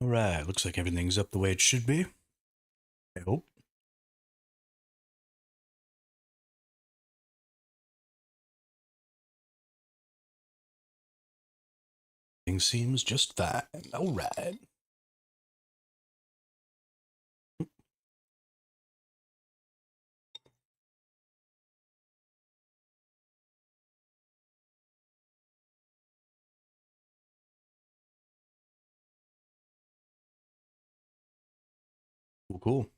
All right, looks like everything's up the way it should be. I hope. Everything seems just fine. All right. Cool.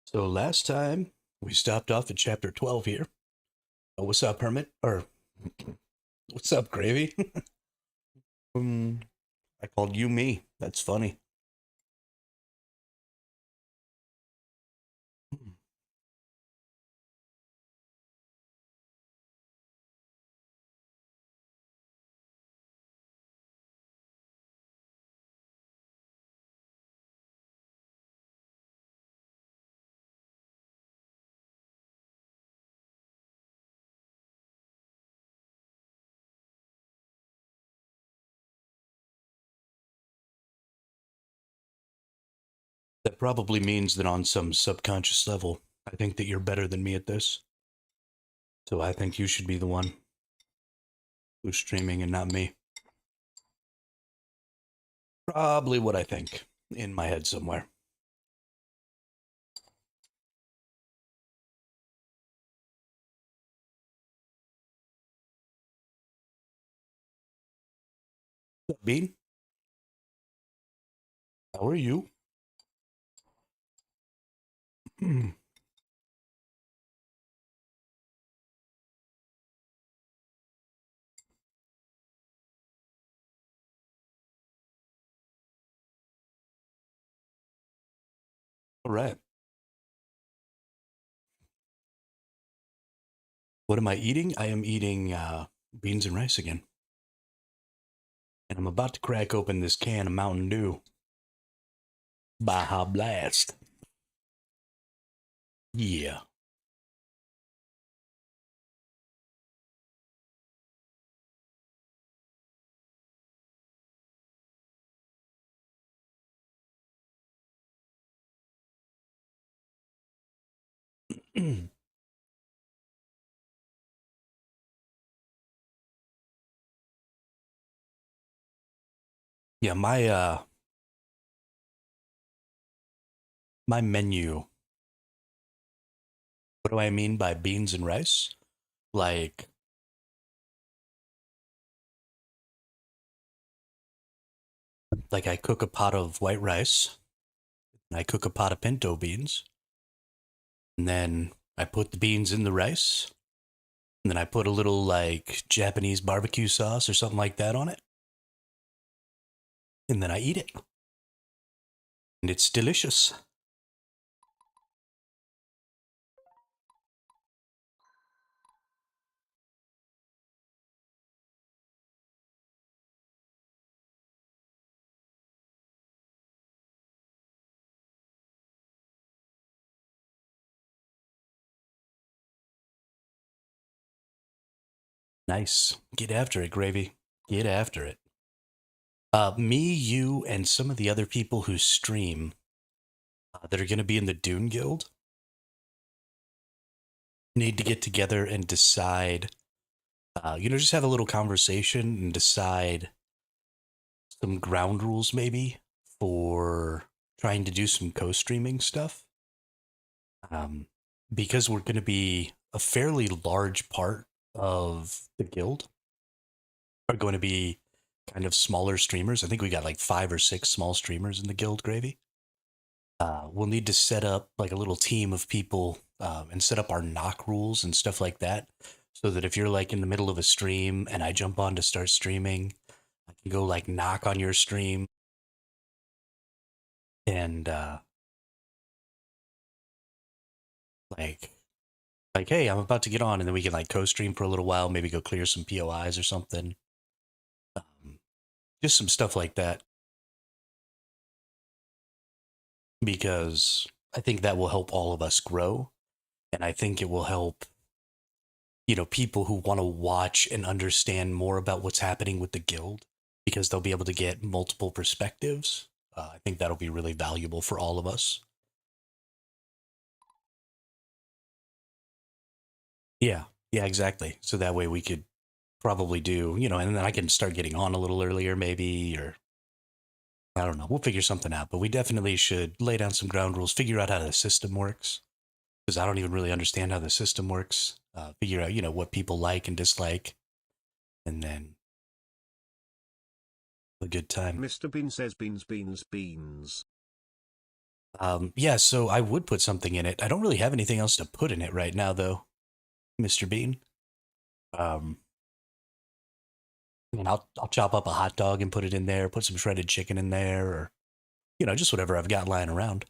So last time we stopped off at chapter 12 here. Oh, what's up, Hermit? Or what's up, Gravy? um, I called you me. That's funny. That probably means that on some subconscious level, I think that you're better than me at this. So I think you should be the one who's streaming and not me. Probably what I think in my head somewhere. What's up, Bean? How are you? All right. What am I eating? I am eating beans and rice again. And I'm about to crack open this can of Mountain Dew. Baja Blast. Yeah. Yeah, my menu. What do I mean by beans and rice? Like I cook a pot of white rice, and I cook a pot of pinto beans, and then I put the beans in the rice, and then I put a little like Japanese barbecue sauce or something like that on it, and then I eat it. And it's delicious. Nice. Get after it, Gravy. Get after it. Me, you, and some of the other people who stream that are going to be in the Dune Guild need to get together and decide, just have a little conversation and decide some ground rules maybe for trying to do some co-streaming stuff. Um, because we're going to be a fairly large part of the guild are going to be kind of smaller streamers. I think we got like 5 or 6 small streamers in the guild, Gravy. We'll need to set up like a little team of people and set up our knock rules and stuff like that. So that if you're like in the middle of a stream and I jump on to start streaming, I can go like knock on your stream and like hey, I'm about to get on, and then we can like co-stream for a little while, maybe go clear some POIs or something. Just some stuff like that. Because I think that will help all of us grow. And I think it will help people who want to watch and understand more about what's happening with the guild because they'll be able to get multiple perspectives. I think that'll be really valuable for all of us. Yeah, yeah, exactly. So that way we could probably do, and then I can start getting on a little earlier, maybe, or I don't know. We'll figure something out, but we definitely should lay down some ground rules, figure out how the system works, because I don't even really understand how the system works. Figure out, what people like and dislike, and then a good time. Mr. Bean says beans, beans, beans. Yeah, so I would put something in it. I don't really have anything else to put in it right now, though, Mr. Bean. Um, I mean, I'll chop up a hot dog and put it in there. Put some shredded chicken in there, or just whatever I've got lying around.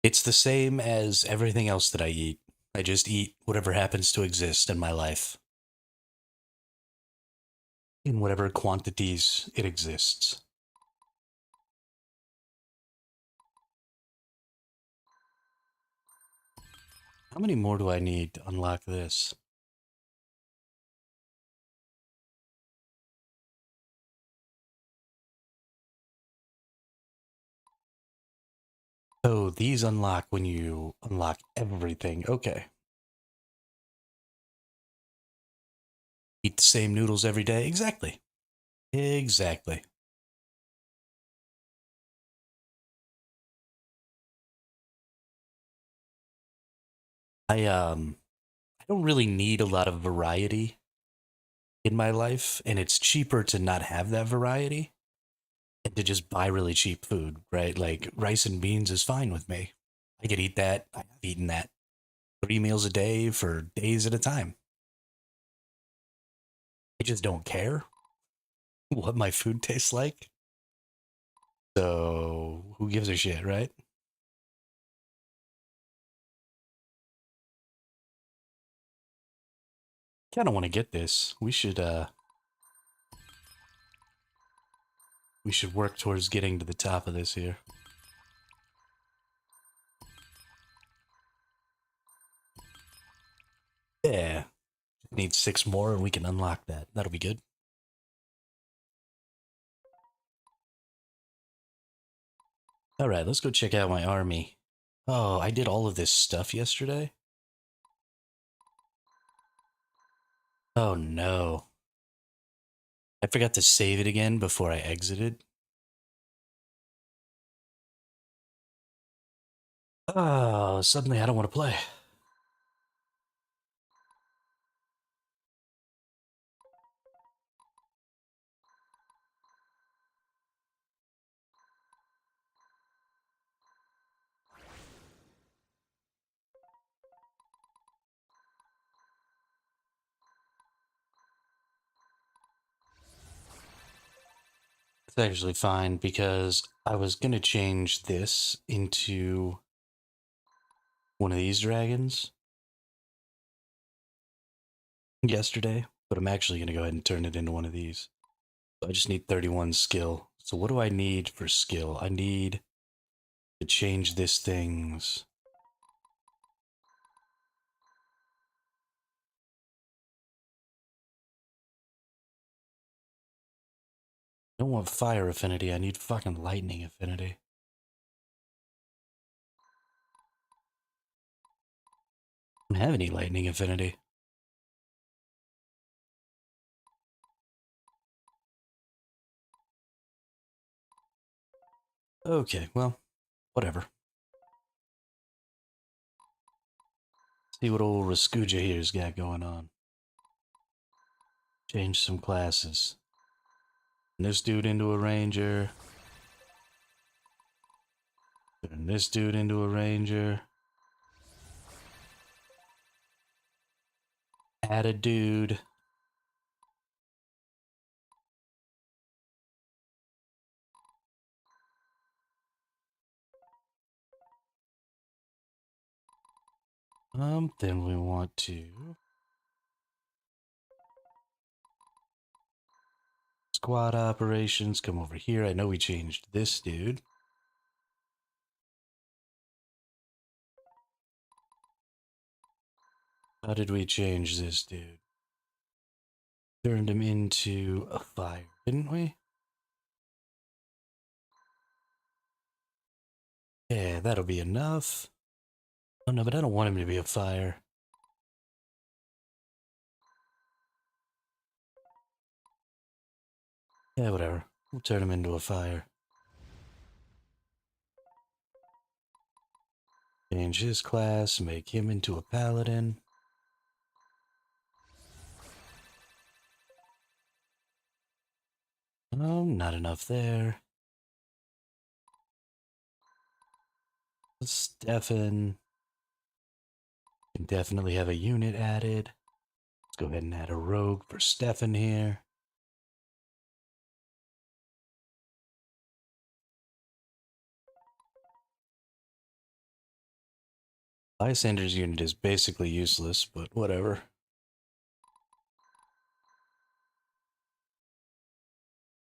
It's the same as everything else that I eat. I just eat whatever happens to exist in my life, in whatever quantities it exists. How many more do I need to unlock this? Oh, these unlock when you unlock everything. Okay. Eat the same noodles every day. Exactly. Exactly. I don't really need a lot of variety in my life, and it's cheaper to not have that variety and to just buy really cheap food, right? Like rice and beans is fine with me. I could eat that. I've eaten that 3 meals a day for days at a time. I just don't care what my food tastes like. So who gives a shit, right? Kind of want to get this. We should work towards getting to the top of this here. Yeah. Need 6 more and we can unlock that. That'll be good. All right, let's go check out my army. Oh, I did all of this stuff yesterday? Oh no. I forgot to save it again before I exited. Oh, suddenly I don't want to play. It's actually fine because I was going to change this into one of these dragons yesterday, but I'm actually going to go ahead and turn it into one of these. So I just need 31 skill. So what do I need for skill? I need to change this thing's. I don't want fire affinity, I need fucking lightning affinity. I don't have any lightning affinity. Okay, well, whatever. See what old Raskuja here's got going on. Change some classes. Turn this dude into a ranger. Turn this dude into a ranger. Add a dude. Then we want to squad operations. Come over here. I know we changed this dude. How did we change this dude? Turned him into a fire, didn't we? Yeah, that'll be enough. Oh no, but I don't want him to be a fire. Yeah, whatever. We'll turn him into a fire. Change his class, make him into a paladin. Oh, not enough there. Stefan can definitely have a unit added. Let's go ahead and add a rogue for Stefan here. Lysander's unit is basically useless, but whatever.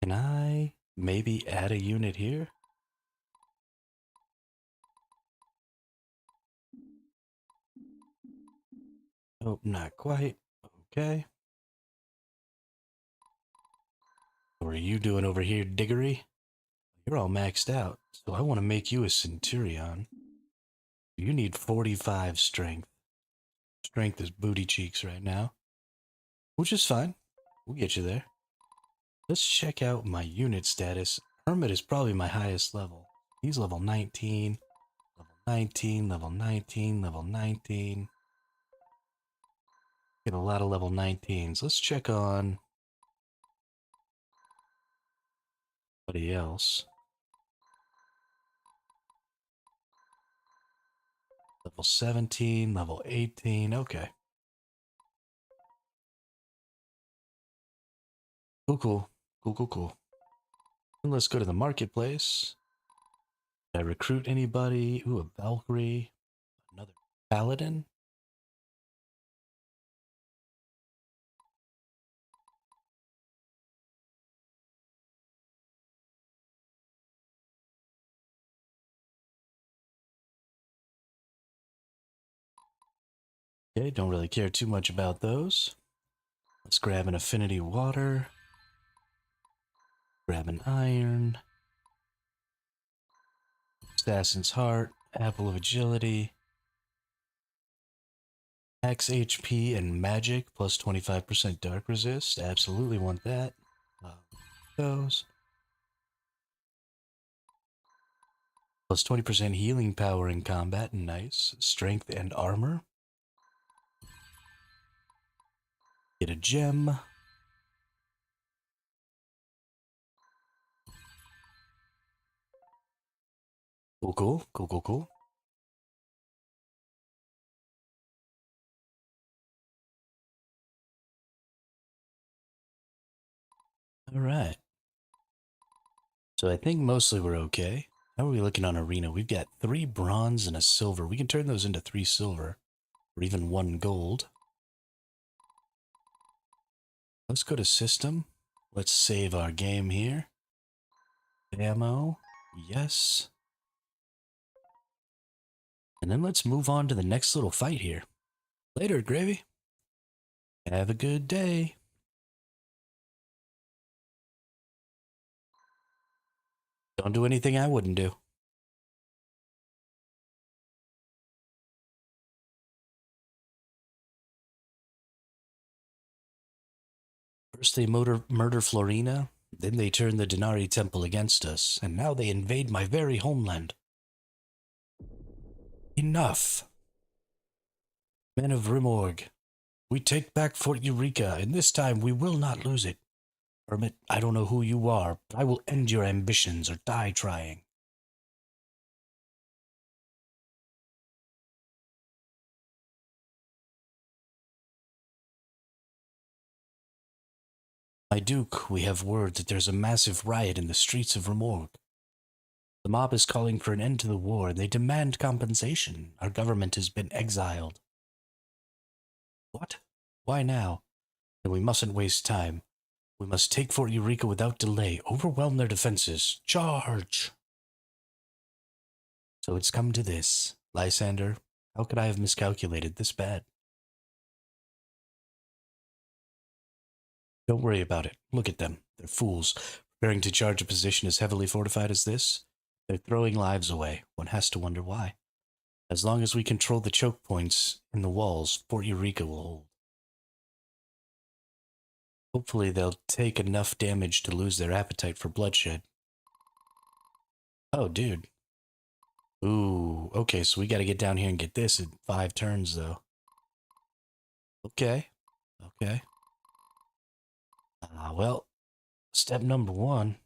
Can I maybe add a unit here? Oh, not quite. Okay. What are you doing over here, Diggory? You're all maxed out, so I want to make you a Centurion. You need 45 strength. Strength is booty cheeks right now, which is fine. We'll get you there. Let's check out my unit status. Hermit is probably my highest level. He's level 19, level 19, level 19, level 19. Get a lot of level 19s. Let's check on anybody else. Level 17, level 18. Okay. Cool, cool. Cool, cool, cool. And let's go to the marketplace. Did I recruit anybody? Ooh, a Valkyrie. Another Paladin. Okay, don't really care too much about those. Let's grab an Affinity Water. Grab an Iron. Assassin's Heart. Apple of Agility. Max HP and Magic plus 25% Dark Resist. Absolutely want that. Those. Plus 20% healing power in combat. Nice. Strength and Armor. Get a gem. Cool, cool, cool, cool, cool. All right. So I think mostly we're okay. How are we looking on Arena? We've got 3 bronze and a silver. We can turn those into 3 silver or even 1 gold. Let's go to system. Let's save our game here. Ammo. Yes. And then let's move on to the next little fight here. Later, Gravy. Have a good day. Don't do anything I wouldn't do. First they murder Florina, then they turn the Denari Temple against us, and now they invade my very homeland. Enough! Men of Rimorg, we take back Fort Eureka, and this time we will not lose it. Hermit, I don't know who you are, but I will end your ambitions or die trying. My Duke, we have word that there's a massive riot in the streets of Rimorg. The mob is calling for an end to the war, and they demand compensation. Our government has been exiled. What? Why now? Then we mustn't waste time. We must take Fort Eureka without delay. Overwhelm their defenses. Charge! So it's come to this. Lysander, how could I have miscalculated this bad? Don't worry about it. Look at them. They're fools. Preparing to charge a position as heavily fortified as this? They're throwing lives away. One has to wonder why. As long as we control the choke points in the walls, Fort Eureka will hold. Hopefully they'll take enough damage to lose their appetite for bloodshed. Oh, dude. Ooh, okay, so we gotta get down here and get this in 5 turns, though. Okay, okay. Well, step number 1.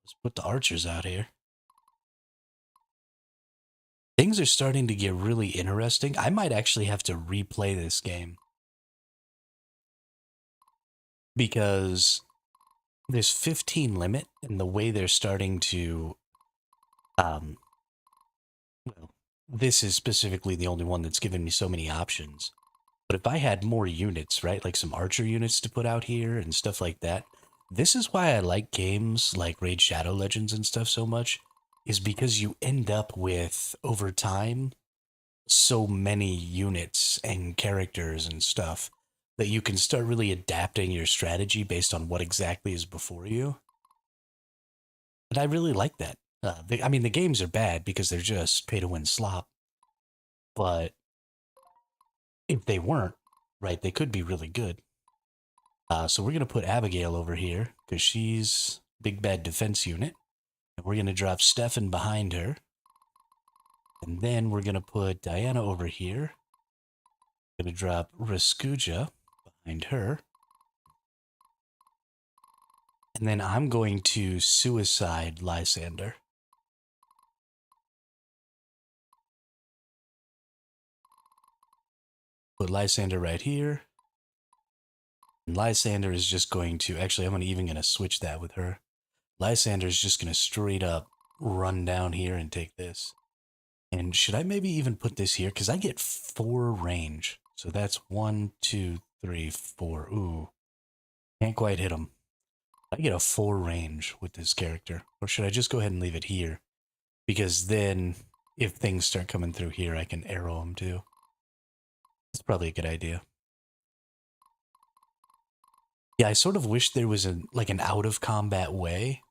Let's put the archers out here. Things are starting to get really interesting. I might actually have to replay this game. Because there's 15 limit, and the way they're starting to, well, this is specifically the only one that's given me so many options. But if I had more units, right, like some archer units to put out here and stuff like that, this is why I like games like Raid Shadow Legends and stuff so much, is because you end up with, over time, so many units and characters and stuff that you can start really adapting your strategy based on what exactly is before you. And I really like that. I mean, the games are bad because they're just pay-to-win slop. But if they weren't, right, they could be really good. So we're going to put Abigail over here because she's big bad defense unit. And we're going to drop Stefan behind her. And then we're going to put Diana over here. Going to drop Raskuja behind her. And then I'm going to suicide Lysander. Put Lysander right here. And Lysander is just going to, actually I'm even going to switch that with her. Lysander is just going to straight up run down here and take this. And should I maybe even put this here? Because I get 4 range. So that's 1, 2, 3, 4. Ooh. Can't quite hit him. I get a 4 range with this character. Or should I just go ahead and leave it here? Because then, if things start coming through here, I can arrow them too. That's probably a good idea. Yeah, I sort of wish there was an out-of-combat way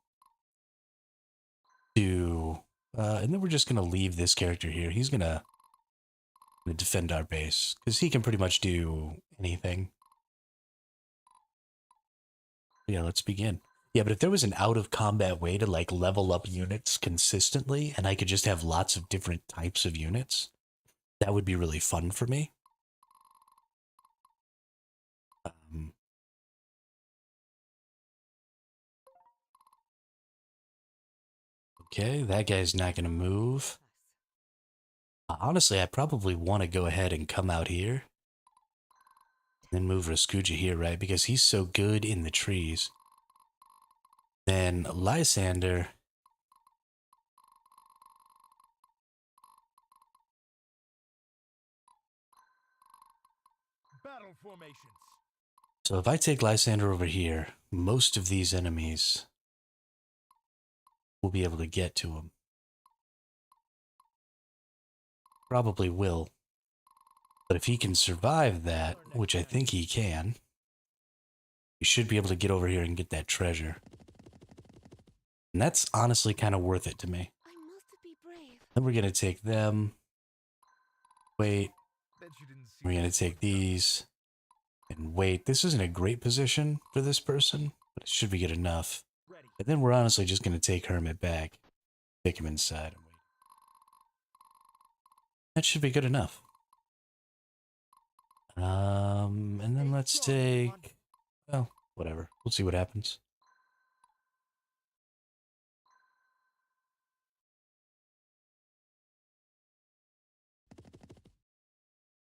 to... and then we're just going to leave this character here. He's going to defend our base, because he can pretty much do anything. Yeah, let's begin. Yeah, but if there was an out-of-combat way to, like, level up units consistently, and I could just have lots of different types of units, that would be really fun for me. Okay, that guy's not going to move. Honestly, I probably want to go ahead and come out here. Then move Raskuja here, right? Because he's so good in the trees. Then Lysander... Battle formations. So if I take Lysander over here, most of these enemies will be able to get to him. Probably will. But if he can survive that, which I think he can, we should be able to get over here and get that treasure. And that's honestly kind of worth it to me. I must be brave. Then we're going to take them. Wait. Bet you didn't see We're going to take these. And wait. This isn't a great position for this person, but it should be good enough. ready. And then we're honestly just going to take Hermit back. Take him inside. And wait. That should be good enough. And then let's take... Well, whatever. We'll see what happens.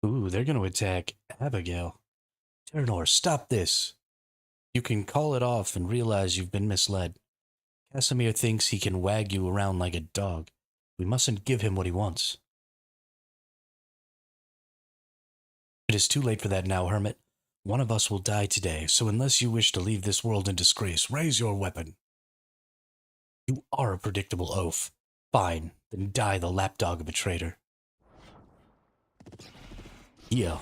Ooh, they're going to attack Abigail. Terranor, stop this. You can call it off and realize you've been misled. Casimir thinks he can wag you around like a dog. We mustn't give him what he wants. It is too late for that now, Hermit. One of us will die today, so unless you wish to leave this world in disgrace, raise your weapon. You are a predictable oaf. Fine, then die the lapdog of a traitor. Yeah.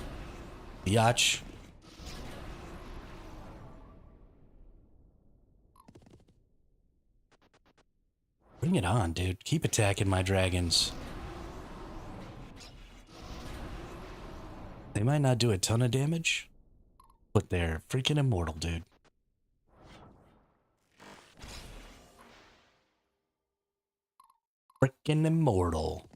Biatch. Bring it on, dude. Keep attacking my dragons. They might not do a ton of damage, but they're freaking immortal, dude. Freaking immortal.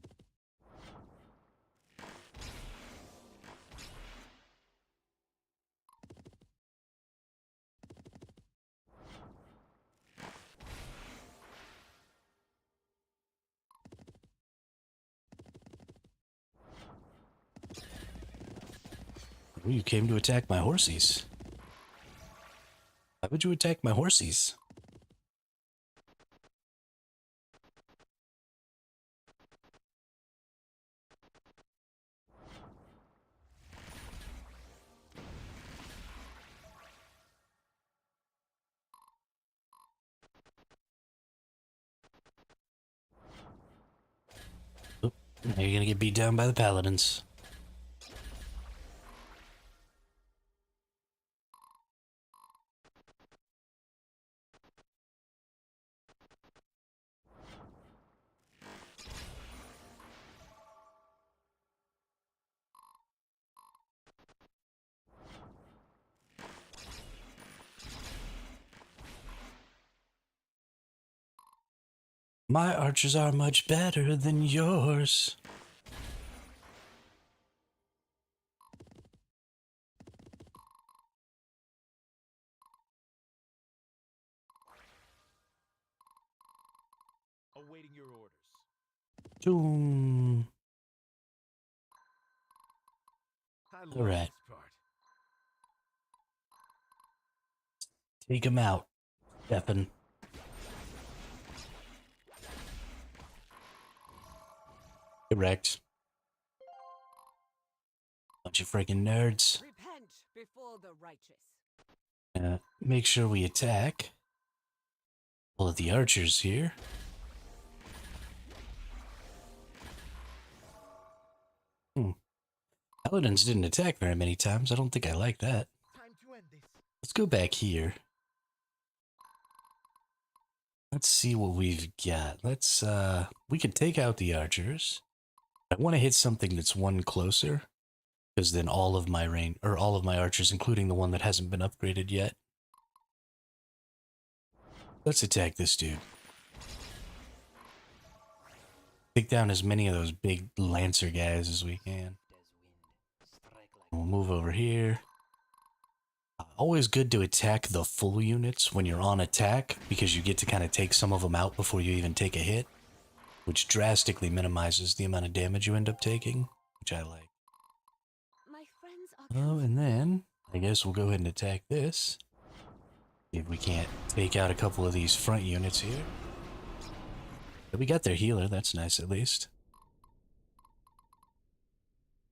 Ooh, you came to attack my horsies. Why would you attack my horsies? Oop, now you're gonna get beat down by the paladins. My archers are much better than yours. Awaiting your orders. Doom. All right. Take him out, Stefan. Correct. Bunch of freaking nerds. Repent before the righteous. Make sure we attack all of the archers here. Paladins didn't attack very many times. I don't think I like that. Time to end this. Let's go back here. Let's see what we've got. Let's, we can take out the archers. I want to hit something that's one closer, because then all of my all of my archers, including the one that hasn't been upgraded yet. Let's attack this dude. Take down as many of those big lancer guys as we can. We'll move over here. Always good to attack the full units when you're on attack, because you get to kind of take some of them out before you even take a hit, which drastically minimizes the amount of damage you end up taking, which I like. My friends are Oh, and then I guess we'll go ahead and attack this. See if we can't take out a couple of these front units here. But we got their healer, that's nice at least.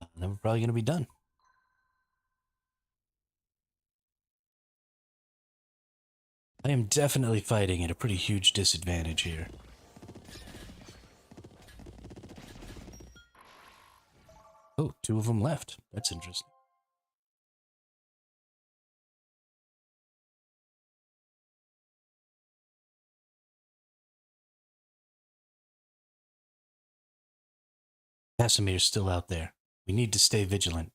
And then we're probably going to be done. I am definitely fighting at a pretty huge disadvantage here. Oh, two of them left. That's interesting. Casimir's still out there. We need to stay vigilant.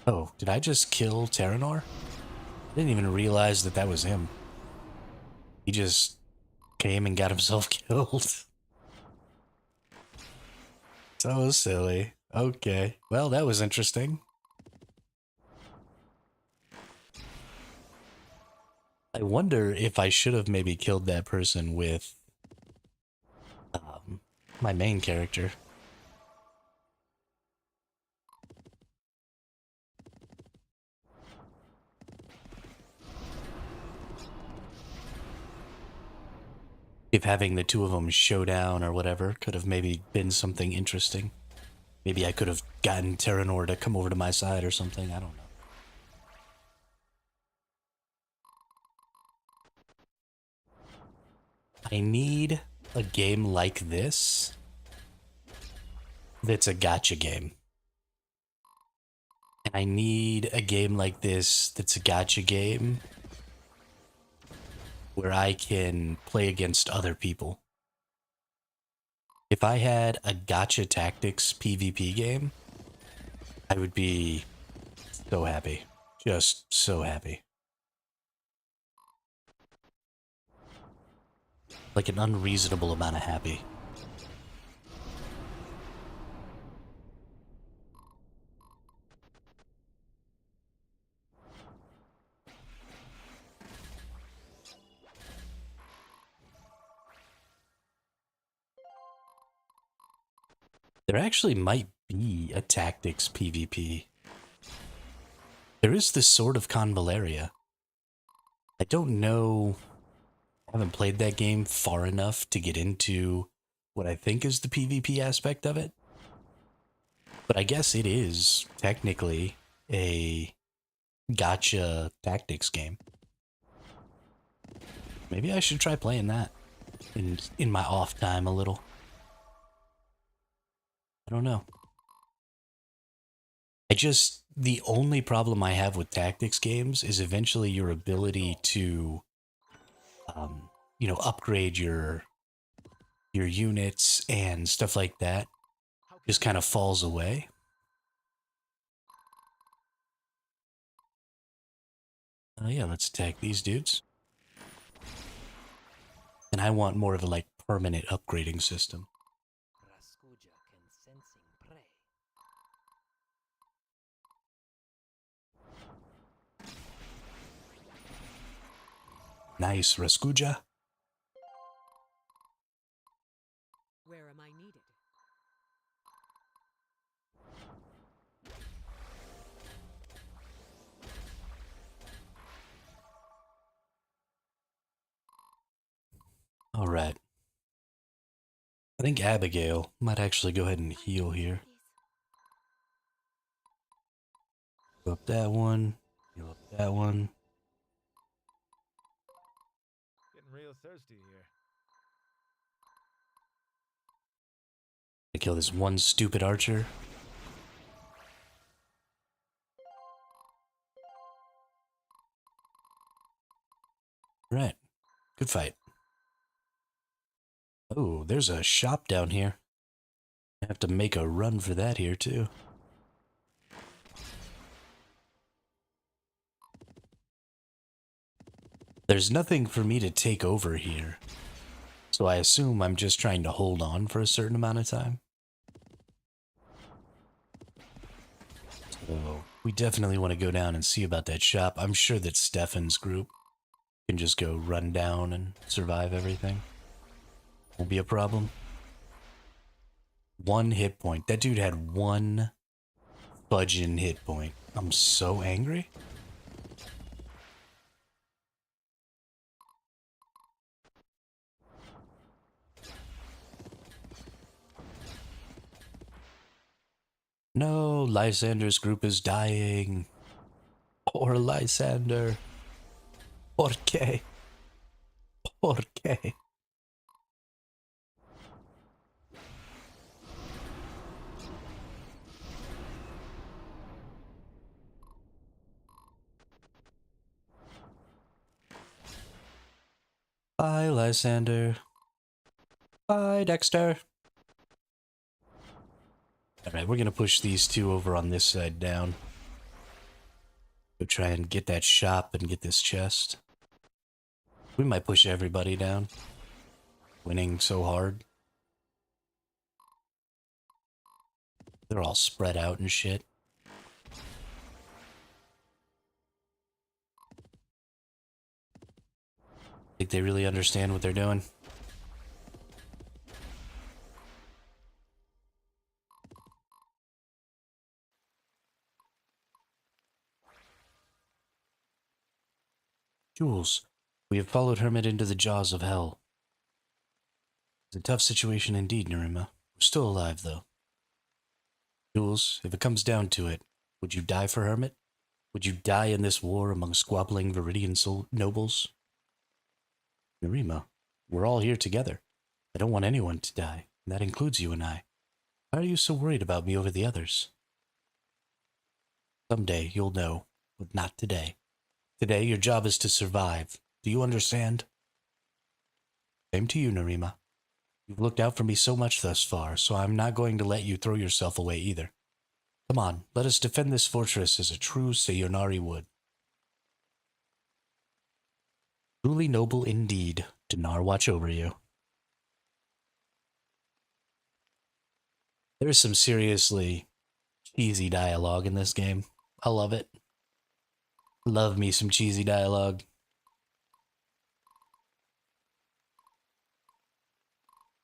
Oh, did I just kill Terranor? I didn't even realize that that was him. He just came and got himself killed. So silly. Okay. Well, that was interesting. I wonder if I should have maybe killed that person with my main character. If having the two of them showdown or whatever could have maybe been something interesting. Maybe I could have gotten Terranor to come over to my side or something. I don't know. I need a game like this that's a gacha game. And I need a game like this that's a gacha game where I can play against other people. If I had a gacha tactics PvP game, I would be so happy. Just so happy. Like an unreasonable amount of happy. There actually might be a tactics PvP. There is this sort of Convaleria. I don't know. I haven't played that game far enough to get into what I think is the PvP aspect of it. But I guess it is technically a gacha tactics game. Maybe I should try playing that in my off time a little. I don't know. The only problem I have with tactics games is eventually your ability to, upgrade your units and stuff like that just kind of falls away. Yeah, let's attack these dudes. And I want more of a like permanent upgrading system. Nice, Raskuja. Where am I needed? All right. I think Abigail might actually go ahead and heal here. Heal up that one. Heal up that one. Getting real thirsty here. I kill this one stupid archer. Right. Good fight. Oh, there's a shop down here. I have to make a run for that here, too. There's nothing for me to take over here. So I assume I'm just trying to hold on for a certain amount of time. So we definitely want to go down and see about that shop. I'm sure that Stefan's group can just go run down and survive everything. Won't be a problem. 1 hit point. That dude had 1 fudging hit point. I'm so angry. No, Lysander's group is dying. Poor Lysander. ¿Por qué? ¿Por qué? Bye, Lysander. Bye, Dexter. Alright, we're gonna push these two over on this side down. Go try and get that shop and get this chest. We might push everybody down. Winning so hard. They're all spread out and shit. Think they really understand what they're doing? Jules, we have followed Hermit into the jaws of hell. It's a tough situation indeed, Nerima. We're still alive, though. Jules, if it comes down to it, would you die for Hermit? Would you die in this war among squabbling Viridian nobles? Nerima, We're all here together. I don't want anyone to die, and that includes you and I. Why are you so worried about me over the others? Someday you'll know, but not today. Today your job is to survive. Do you understand? Same to you, Narima. You've looked out for me so much thus far, so I'm not going to let you throw yourself away either. Come on, let us defend this fortress as a true Sayonari would. Truly noble indeed. Dinar watch over you. There's some seriously cheesy dialogue in this game. I love it. Love me some cheesy dialogue.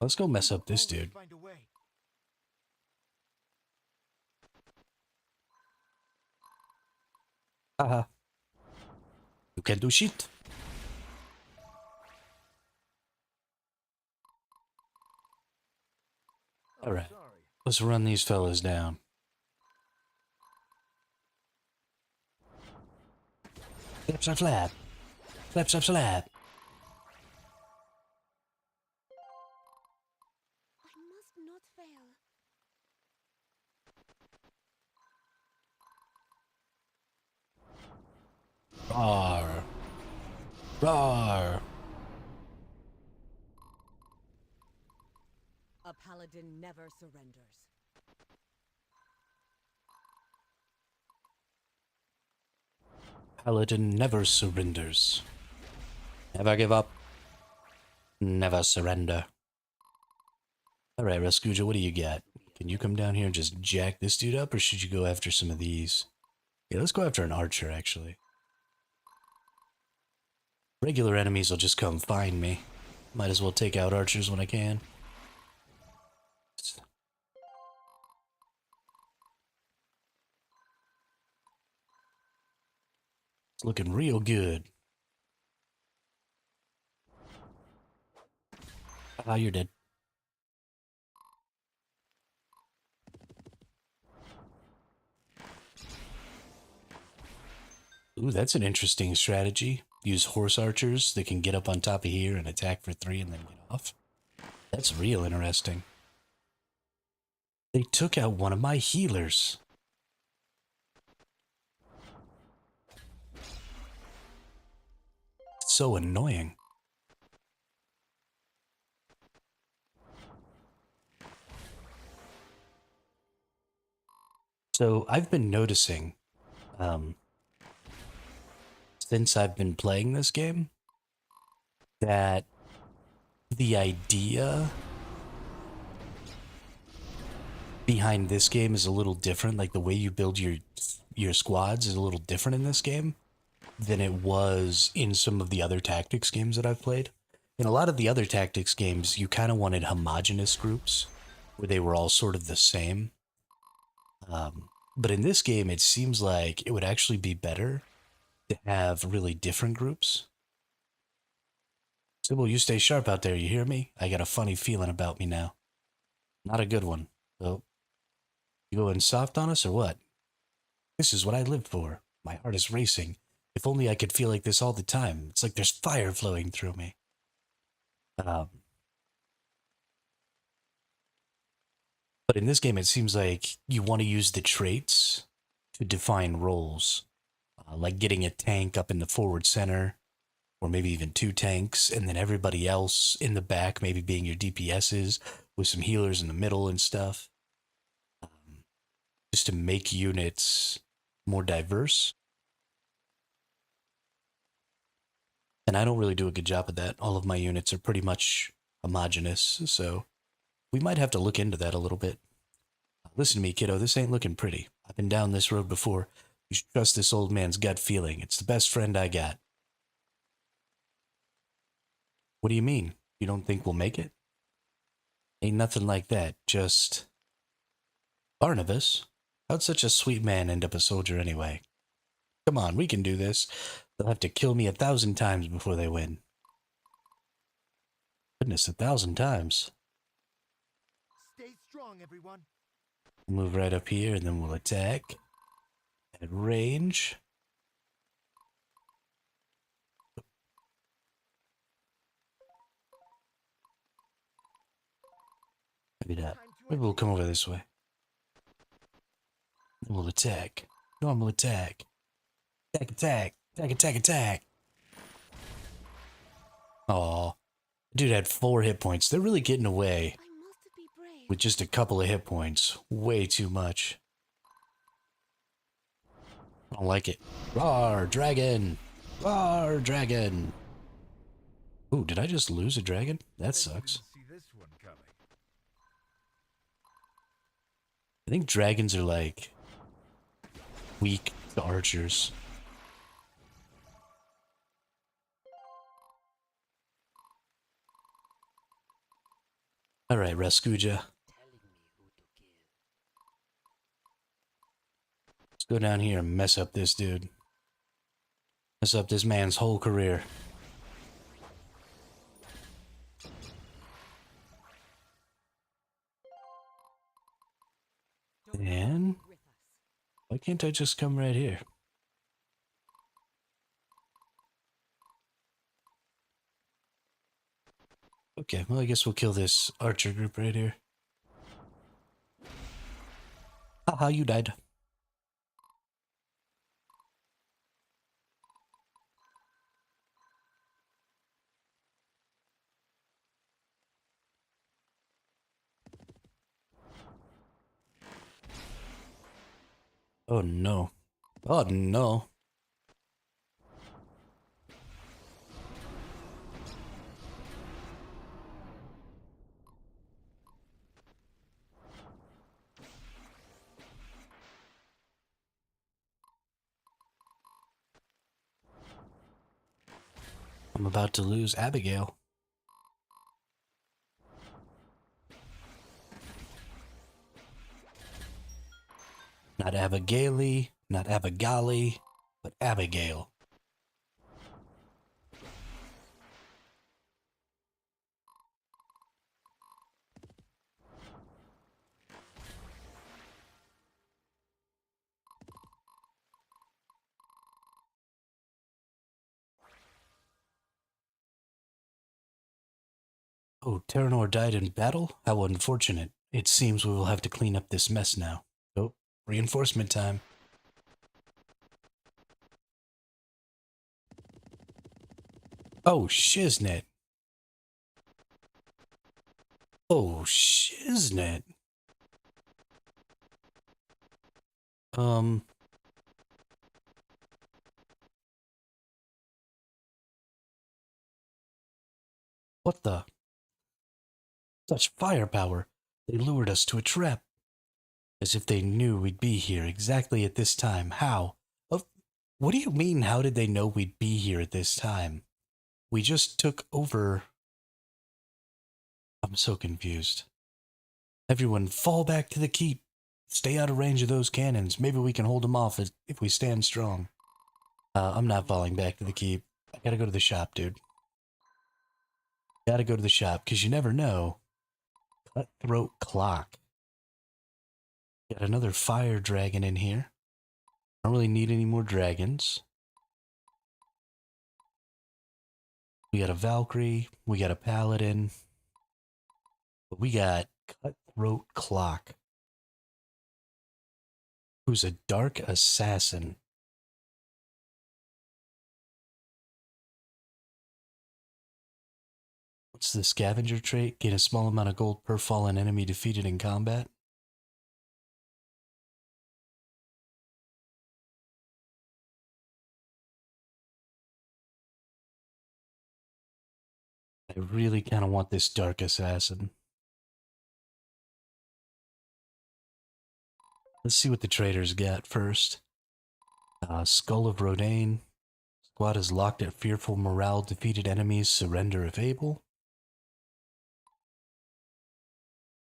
Let's go mess up this dude. Haha. You can't do shit. Alright. Let's run these fellas down. Slap, slap, slap. Slap, slap, slap. I must not fail. Roar. Roar. A paladin never surrenders. Paladin never surrenders. Never give up. Never surrender. Alright, Raskuja, what do you got? Can you come down here and just jack this dude up, or should you go after some of these? Yeah, let's go after an archer, actually. Regular enemies will just come find me. Might as well take out archers when I can. It's looking real good. Ah, you're dead. Ooh, that's an interesting strategy. Use horse archers that can get up on top of here and attack for 3 and then get off. That's real interesting. They took out one of my healers. So annoying. So I've been noticing, since I've been playing this game, that the idea behind this game is a little different. Like the way you build your squads is a little different in this game than it was in some of the other tactics games that I've played. In a lot of the other tactics games, you kind of wanted homogenous groups where they were all sort of the same. But in this game, it seems like it would actually be better to have really different groups. Sybil, you stay sharp out there, you hear me? I got a funny feeling about me now. Not a good one. So, you going soft on us or what? This is what I lived for. My heart is racing. If only I could feel like this all the time. It's like there's fire flowing through me. But in this game, it seems like you want to use the traits to define roles. Like getting a tank up in the forward center, or maybe even 2 tanks, and then everybody else in the back maybe being your DPSs, with some healers in the middle and stuff. Just to make units more diverse. And I don't really do a good job of that. All of my units are pretty much homogenous, so we might have to look into that a little bit. Listen to me, kiddo, this ain't looking pretty. I've been down this road before. You should trust this old man's gut feeling. It's the best friend I got. What do you mean? You don't think we'll make it? Ain't nothing like that, just... Barnabas? How'd such a sweet man end up a soldier anyway? Come on, we can do this. They'll have to kill me 1,000 times before they win. Goodness, 1,000 times. Stay strong, everyone. We'll move right up here and then we'll attack. At range. Maybe not. Maybe we'll come over this way. We'll attack. Normal attack. Attack, attack. Attack, attack, attack. Aw. Dude had 4 hit points. They're really getting away I must be brave. with just a couple of hit points. Way too much. I don't like it. Roar, dragon! Roar, dragon! Ooh, did I just lose a dragon? That sucks. See this one coming. I think dragons are like weak to archers. Alright, Raskuja. Let's go down here and mess up this dude. Mess up this man's whole career. And With us. why can't I just come right here? Okay, well I guess we'll kill this archer group right here. Haha, you died. Oh no. Oh no. I'm about to lose Abigail. Not Abigaili, not Abigali, but Abigail. Oh, Terranor died in battle? How unfortunate. It seems we will have to clean up this mess now. Oh, reinforcement time. Oh, shiznit. Oh, shiznit. What the? Such firepower. They lured us to a trap. As if they knew we'd be here exactly at this time. How? What do you mean, how did they know we'd be here at this time? We just took over. I'm so confused. Everyone, fall back to the keep. Stay out of range of those cannons. Maybe we can hold them off if we stand strong. I'm not falling back to the keep. I gotta go to the shop, dude. Gotta go to the shop, because you never know. Cutthroat clock. Got another fire dragon in here. I don't really need any more dragons. We got a Valkyrie. We got a Paladin. But we got Cutthroat Clock, who's a dark assassin. What's the scavenger trait? Gain a small amount of gold per fallen enemy defeated in combat. I really kind of want this dark assassin. Let's see what the traders got first. Skull of Rodain. Squad is locked at fearful morale. Defeated enemies surrender if able.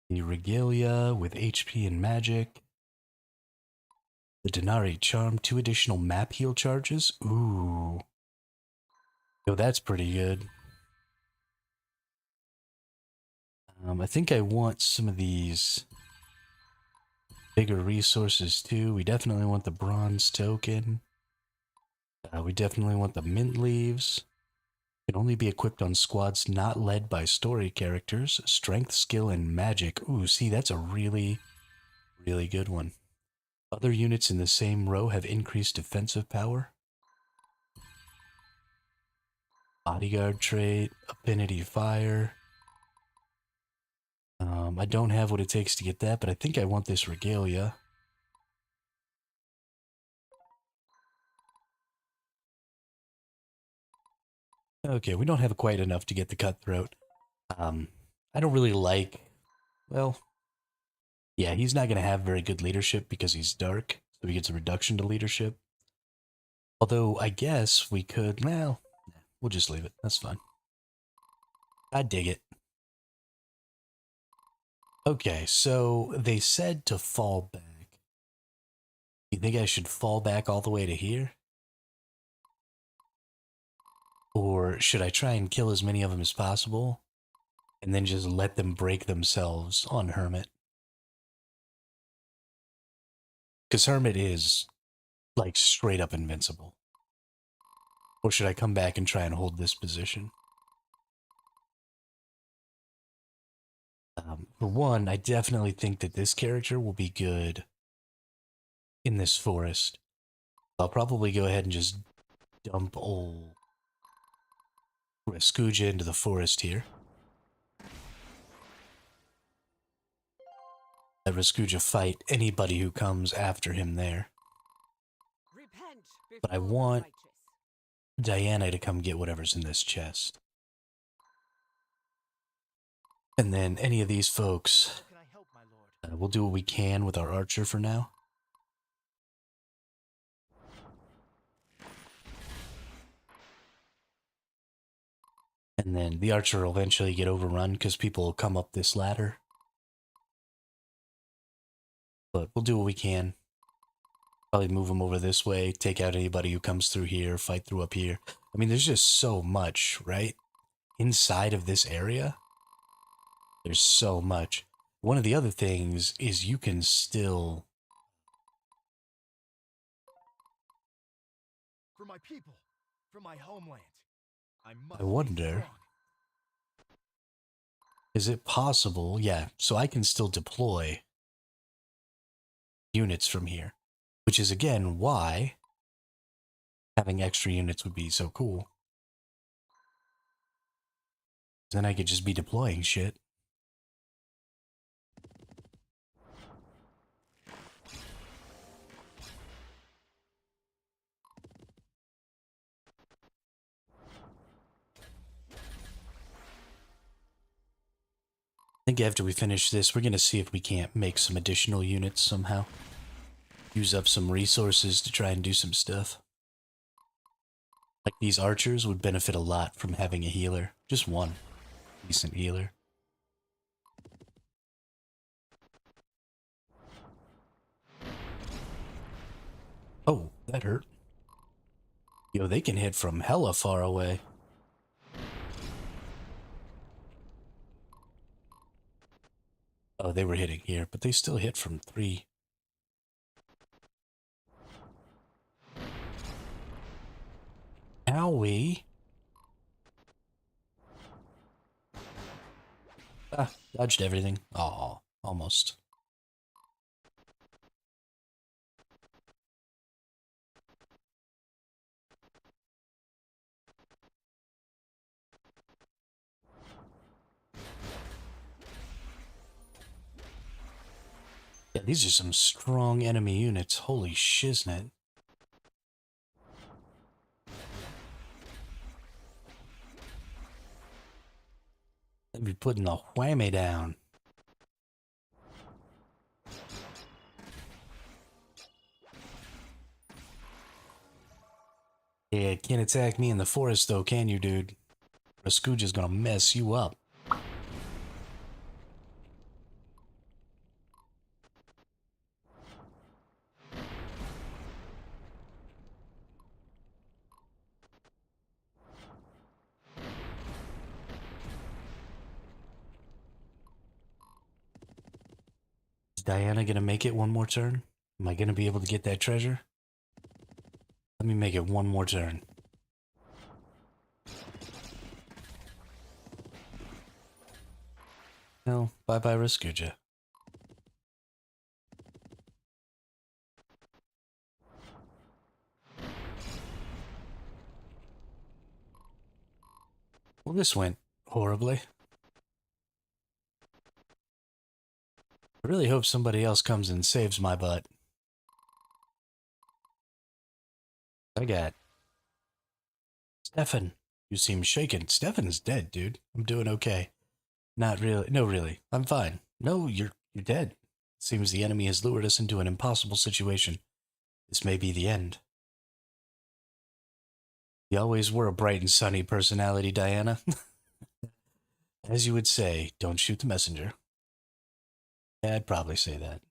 The Regalia with HP and magic. The Denari Charm, 2 additional map heal charges. Ooh. Yo, that's pretty good. I think I want some of these bigger resources too. We definitely want the bronze token. We definitely want the mint leaves. Can only be equipped on squads not led by story characters. Strength, skill, and magic. Ooh, see, that's a really, really good one. Other units in the same row have increased defensive power. Bodyguard trait, affinity fire. I don't have what it takes to get that, but I think I want this regalia. Okay, we don't have quite enough to get the cutthroat. I don't really like, well, yeah, he's not going to have very good leadership because he's dark, so he gets a reduction to leadership. Although, I guess we could, well, we'll just leave it. That's fine. I dig it. Okay, so they said to fall back. You think I should fall back all the way to here? Or should I try and kill as many of them as possible and then just let them break themselves on Hermit? Because Hermit is, like, straight up invincible. Or should I come back and try and hold this position? For one, I definitely think that this character will be good in this forest. I'll probably go ahead and just dump old Rescuja into the forest here. Let Rescuja fight anybody who comes after him there. Repent But I before the want righteous. Diana to come get whatever's in this chest. And then any of these folks, How can I help, my lord? we'll do what we can with our archer for now. And then the archer will eventually get overrun because people will come up this ladder. But we'll do what we can. Probably move them over this way, take out anybody who comes through here, fight through up here. I mean, there's just so much, right? Inside of this area, there's so much. One of the other things is you can still... For my people, for my homeland. I must I be wonder, strong. is it possible? Yeah, so I can still deploy units from here, which is again why having extra units would be so cool. Then I could just be deploying shit. I think after we finish this, we're going to see if we can't make some additional units somehow. Use up some resources to try and do some stuff. Like these archers would benefit a lot from having a healer. Just one decent healer. Oh, that hurt. Yo, they can hit from hella far away. Oh, they were hitting here, but they still hit from 3. Owie. Ah, dodged everything. Aw, almost. Yeah, these are some strong enemy units. Holy shiznit. They'd be putting the whammy down. Yeah, can't attack me in the forest though, can you, dude? Rascuja's gonna mess you up. Is Diana gonna make it one more turn? Am I gonna be able to get that treasure? Let me make it one more turn. No, bye-bye Raskuja. Well, this went horribly. I really hope somebody else comes and saves my butt. I got Stefan. You seem shaken. Stefan's dead, dude. I'm doing okay. Not really. No, really. I'm fine. No, you're dead. Seems the enemy has lured us into an impossible situation. This may be the end. You always were a bright and sunny personality, Diana. As you would say, don't shoot the messenger. Yeah, I'd probably say that.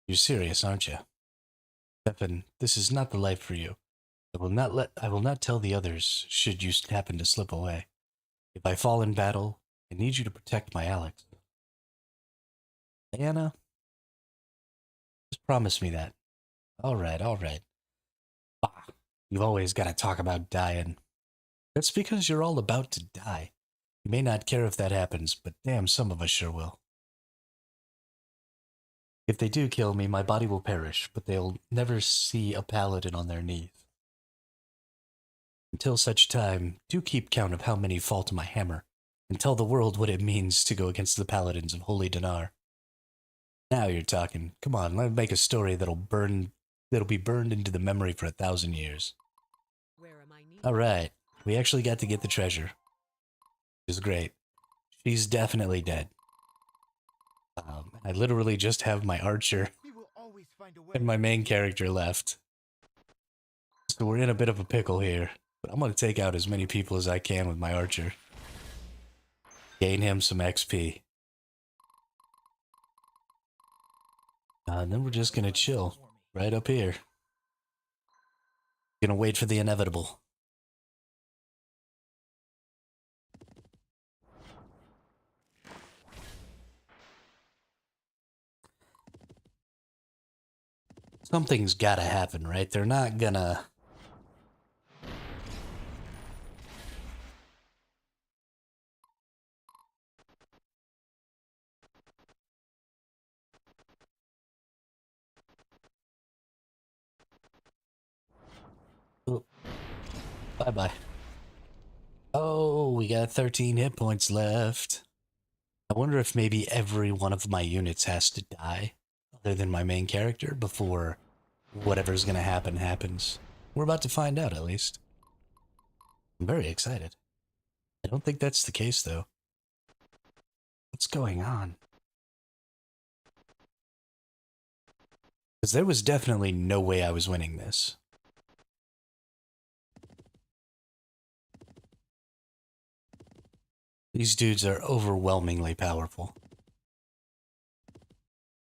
You're serious, aren't you? Stefan, this is not the life for you. I will not tell the others should you happen to slip away. If I fall in battle, I need you to protect my Alex. Diana, just promise me that. All right, all right. Bah, you've always got to talk about dying. That's because you're all about to die. You may not care if that happens, but damn, some of us sure will. If they do kill me, my body will perish, but they'll never see a paladin on their knees. Until such time, do keep count of how many fall to my hammer, and tell the world what it means to go against the paladins of Holy Dinar. Now you're talking. Come on, let's make a story that'll be burned into the memory for 1,000 years. Where am I needed? Alright, we actually got to get the treasure. Which is great. She's definitely dead. I literally just have my archer We will always find a way. and my main character left. So we're in a bit of a pickle here. But I'm going to take out as many people as I can with my archer. Gain him some XP. And then we're just going to chill right up here. Gonna wait for the inevitable. Something's gotta happen, right? They're not gonna... Oh, bye-bye. Oh, we got 13 hit points left. I wonder if maybe every one of my units has to die, other than my main character, before whatever's gonna happen happens. We're about to find out, at least. I'm very excited. I don't think that's the case, though. What's going on? Because there was definitely no way I was winning this. These dudes are overwhelmingly powerful.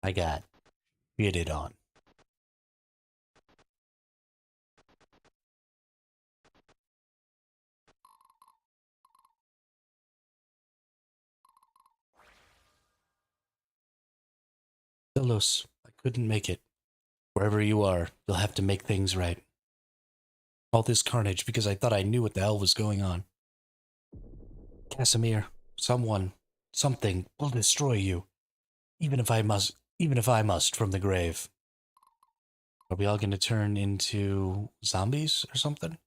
I got shitted on. Delos, I couldn't make it. Wherever you are, you'll have to make things right. All this carnage because I thought I knew what the hell was going on. Casimir, someone, something will destroy you. Even if I must from the grave. Are we all gonna turn into zombies or something?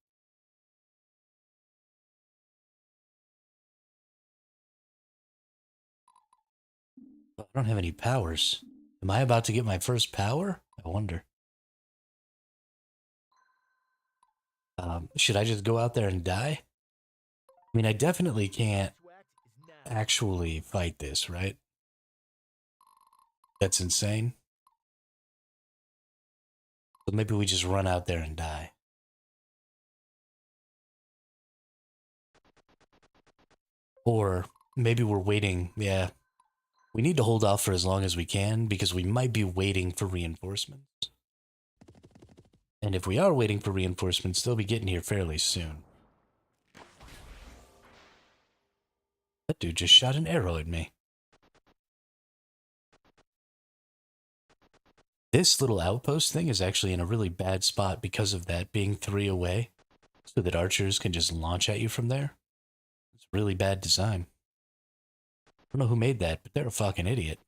I don't have any powers. Am I about to get my first power? I wonder. Should I just go out there and die? I mean, I definitely can't To act is now. actually fight this, right? That's insane. So maybe we just run out there and die. Or maybe we're waiting. Yeah. We need to hold off for as long as we can because we might be waiting for reinforcements. And if we are waiting for reinforcements, they'll be getting here fairly soon. That dude just shot an arrow at me. This little outpost thing is actually in a really bad spot because of that being 3 away, so that archers can just launch at you from there. It's really bad design. don't know who made that, but they're a fucking idiot.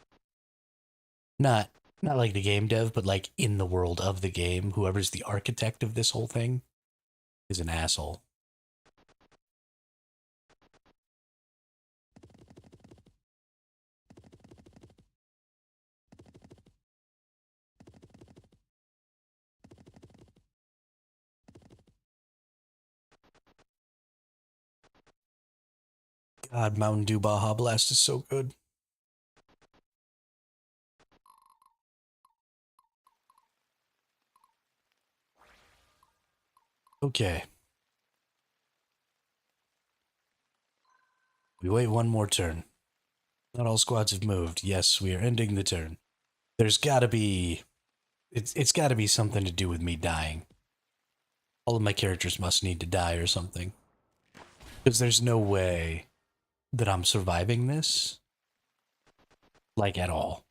Not not like the game dev, but like in the world of the game, whoever's the architect of this whole thing is an asshole. God, Mountain Dew Baja Blast is so good. Okay. We wait one more turn. Not all squads have moved. Yes, we are ending the turn. There's gotta be... It's gotta be something to do with me dying. All of my characters must need to die or something. Because there's no way that I'm surviving this. Like, at all.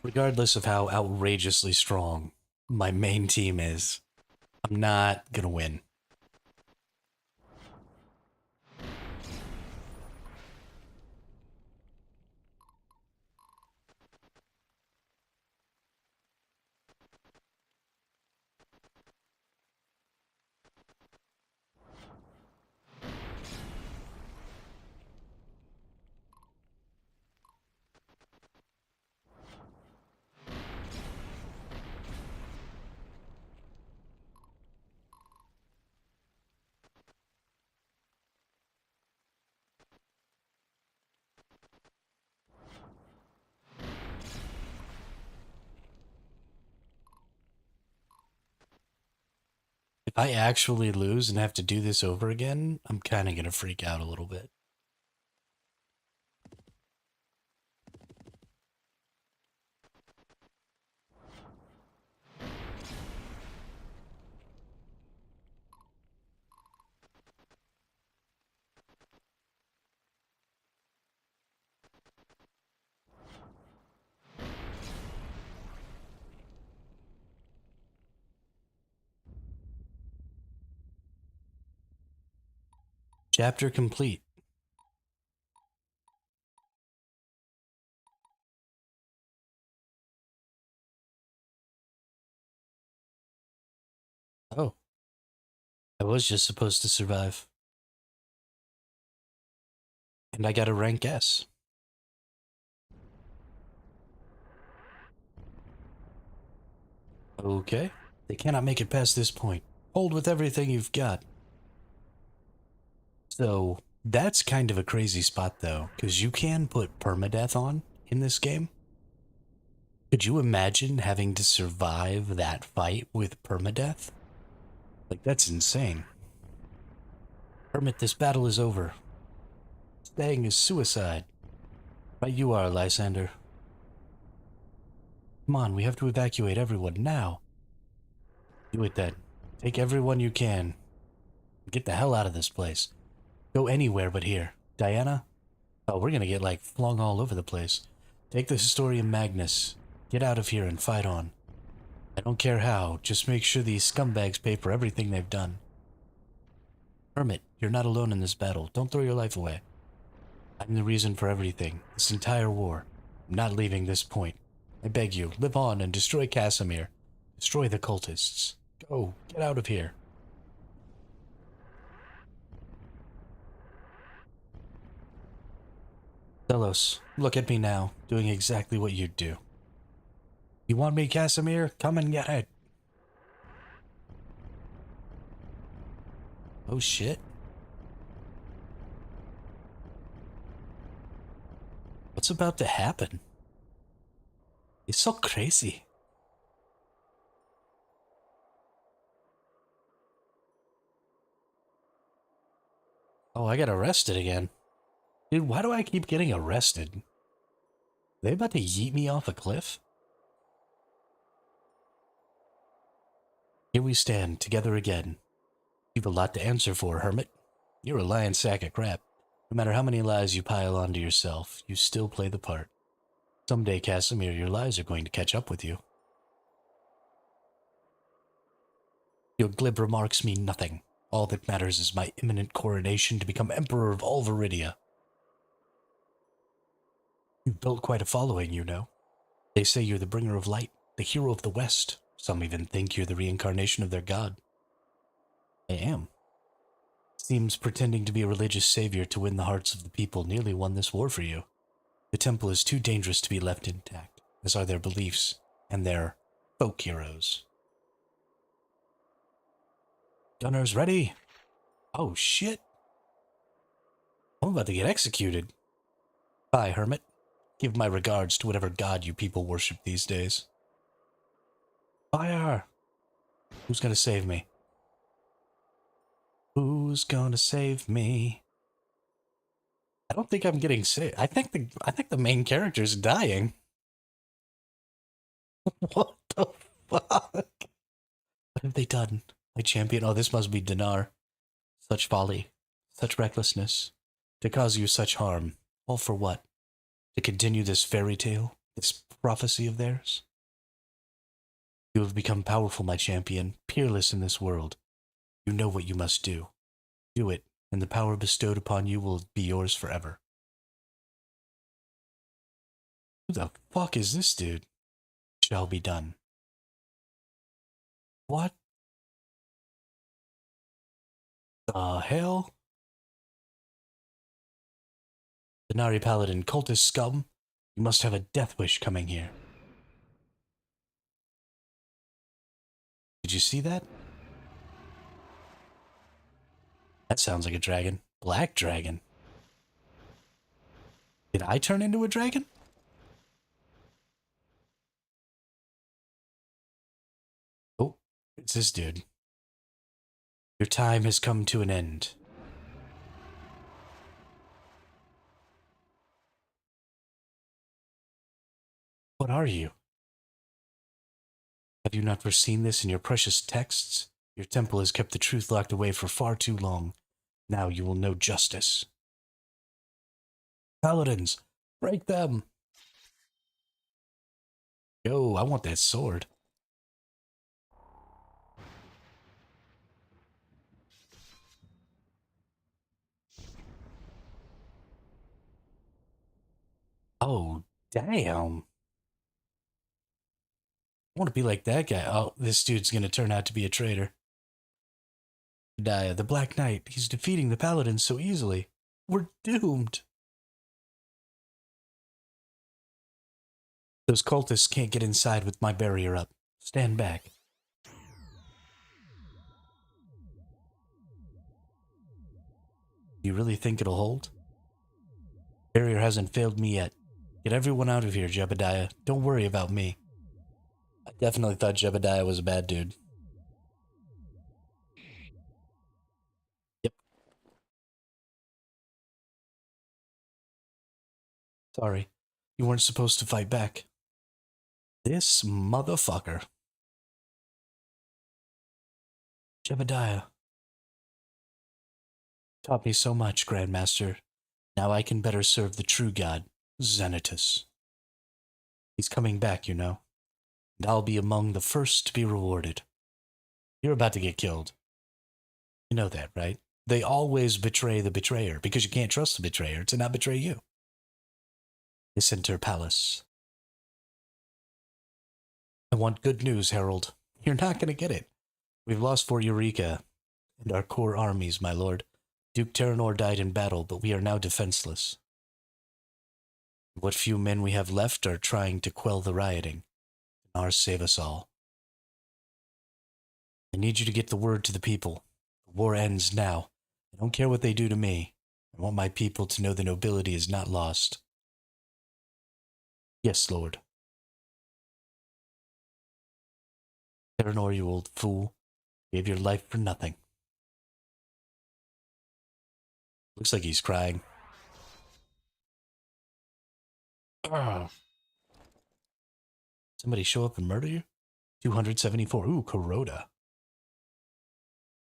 Regardless of how outrageously strong my main team is, I'm not gonna win. If I actually lose and have to do this over again, I'm kind of gonna freak out a little bit. Chapter complete. Oh, I was just supposed to survive. And I got a rank S. Okay. They cannot make it past this point. Hold with everything you've got. So, that's kind of a crazy spot though, because you can put permadeath on in this game. Could you imagine having to survive that fight with permadeath? Like, that's insane. Hermit, this battle is over. Staying is suicide. Right you are, Lysander. Come on, we have to evacuate everyone now. Do it then. Take everyone you can. Get the hell out of this place. Go anywhere but here. Diana? Oh, we're gonna get, like, flung all over the place. Take the Historium Magnus. Get out of here and fight on. I don't care how, just make sure these scumbags pay for everything they've done. Hermit, you're not alone in this battle. Don't throw your life away. I'm the reason for everything, this entire war. I'm not leaving this point. I beg you, live on and destroy Casimir. Destroy the cultists. Go, get out of here. Delos, look at me now, doing exactly what you'd do. You want me, Casimir? Come and get it. Oh shit. What's about to happen? It's so crazy. Oh, I got arrested again. Dude, why do I keep getting arrested? Are they about to yeet me off a cliff? Here we stand, together again. You've a lot to answer for, Hermit. You're a lying sack of crap. No matter how many lies you pile onto yourself, you still play the part. Someday, Casimir, your lies are going to catch up with you. Your glib remarks mean nothing. All that matters is my imminent coronation to become Emperor of all Viridia. You've built quite a following, you know. They say you're the bringer of light, the hero of the West. Some even think you're the reincarnation of their god. I am. Seems pretending to be a religious savior to win the hearts of the people nearly won this war for you. The temple is too dangerous to be left intact, as are their beliefs and their folk heroes. Gunners ready? Oh shit. I'm about to get executed. Bye, hermit. Give my regards to whatever god you people worship these days. Fire! Who's gonna save me? Who's gonna save me? I don't think I'm getting saved. I think the main character's dying. What the fuck? What have they done? My champion. Oh, this must be Dinar. Such folly, such recklessness, to cause you such harm. All for what? To continue this fairy tale, this prophecy of theirs? You have become powerful, my champion, peerless in this world. You know what you must do. Do it, and the power bestowed upon you will be yours forever. Who the fuck is this dude? Shall be done. What the hell? Denari Paladin, cultist scum, you must have a death wish coming here. Did you see that? That sounds like a dragon. Black dragon. Did I turn into a dragon? Oh, it's this dude. Your time has come to an end. What are you? Have you not foreseen this in your precious texts? Your temple has kept the truth locked away for far too long. Now you will know justice. Paladins, break them! Yo, I want that sword. Oh, damn. I want to be like that guy. Oh, this dude's gonna turn out to be a traitor. The Black Knight, he's defeating the Paladins so easily. We're doomed. Those cultists can't get inside with my barrier up. Stand back. You really think it'll hold? Barrier hasn't failed me yet. Get everyone out of here, Jebediah. Don't worry about me. I definitely thought Jebediah was a bad dude. Yep. Sorry. You weren't supposed to fight back. This motherfucker. Jebediah. Taught me so much, Grandmaster. Now I can better serve the true god, Xanatus. He's coming back, you know. And I'll be among the first to be rewarded. You're about to get killed. You know that, right? They always betray the betrayer because you can't trust the betrayer to not betray you. Enter Palace. I want good news, Herald. You're not going to get it. We've lost Fort Eureka and our core armies, my lord. Duke Terranor died in battle, but we are now defenseless. What few men we have left are trying to quell the rioting. Ours save us all. I need you to get the word to the people. The war ends now. I don't care what they do to me. I want my people to know the nobility is not lost. Yes, Lord. Terranor, you old fool. Gave your life for nothing. Looks like he's crying. Ugh. Somebody show up and murder you? 274. Ooh, Kuroda.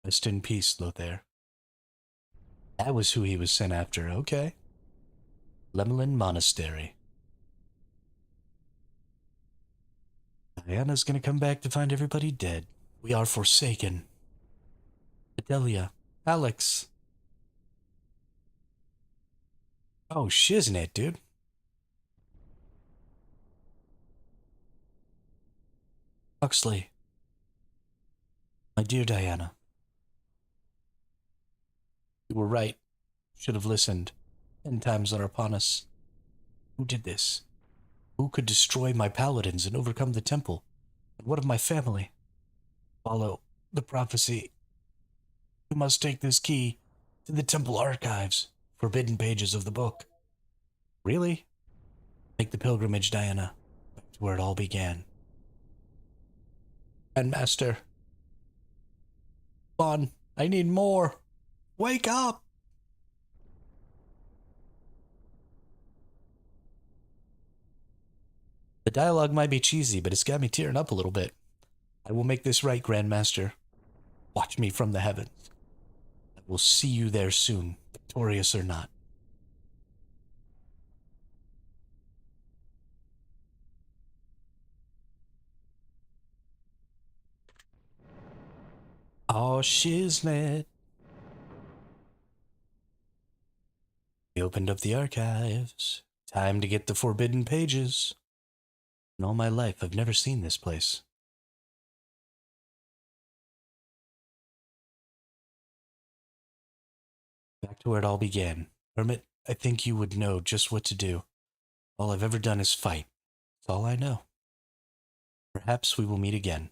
Rest in peace, Lothair. That was who he was sent after. Okay. Lemelin Monastery. Diana's gonna come back to find everybody dead. We are forsaken. Adelia. Alex. Oh, shiznit, dude. Huxley. My dear Diana. You were right. Should have listened. 10 times are upon us. Who did this? Who could destroy my paladins and overcome the temple? And what of my family? Follow the prophecy. You must take this key to the temple archives, forbidden pages of the book. Really? Make the pilgrimage, Diana, back to where it all began. And Master. Come on, I need more. Wake up! The dialogue might be cheesy, but it's got me tearing up a little bit. I will make this right, Grandmaster. Watch me from the heavens. I will see you there soon, victorious or not. Oh, shiznit. We opened up the archives. Time to get the forbidden pages. In all my life, I've never seen this place. Back to where it all began. Hermit, I think you would know just what to do. All I've ever done is fight. That's all I know. Perhaps we will meet again.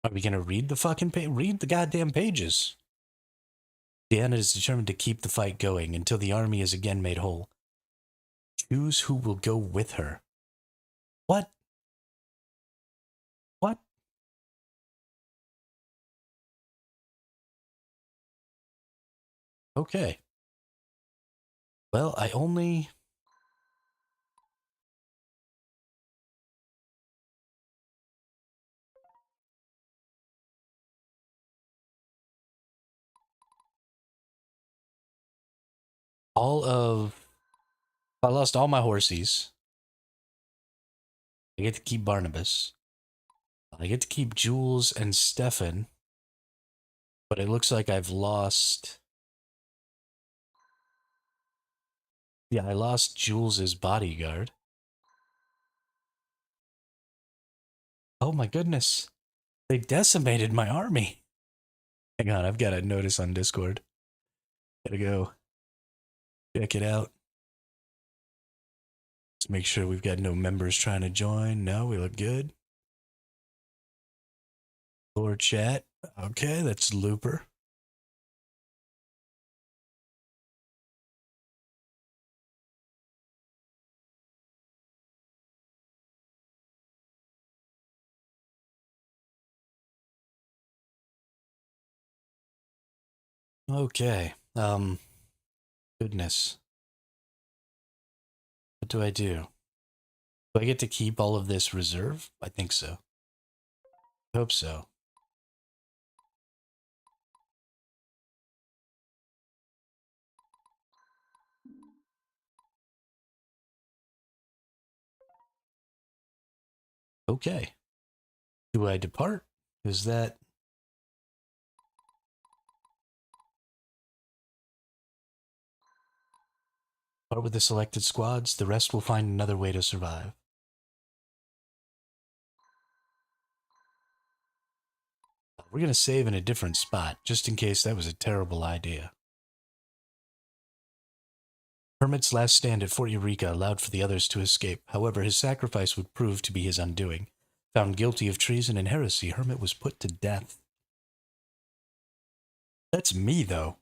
Are we gonna read the fucking read the goddamn pages? Diana is determined to keep the fight going until the army is again made whole. Choose who will go with her. What? What? Okay. Well, I only... I lost all my horsies. I get to keep Barnabas. I get to keep Jules and Stefan. But it looks like I've lost... Yeah, I lost Jules's bodyguard. Oh my goodness. They decimated my army. Hang on, I've got a notice on Discord. Gotta go check it out. Let's make sure we've got no members trying to join. No, we look good. Or chat. Okay, that's Looper. Okay. Goodness. What do I do? Do I get to keep all of this reserve? I think so. I hope so. Okay. Do I depart? Is that... Part with the selected squads, the rest will find another way to survive. We're gonna save in a different spot, just in case that was a terrible idea. Hermit's last stand at Fort Eureka allowed for the others to escape. However, his sacrifice would prove to be his undoing. Found guilty of treason and heresy, Hermit was put to death. That's me, though.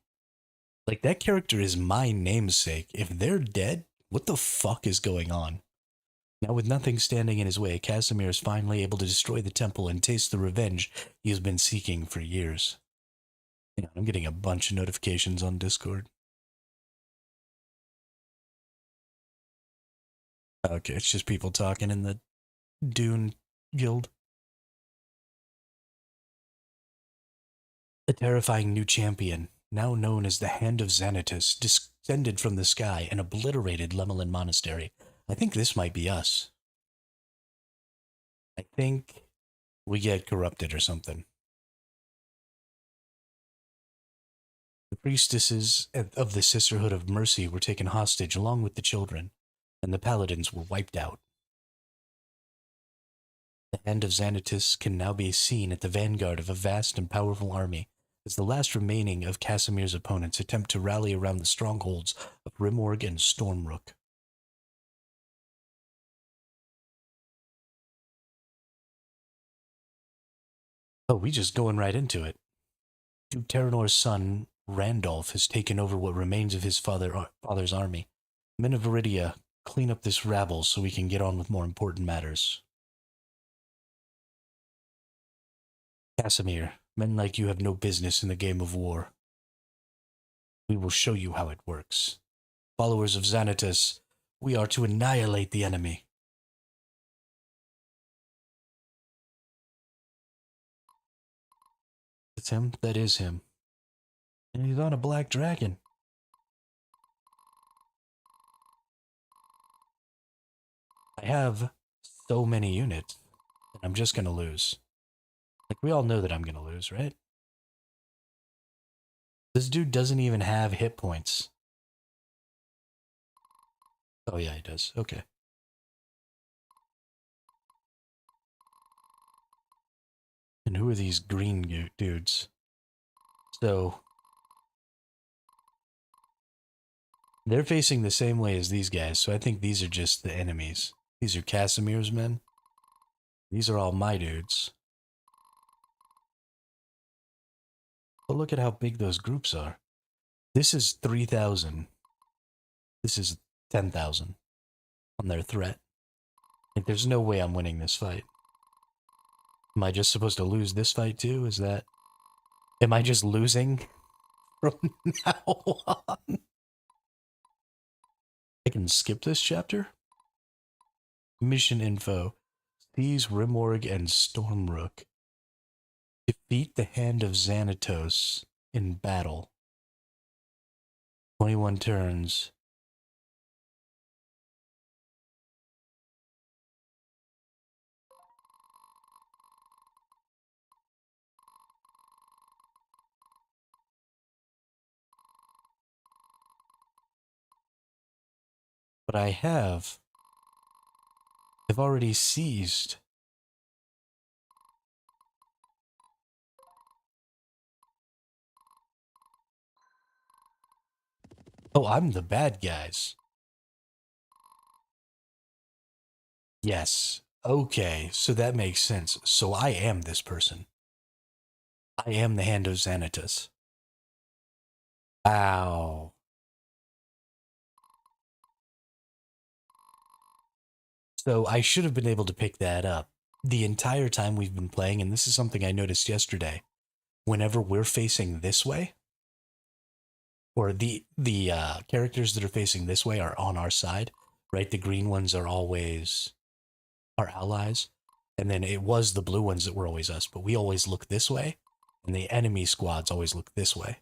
Like, that character is my namesake. If they're dead, what the fuck is going on? Now, with nothing standing in his way, Casimir is finally able to destroy the temple and taste the revenge he has been seeking for years. Yeah, I'm getting a bunch of notifications on Discord. Okay, it's just people talking in the Dune Guild. A terrifying new champion, now known as the Hand of Xanatus, descended from the sky and obliterated Lemelin Monastery. I think this might be us. I think we get corrupted or something. The priestesses of the Sisterhood of Mercy were taken hostage along with the children, and the paladins were wiped out. The hand of Xanatus can now be seen at the vanguard of a vast and powerful army, as the last remaining of Casimir's opponents attempt to rally around the strongholds of Rimorg and Stormrook. Oh, we just going right into it. Duke Terranor's son, Randolph, has taken over what remains of his father's army. Men of Viridia, clean up this rabble so we can get on with more important matters. Casimir, men like you have no business in the game of war. We will show you how it works. Followers of Xanatus, we are to annihilate the enemy. It's him? That is him. And he's on a black dragon. I have so many units, and I'm just gonna lose. Like, we all know that I'm gonna lose, right? This dude doesn't even have hit points. Oh yeah, he does. Okay. And who are these green dudes? So, they're facing the same way as these guys, so I think these are just the enemies. These are Casimir's men. These are all my dudes. But look at how big those groups are. This is 3,000. This is 10,000 on their threat. Like, there's no way I'm winning this fight. Am I just supposed to lose this fight too? Is that... Am I just losing from now on? I can skip this chapter? Mission info. Seize Rimorg and Stormrook. Defeat the Hand of Xanatos in battle. 21 turns. But I've already seized. Oh, I'm the bad guys. Yes. Okay, so that makes sense. So I am this person. I am the Hand of Xanatus. Ow. So I should have been able to pick that up the entire time we've been playing, and this is something I noticed yesterday. Whenever we're facing this way, or the characters that are facing this way are on our side, right? The green ones are always our allies, and then it was the blue ones that were always us, but we always look this way, and the enemy squads always look this way.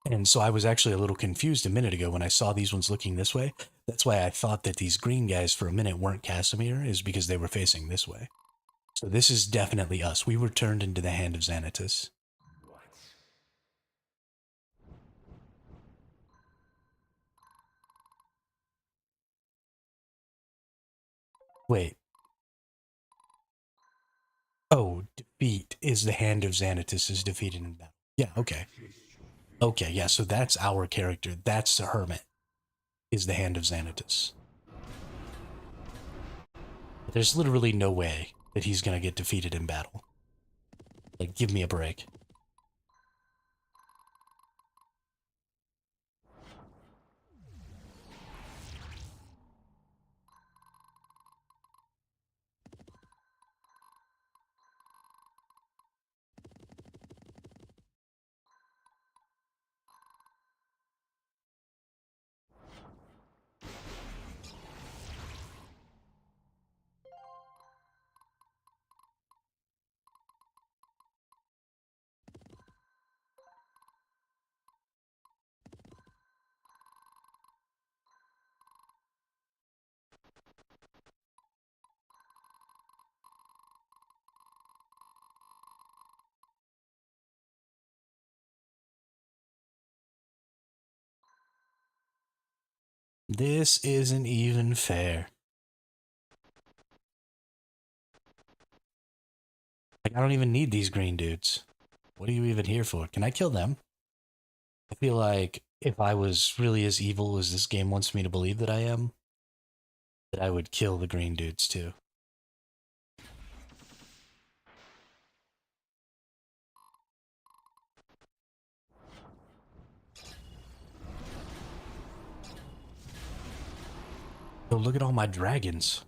And so I was actually a little confused a minute ago when I saw these ones looking this way. That's why I thought that these green guys for a minute weren't Casimir, is because they were facing this way. So this is definitely us. We were turned into the Hand of Xanatus. Wait. Oh, defeat is the Hand of Xanatus is defeated in battle. Yeah, okay. Okay, yeah, so that's our character. That's the Hermit, is the Hand of Xanatus. There's literally no way that he's gonna get defeated in battle. Like, give me a break. This isn't even fair. Like, I don't even need these green dudes. What are you even here for? Can I kill them? I feel like if I was really as evil as this game wants me to believe that I am, that I would kill the green dudes too. Oh, look at all my dragons.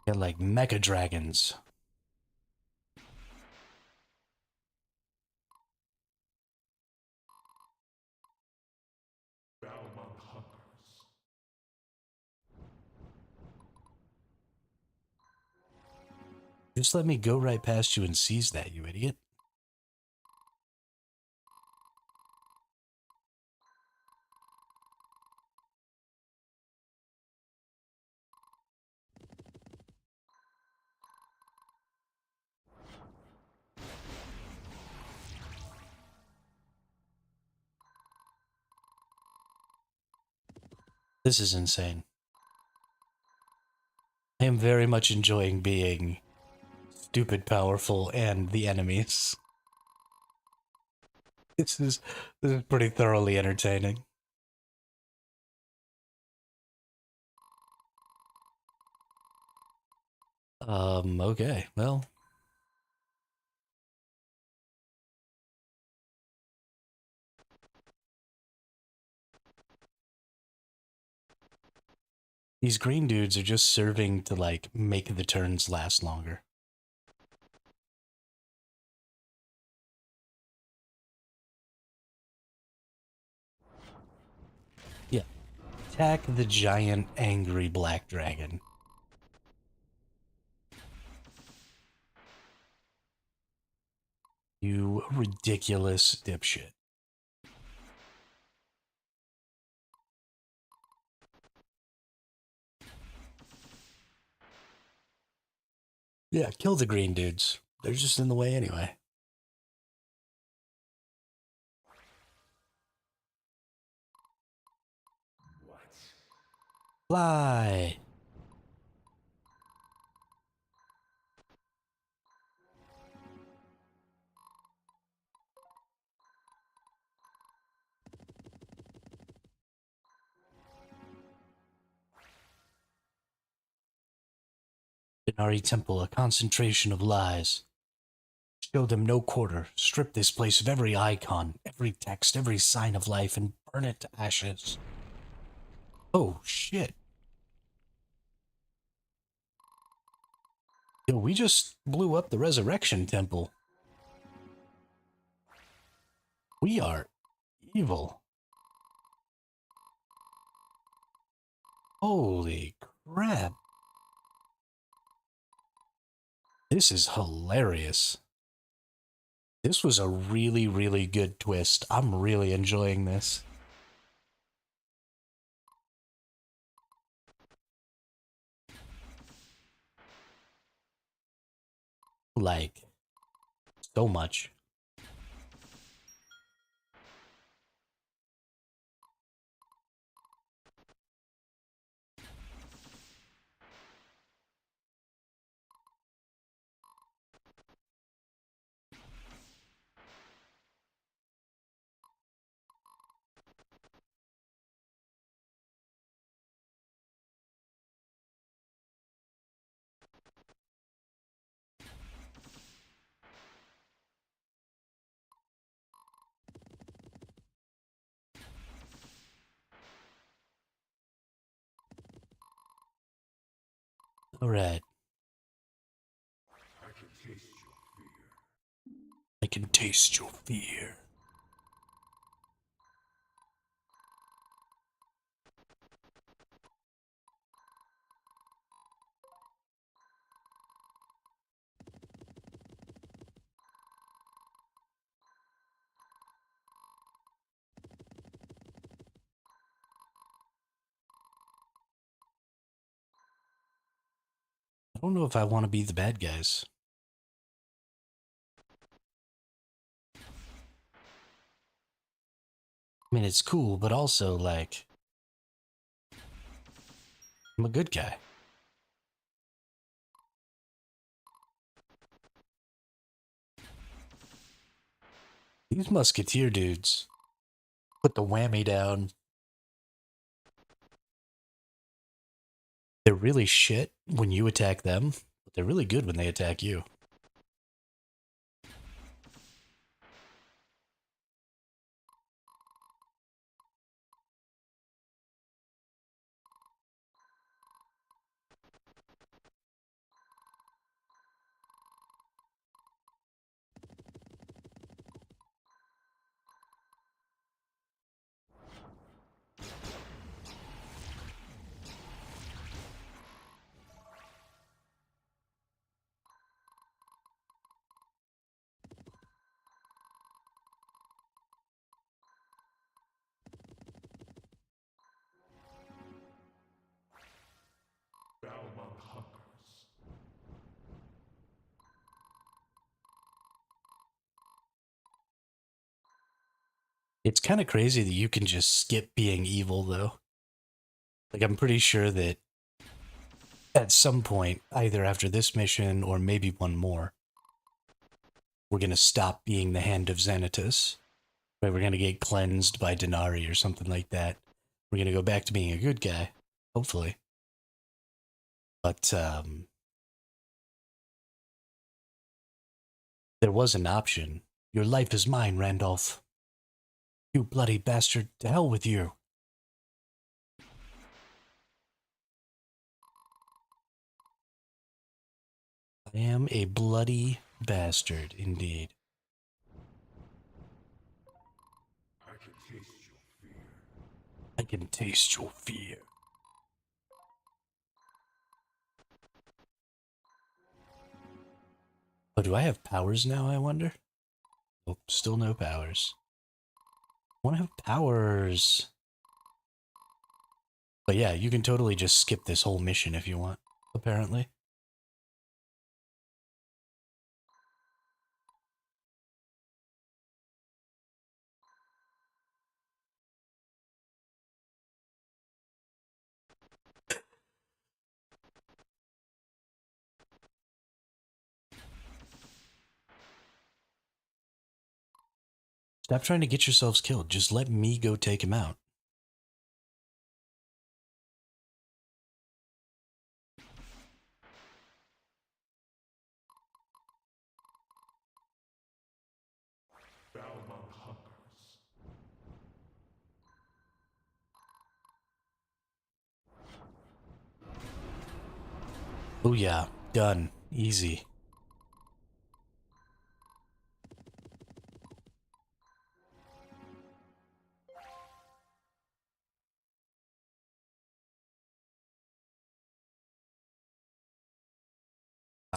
Got like mecha dragons. Just let me go right past you and seize that, you idiot. This is insane. I am very much enjoying being stupid powerful and the enemies. This is pretty thoroughly entertaining. Okay, well. These green dudes are just serving to, like, make the turns last longer. Yeah. Attack the giant, angry black dragon. You ridiculous dipshit. Yeah, kill the green dudes. They're just in the way anyway. Fly! Denari Temple, a concentration of lies. Show them no quarter. Strip this place of every icon, every text, every sign of life, and burn it to ashes. Oh, shit. Yo, we just blew up the Resurrection Temple. We are evil. Holy crap. This is hilarious. This was a really, really good twist. I'm really enjoying this. Like, so much. All right. I can taste your fear. I don't know if I want to be the bad guys. I mean, it's cool, but also, like, I'm a good guy. These musketeer dudes put the whammy down. They're really shit when you attack them, but they're really good when they attack you. It's kind of crazy that you can just skip being evil, though. Like, I'm pretty sure that at some point, either after this mission or maybe one more, we're going to stop being the Hand of Xanatus. Right? We're going to get cleansed by Denari or something like that. We're going to go back to being a good guy, hopefully. But there was an option. Your life is mine, Randolph. You bloody bastard, to hell with you. I am a bloody bastard, indeed. I can taste your fear. Oh, do I have powers now, I wonder? Oh, still no powers. I want to have powers. But yeah, you can totally just skip this whole mission if you want, apparently. Stop trying to get yourselves killed. Just let me go take him out. Oh yeah, done. Easy.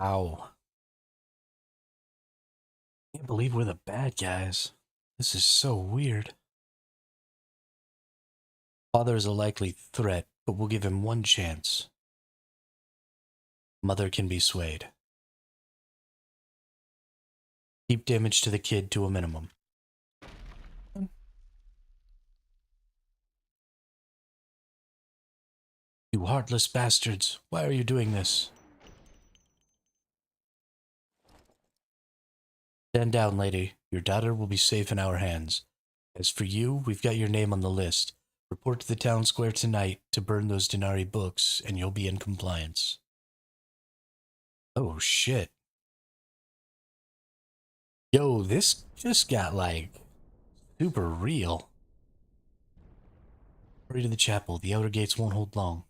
Ow. Can't believe we're the bad guys. This is so weird. Father is a likely threat, but we'll give him one chance. Mother can be swayed. Keep damage to the kid to a minimum. You heartless bastards, why are you doing this? Stand down, lady. Your daughter will be safe in our hands. As for you, we've got your name on the list. Report to the town square tonight to burn those Denari books, and you'll be in compliance. Oh, shit. Yo, this just got, like, super real. Hurry to the chapel. The outer gates won't hold long.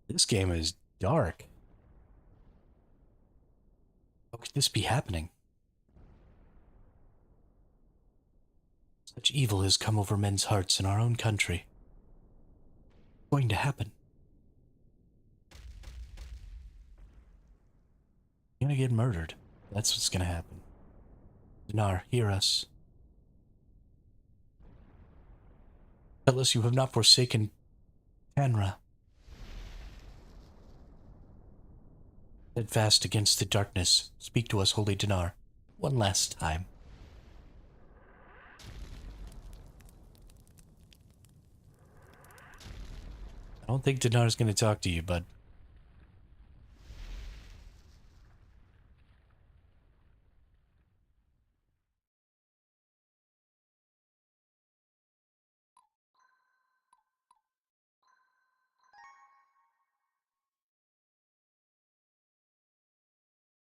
This game is dark. How could this be happening? Such evil has come over men's hearts in our own country. What's going to happen? You're gonna get murdered. That's what's gonna happen. Dinar, hear us. Tell us you have not forsaken Tanra. Steadfast against the darkness, speak to us, Holy Dinar, one last time. I don't think Dinar's going to talk to you, bud.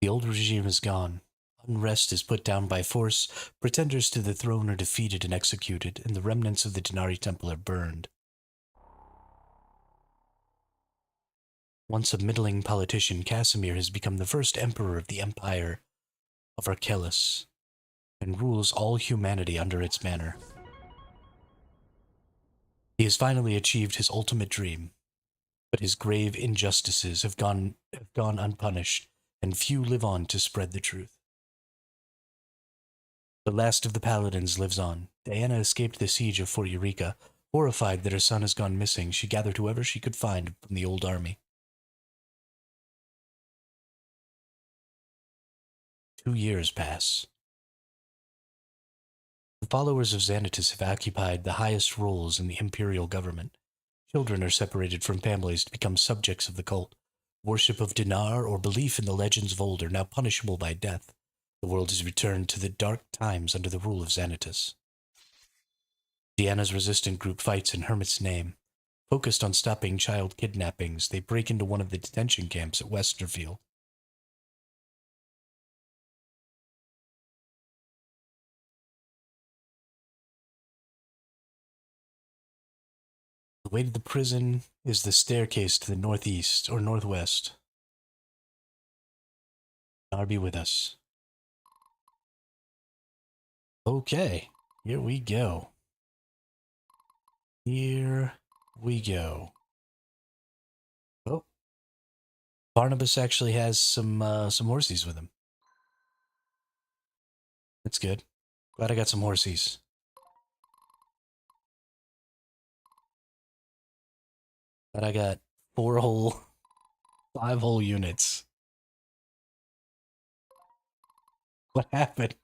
The old regime is gone. Unrest is put down by force, pretenders to the throne are defeated and executed, and the remnants of the Denari Temple are burned. Once a middling politician, Casimir has become the first emperor of the Empire of Arkelis, and rules all humanity under its banner. He has finally achieved his ultimate dream, but his grave injustices have gone unpunished, and few live on to spread the truth. The last of the paladins lives on. Diana escaped the siege of Fort Eureka. Horrified that her son has gone missing, she gathered whoever she could find from the old army. 2 years pass. The followers of Xanatus have occupied the highest roles in the imperial government. Children are separated from families to become subjects of the cult. Worship of Dinar or belief in the legends of old are now punishable by death. The world has returned to the dark times under the rule of Xanatus. Deanna's resistant group fights in Hermit's name. Focused on stopping child kidnappings, they break into one of the detention camps at Westerfield. The way to the prison is the staircase to the northeast or northwest. Dinar be with us. Okay, here we go. Here we go. Oh, Barnabas actually has some horsies with him. That's good. Glad I got some horsies. Glad I got 5 whole units. What happened?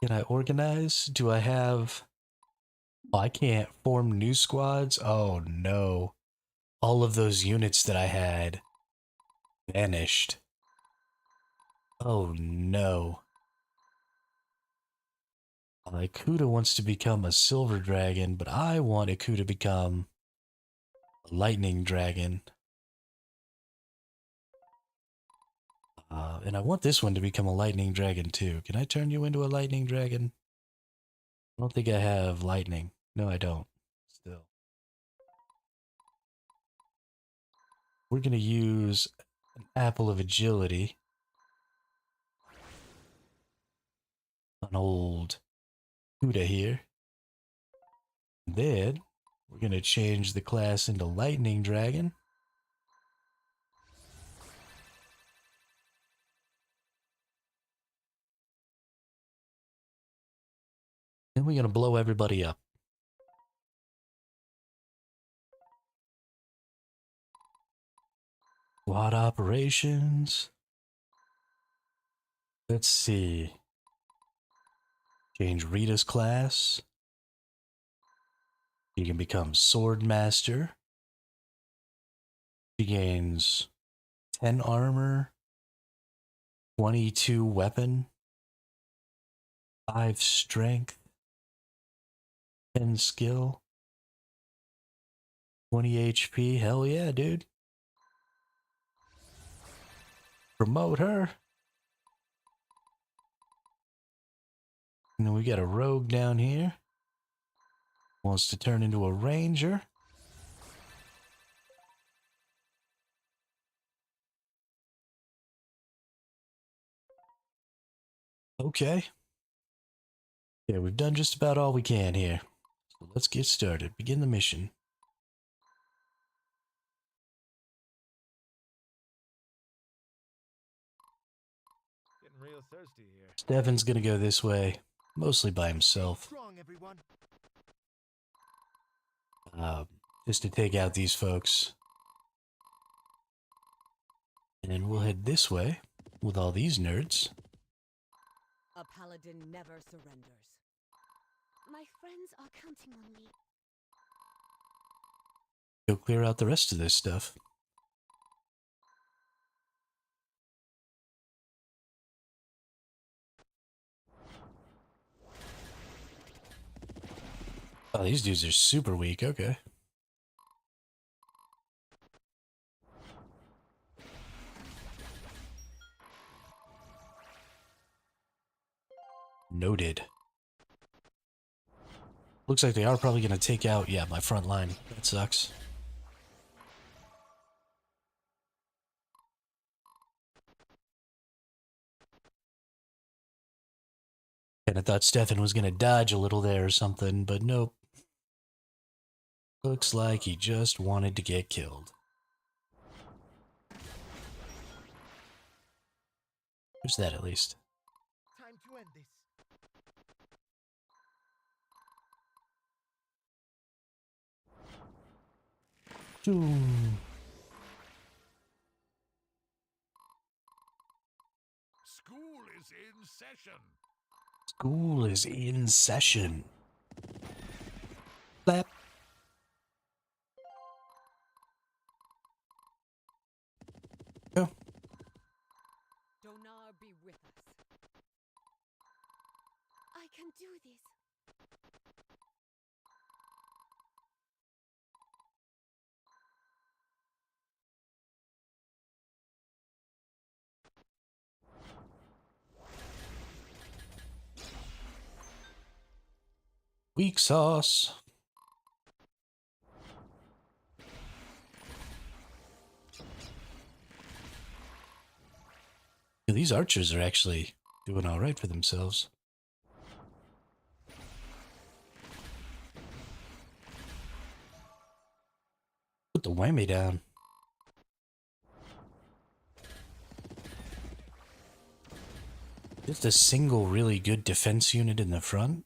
Can I organize? Do I have... Oh, I can't form new squads? Oh, no. All of those units that I had vanished. Oh, no. Ikuda wants to become a silver dragon, but I want Ikuda to become a lightning dragon. And I want this one to become a lightning dragon too. Can I turn you into a lightning dragon? I don't think I have lightning. No, I don't. Still. We're going to use an apple of agility on old Kuda here. Then we're going to change the class into lightning dragon. Then we're going to blow everybody up. Squad operations. Let's see. Change Rita's class. She can become Sword Master. She gains 10 armor, 22 weapon, 5 strength, 10 skill, 20 HP. Hell yeah, dude. Promote her. And then we got a rogue down here. Wants to turn into a ranger. Okay. Yeah, we've done just about all we can here. So let's get started. Begin the mission. Getting real thirsty here. Stefan's gonna go this way, mostly by himself. Strong, everyone. Just to take out these folks. And we'll head this way with all these nerds. A paladin never surrenders. My friends are counting on me. Go clear out the rest of this stuff. Oh, these dudes are super weak. Okay. Noted. Looks like they are probably going to take out, yeah, my front line. That sucks. And I thought Stefan was going to dodge a little there or something, but nope. Looks like he just wanted to get killed. There's that at least. Time to end this. Doom. School is in session. School is in session. Flap. Go. Donar be with us. I can do this. Weak sauce. Yeah, these archers are actually doing all right for themselves. Put the whammy down. Just a single really good defense unit in the front.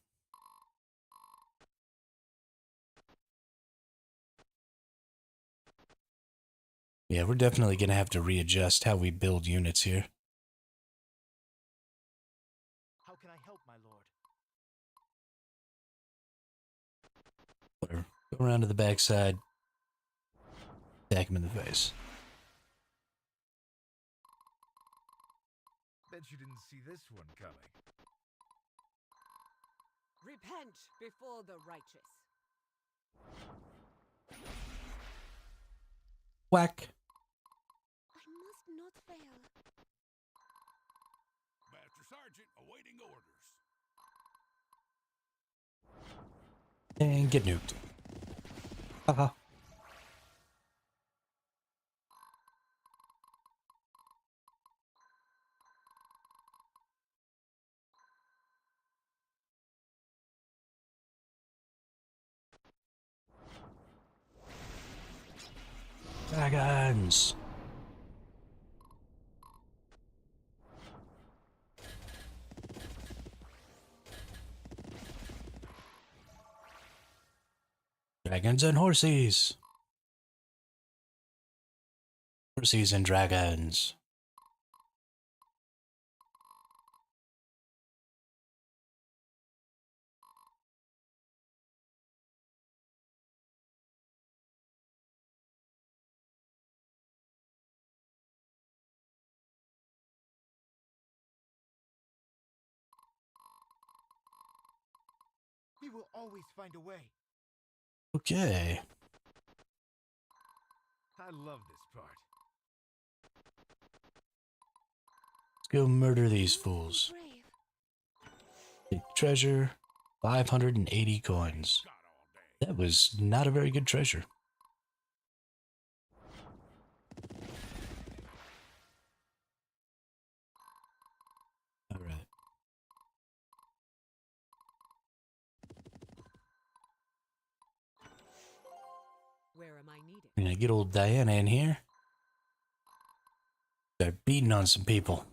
Yeah, we're definitely going to have to readjust how we build units here. How can I help, my lord? Whatever. Go around to the backside. Attack him in the face. Bet you didn't see this one coming. Repent before the righteous. Whack. I must not fail. Master Sergeant awaiting orders. And get nuked. Haha. Dragons. Dragons and horses. Horses and dragons. We will always find a way. Okay. I love this part. Let's go murder these fools. Brave. Take treasure. 580 coins. Got all day. That was not a very good treasure. Alright. Where am I needed? I'm gonna get old Diana in here. Start beating on some people.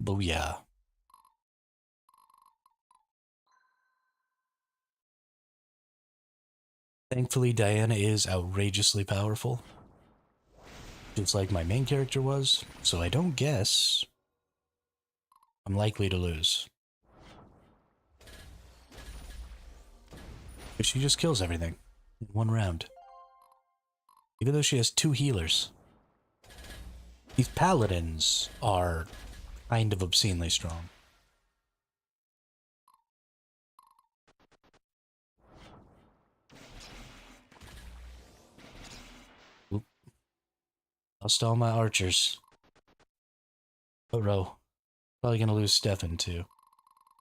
Booyah. Thankfully, Diana is outrageously powerful. just like my main character was, so I don't guess I'm likely to lose. But she just kills everything in one round. Even though she has 2 healers. These paladins are kind of obscenely strong. Oop. Lost all my archers. Uh-oh. Probably gonna lose Stefan too.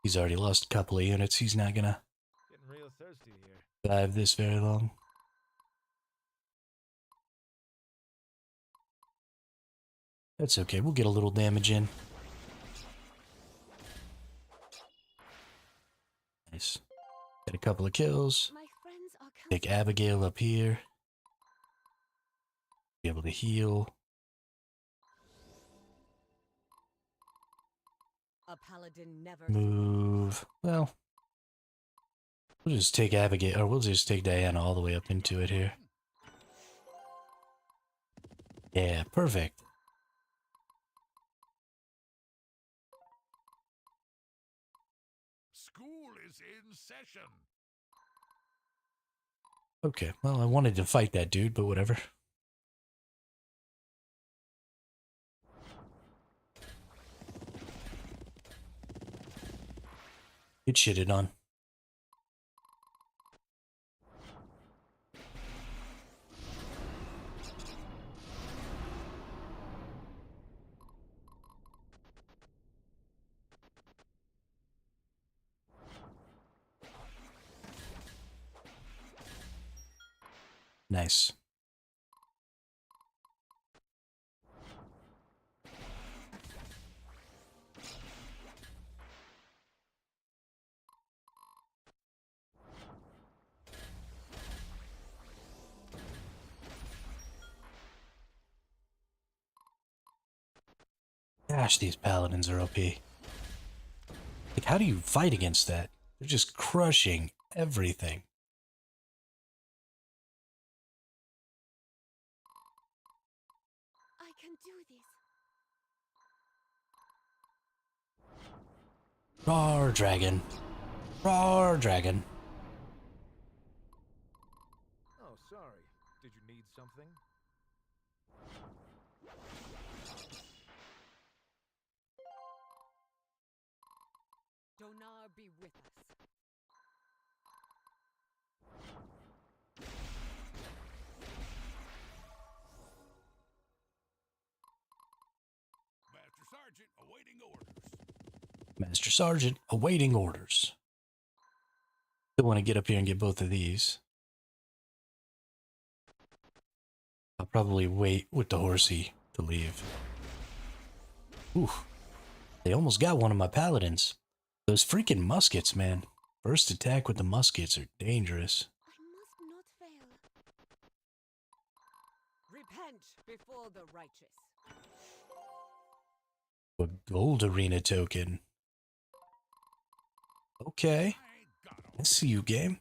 He's already lost a couple of units. He's not gonna Getting real thirsty here. survive this very long. That's okay. We'll get a little damage in. Nice. Get a couple of kills. My friends are Take counting. Abigail up here. Be able to heal. A paladin never Move. Well, we'll just take Abigail, or we'll just take Diana all the way up into it here. Yeah, perfect. School is in session. Okay, well, I wanted to fight that dude, but whatever. Get shitted on. Nice. Gosh, these paladins are OP. Like, how do you fight against that? They're just crushing everything. I can do this. Roar, dragon. Roar, dragon. Oh, sorry. Did you need something? Donar be with us. Master Sergeant awaiting orders. Master Sergeant, awaiting orders. Still want to get up here and get both of these. I'll probably wait with the horsey to leave. Ooh, they almost got one of my paladins. Those freaking muskets, man. First attack with the muskets are dangerous. I must not fail. Repent before the righteous. A gold arena token. Okay, I ain't got 'em. I see you, game.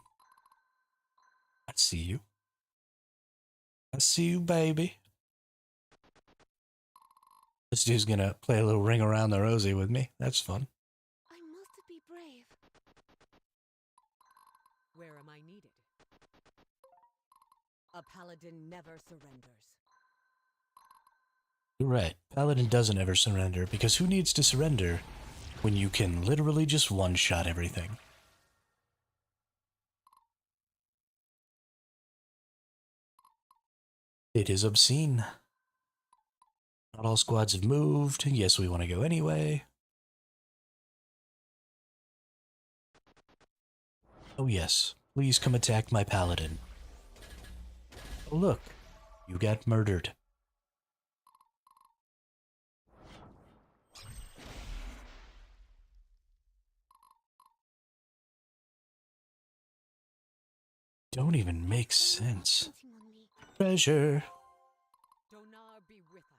I see you. I see you, baby. This dude's gonna play a little ring around the rosy with me. That's fun. I must be brave. Where am I needed? A paladin never surrenders. You're right. Paladin doesn't ever surrender, because who needs to surrender when you can literally just one-shot everything? It is obscene. Not all squads have moved. Yes, we want to go anyway. Oh yes, please come attack my paladin. Oh look, you got murdered. Don't even make My friends are sense. counting on me. Treasure. Donar be with us.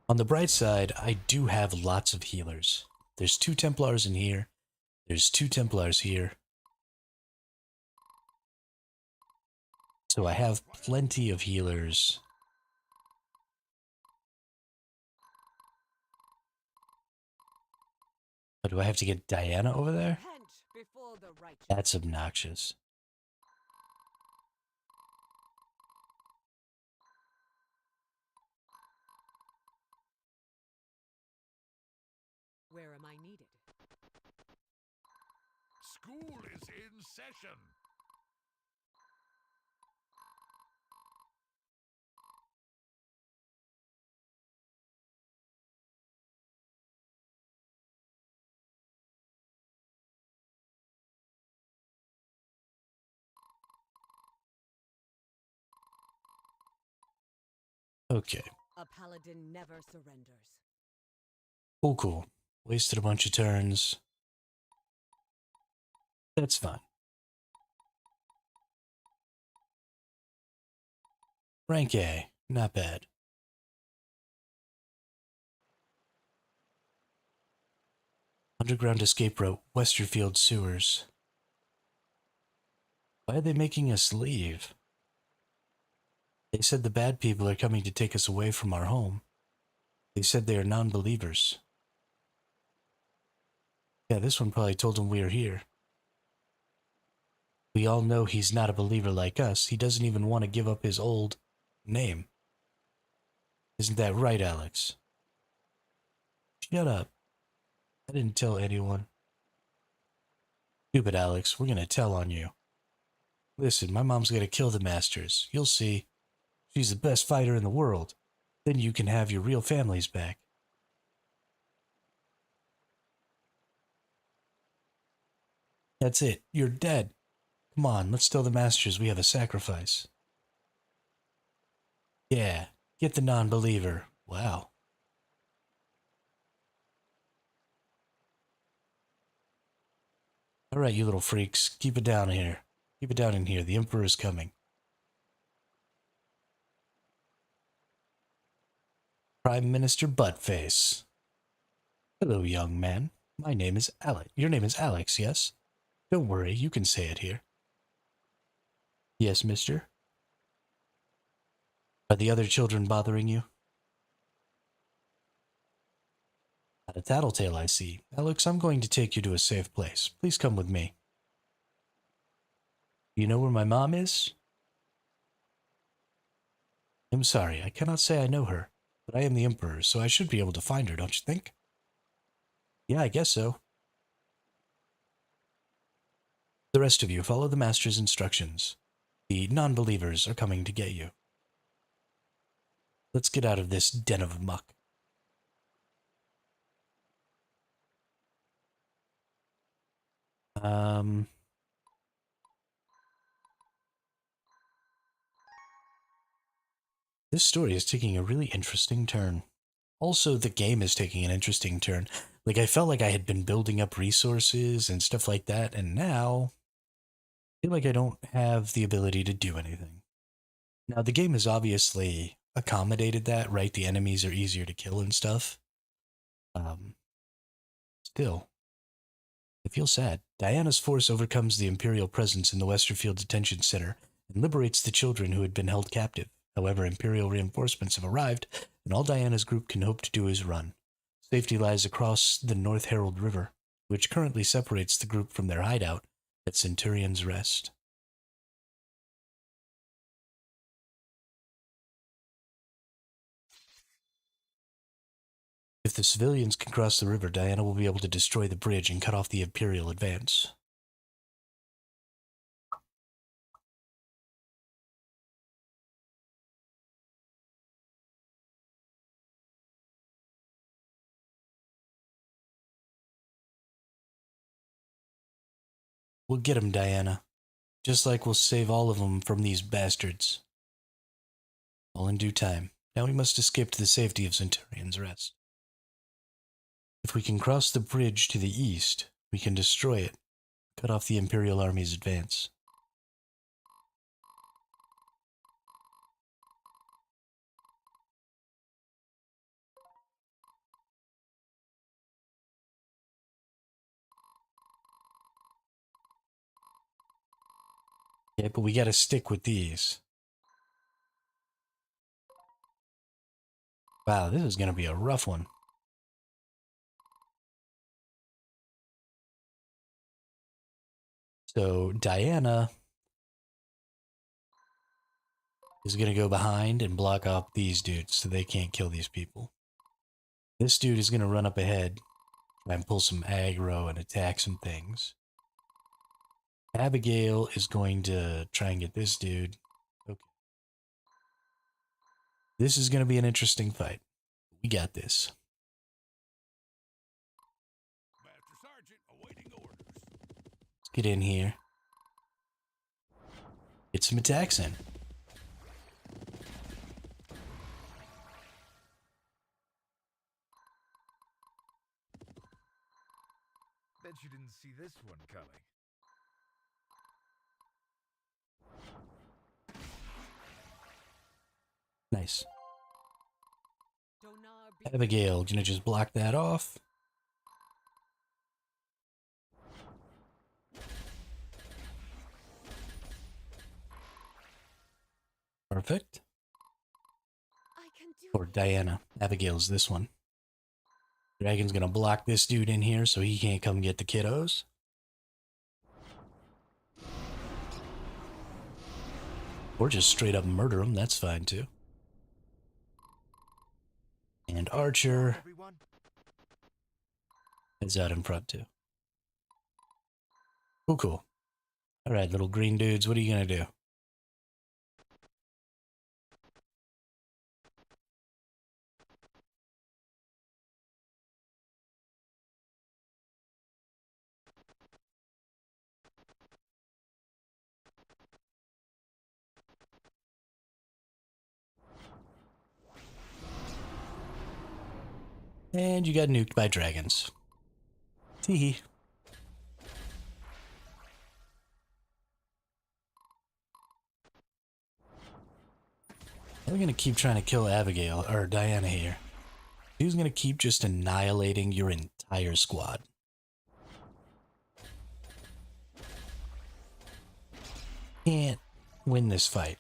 On the bright side, I do have lots of healers. There's 2 Templars in here. There's 2 Templars here. So I have plenty of healers. But do I have to get Diana over there? Repent before the righteous. That's obnoxious. Where am I needed? School is in session. Okay. A paladin never surrenders. Cool, cool. Wasted a bunch of turns. That's fine. Rank A. Not bad. Underground escape route, Westerfield sewers. Why are they making us leave? They said the bad people are coming to take us away from our home. They said they are non-believers. Yeah, this one probably told them we are here. We all know he's not a believer like us. He doesn't even want to give up his old name. Isn't that right, Alex? Shut up. I didn't tell anyone. Stupid Alex, we're gonna tell on you. Listen, my mom's gonna kill the Masters. You'll see. She's the best fighter in the world. Then you can have your real families back. That's it. You're dead. Come on, let's tell the Masters we have a sacrifice. Yeah, get the non-believer. Wow. All right, you little freaks. Keep it down here. Keep it down in here. The Emperor's coming. Prime Minister Buttface. Hello, young man. My name is Alex. Your name is Alex, yes? Don't worry, you can say it here. Yes, mister? Are the other children bothering you? Not a tattletale, I see. Alex, I'm going to take you to a safe place. Please come with me. Do you know where my mom is? I'm sorry, I cannot say I know her, but I am the Emperor, so I should be able to find her, don't you think? Yeah, I guess so. The rest of you, follow the Master's instructions. The non-believers are coming to get you. Let's get out of this den of muck. This story is taking a really interesting turn. Also, the game is taking an interesting turn. Like, I felt like I had been building up resources and stuff like that, and now I feel like I don't have the ability to do anything. Now, the game has obviously accommodated that, right? The enemies are easier to kill and stuff. Still, I feel sad. Diana's force overcomes the Imperial presence in the Westerfield Detention Center and liberates the children who had been held captive. However, Imperial reinforcements have arrived, and all Diana's group can hope to do is run. Safety lies across the North Herald River, which currently separates the group from their hideout at Centurion's Rest. If the civilians can cross the river, Diana will be able to destroy the bridge and cut off the Imperial advance. We'll get him, Diana. Just like we'll save all of them from these bastards. All in due time. Now we must escape to the safety of Centurion's Rest. If we can cross the bridge to the east, we can destroy it, cut off the Imperial Army's advance. Okay, but we got to stick with these. Wow, this is going to be a rough one. So Diana is going to go behind and block off these dudes so they can't kill these people. This dude is going to run up ahead, try and pull some aggro and attack some things. Abigail is going to try and get this dude. Okay. This is going to be an interesting fight. We got this. Master Sergeant, awaiting orders. Let's get in here. Get some attacks in. Bet you didn't see this one coming. Nice. Donar be Abigail, gonna just block that off. Perfect. I can do Or Diana. Abigail's this one. Dragon's gonna block this dude in here so he can't come get the kiddos. Or just straight up murder him, that's fine too. And Archer Everyone? is out in front too. Cool, cool. Alright, little green dudes, what are you gonna do? And you got nuked by dragons. Teehee. We're gonna keep trying to kill Abigail, or Diana here. She's gonna keep just annihilating your entire squad. Can't win this fight.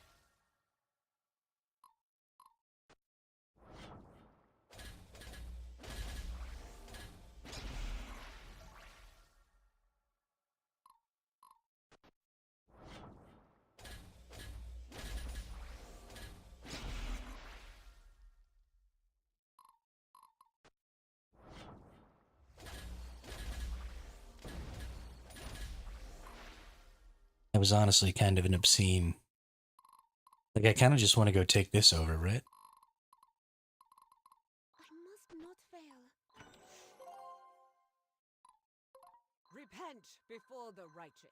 It was honestly kind of an obscene. Like, I kind of just want to go take this over, right? I must not fail. repent before the righteous.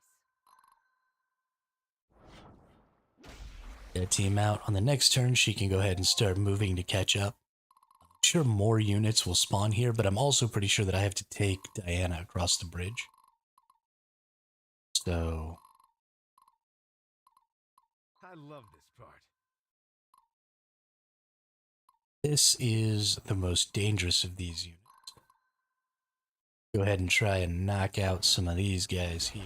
That team out. On the next turn, she can go ahead and start moving to catch up. I'm sure more units will spawn here, but I'm also pretty sure that I have to take Diana across the bridge. So, I love this part. this is the most dangerous of these units. Go ahead and try and knock out some of these guys here.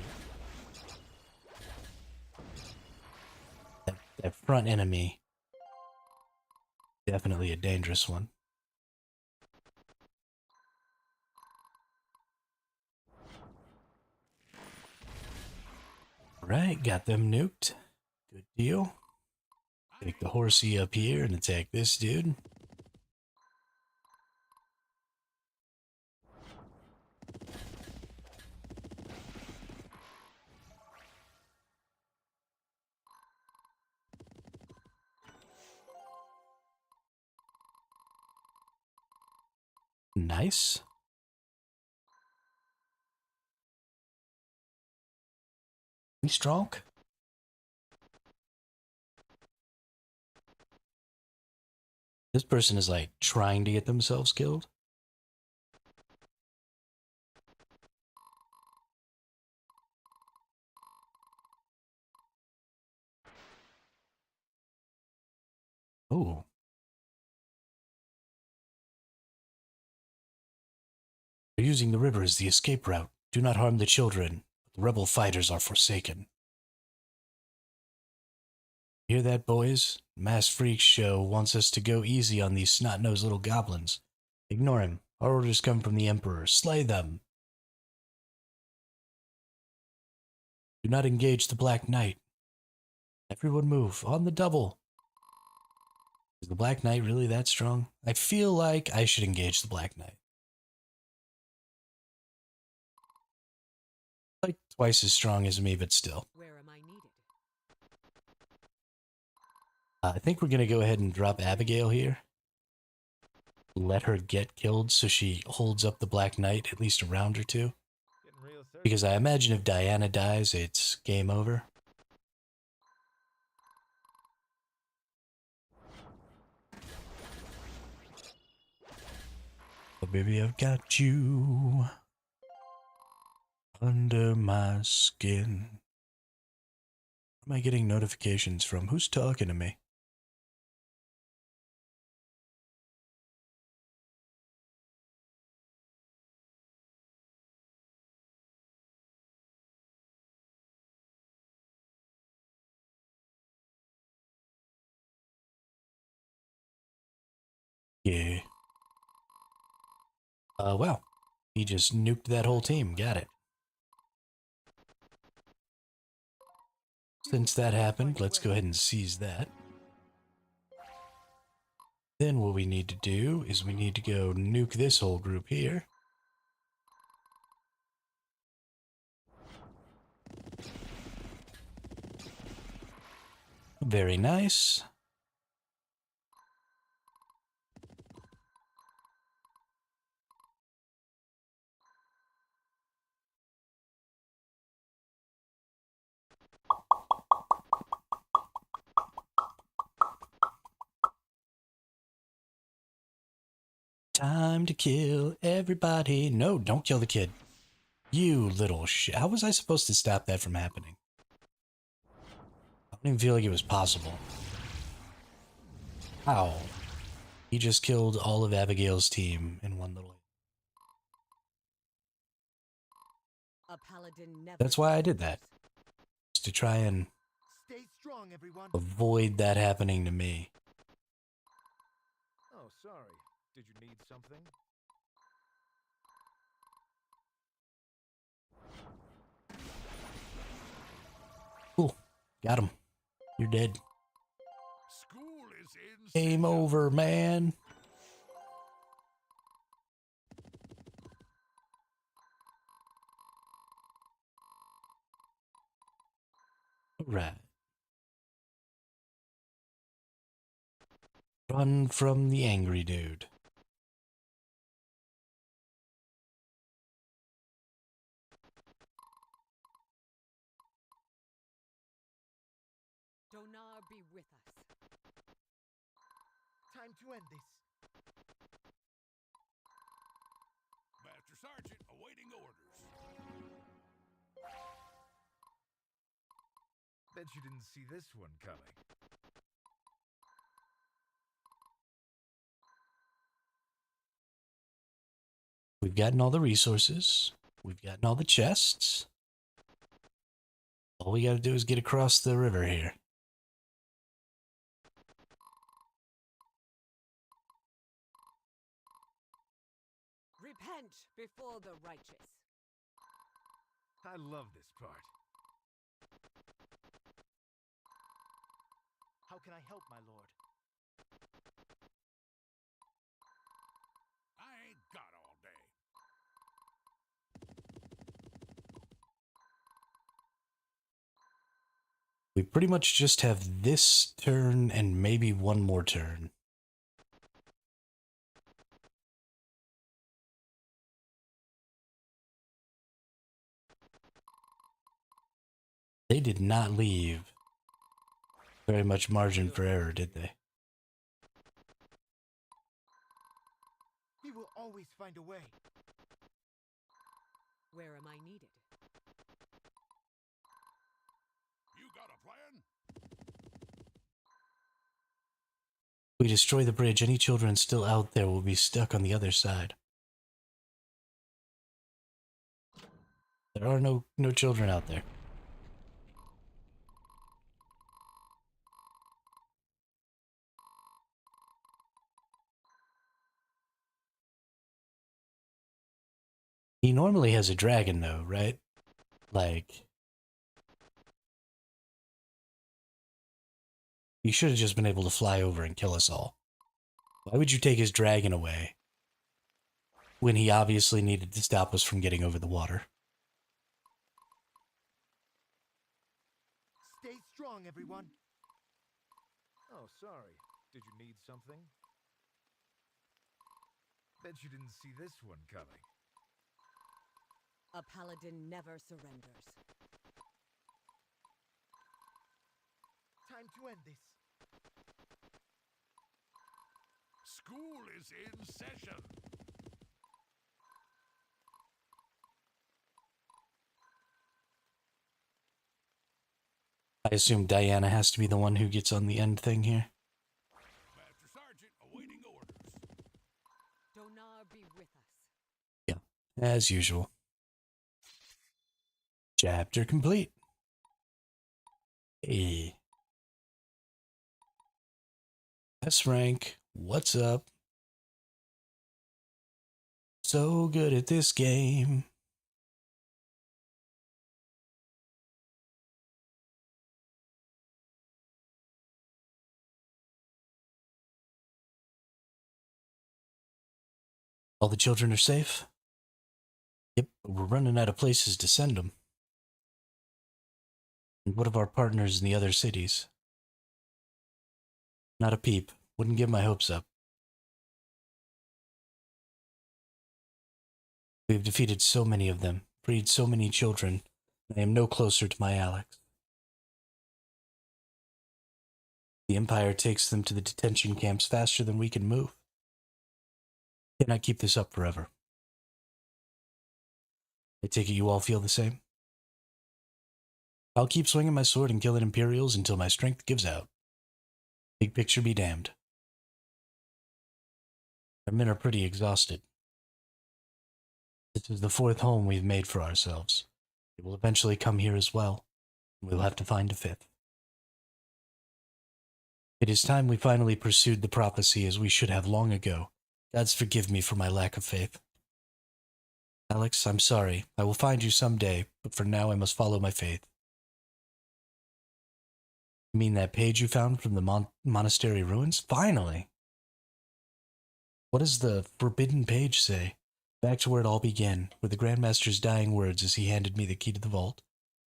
That front enemy, definitely a dangerous one. Right, got them nuked. Good deal. Take the horsey up here and attack this dude. Nice. We strong? This person is like trying to get themselves killed. Oh. They're using the river as the escape route. Do not harm the children. The rebel fighters are forsaken. Hear that, boys? Mass Freak Show wants us to go easy on these snot-nosed little goblins. Ignore him. Our orders come from the Emperor. Slay them. Do not engage the Black Knight. Everyone move. On the double. Is the Black Knight really that strong? I feel like I should engage the Black Knight. Like twice as strong as me, but still. Where am I needed? I think we're going to go ahead and drop Abigail here. Let her get killed so she holds up the Black Knight at least a round or two. Because I imagine if Diana dies, it's game over. Oh, baby, I've got you under my skin. Where am I getting notifications from? Who's talking to me? Yeah. Wow. He just nuked that whole team. Got it. Since that happened, let's go ahead and seize that. Then what we need to do is we need to go nuke this whole group here. Very nice. Time to kill everybody. No, don't kill the kid. You little shit. How was I supposed to stop that from happening? I don't even feel like it was possible. How? He just killed all of Abigail's team in one little... A paladin never. That's why I did that. Just to try and Stay strong, everyone. avoid that happening to me. Oh, sorry. Did you need something? Cool. Got him. You're dead. School is in Game session. over, man. Right. Run from the angry dude. Donar be with us. Time to end this. Master Sergeant awaiting orders. Bet you didn't see this one coming. We've gotten all the resources. We've gotten all the chests. All we gotta do is get across the river here. Repent before the righteous. I love this part. How can I help, my lord? I ain't got all day. We pretty much just have this turn and maybe one more turn. They did not leave very much margin for error, did they? We will always find a way. Where am I needed? You got a plan? If we destroy the bridge, any children still out there will be stuck on the other side. There are no children out there. He normally has a dragon, though, right? Like, he should have just been able to fly over and kill us all. Why would you take his dragon away when he obviously needed to stop us from getting over the water? Stay strong, everyone. Oh, sorry. Did you need something? Bet you didn't see this one coming. A paladin never surrenders. Time to end this. School is in session. I assume Diana has to be the one who gets on the end thing here. Master Sergeant awaiting orders. Donar be with us. Yeah, as usual. Chapter complete. Hey. S rank, what's up? So good at this game. All the children are safe? Yep, but we're running out of places to send them. And what of our partners in the other cities? Not a peep. Wouldn't give my hopes up. We have defeated so many of them, freed so many children, and I am no closer to my Alex. The Empire takes them to the detention camps faster than we can move. Cannot keep this up forever. I take it you all feel the same? I'll keep swinging my sword and killing Imperials until my strength gives out. Big picture be damned. Our men are pretty exhausted. This is the fourth home we've made for ourselves. It will eventually come here as well, and we'll have to find a fifth. It is time we finally pursued the prophecy as we should have long ago. Gods forgive me for my lack of faith. Alex, I'm sorry. I will find you someday, but for now I must follow my faith. You mean that page you found from the monastery ruins? Finally! What does the forbidden page say? Back to where it all began, with the Grandmaster's dying words as he handed me the key to the vault.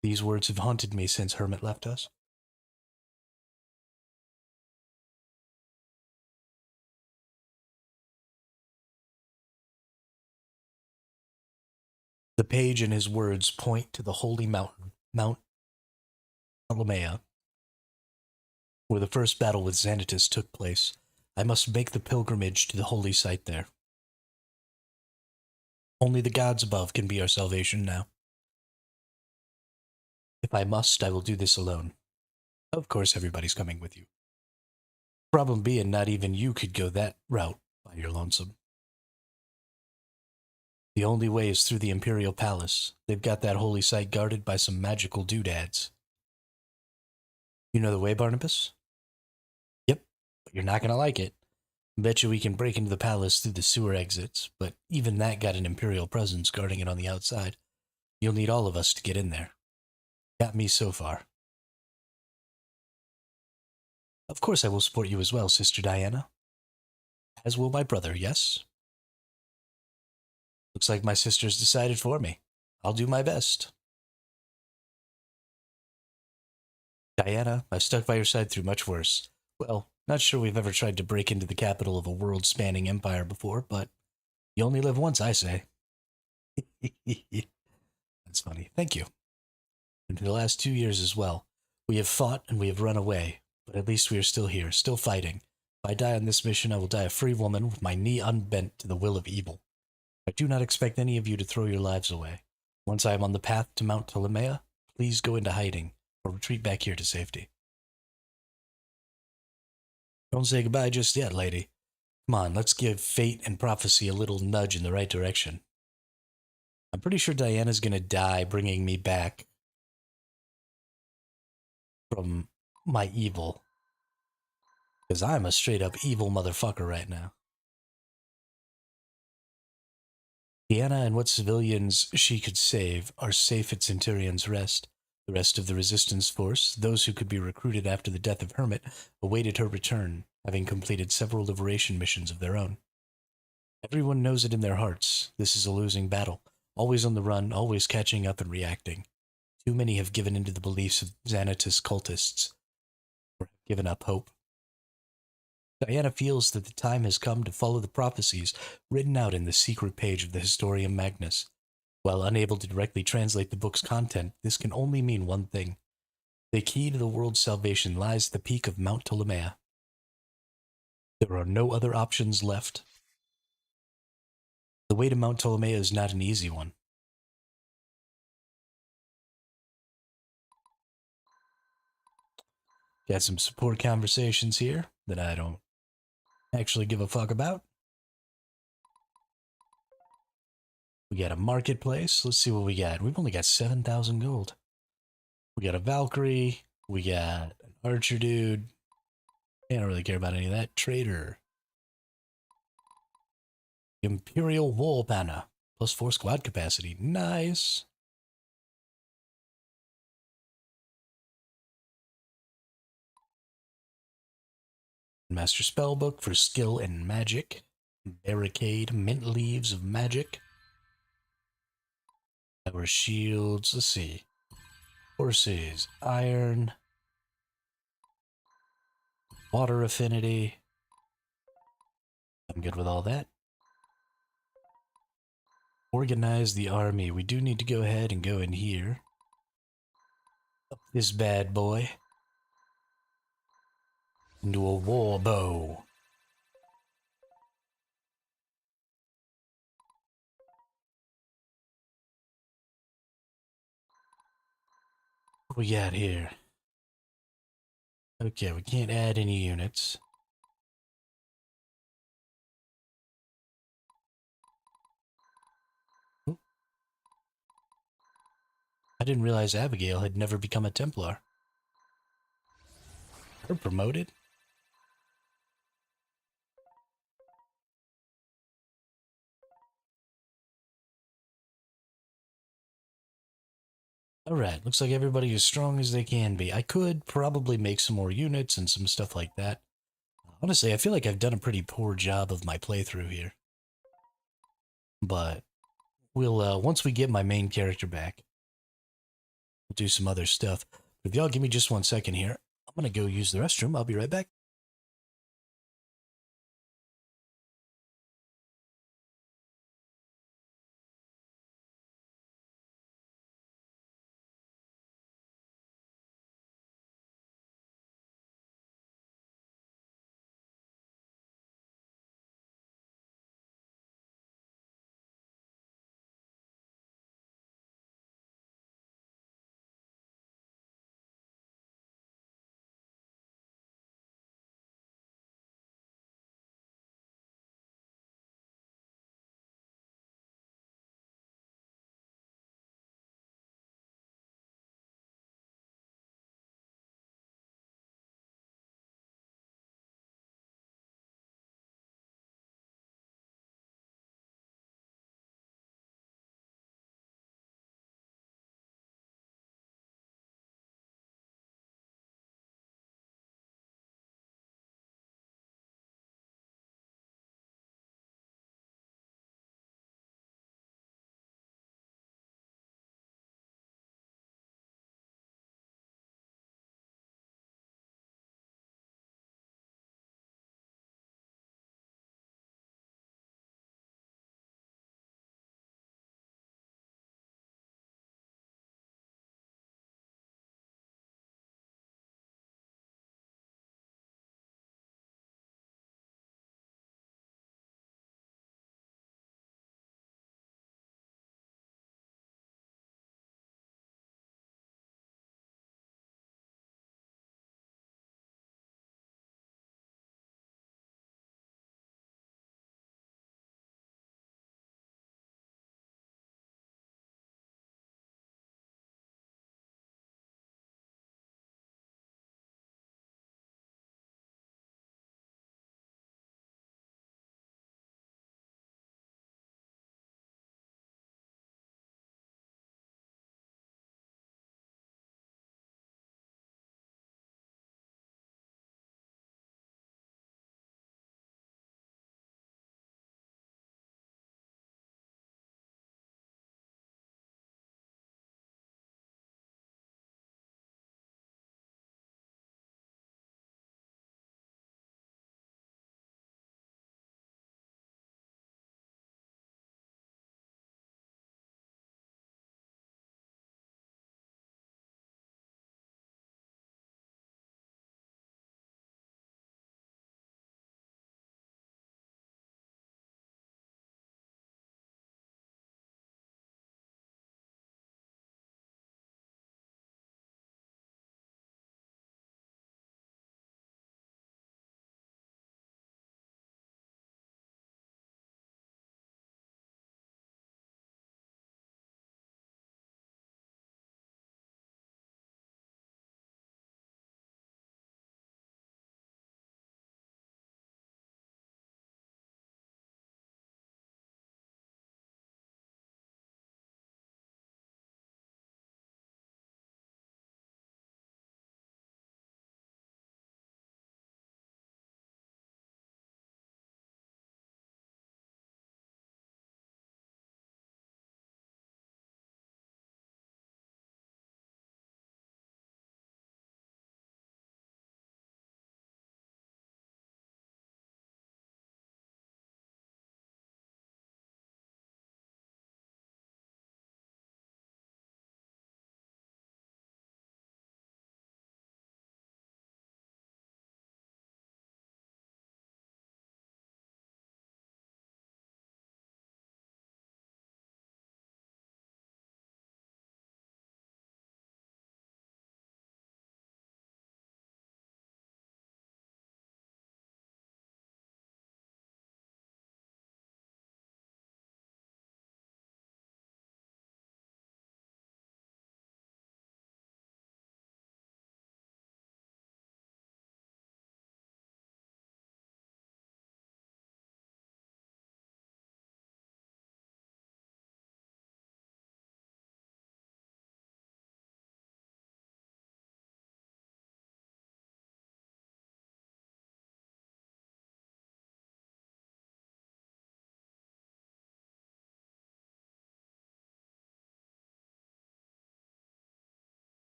These words have haunted me since Hermit left us. The page and his words point to the holy mountain, Mount Alamea, where the first battle with Xanatus took place. I must make the pilgrimage to the holy site there. Only the gods above can be our salvation now. If I must, I will do this alone. Of course, everybody's coming with you. Problem being, not even you could go that route by your lonesome. The only way is through the Imperial Palace. They've got that holy site guarded by some magical doodads. You know the way, Barnabas? Yep, but you're not going to like it. Bet you we can break into the palace through the sewer exits, but even that got an Imperial presence guarding it on the outside. You'll need all of us to get in there. Got me so far. Of course I will support you as well, Sister Diana. As will my brother, yes? Looks like my sister's decided for me. I'll do my best. Diana, I've stuck by your side through much worse. Well, not sure we've ever tried to break into the capital of a world-spanning empire before, but you only live once, I say. That's funny. Thank you. And for the last 2 years as well, we have fought and we have run away, but at least we are still here, still fighting. If I die on this mission, I will die a free woman with my knee unbent to the will of evil. I do not expect any of you to throw your lives away. Once I am on the path to Mount Ptolemea, please go into hiding, or retreat back here to safety. Don't say goodbye just yet, lady. Come on, let's give fate and prophecy a little nudge in the right direction. I'm pretty sure Diana's gonna die bringing me back from my evil. Because I'm a straight up evil motherfucker right now. Deanna and what civilians she could save are safe at Centurion's Rest. The rest of the resistance force, those who could be recruited after the death of Hermit, awaited her return, having completed several liberation missions of their own. Everyone knows it in their hearts. This is a losing battle. Always on the run, always catching up and reacting. Too many have given in to the beliefs of Xanatus cultists, or have given up hope. Diana feels that the time has come to follow the prophecies written out in the secret page of the Historium Magnus. While unable to directly translate the book's content, this can only mean one thing. The key to the world's salvation lies at the peak of Mount Ptolemaea. There are no other options left. The way to Mount Ptolemaea is not an easy one. Got some support conversations here that I don't actually give a fuck about. We got a marketplace. Let's see what we got. We've only got 7,000 gold. We got a Valkyrie. We got an archer dude. I don't really care about any of that. Trader. Imperial Wall Banner. +4 squad capacity. Nice. Master Spellbook for skill and magic. Barricade. Mint leaves of magic. Our shields. Let's see. Horses. Iron. Water affinity. I'm good with all that. Organize the army. We do need to go ahead and go in here. Up this bad boy. Into a war bow. What we got here? Okay, we can't add any units. I didn't realize Abigail had never become a Templar. Her promoted? Alright, looks like everybody is as strong as they can be. I could probably make some more units and some stuff like that. Honestly, I feel like I've done a pretty poor job of my playthrough here. But we'll, once we get my main character back, we'll do some other stuff. But if y'all give me just 1 second here, I'm gonna go use the restroom. I'll be right back.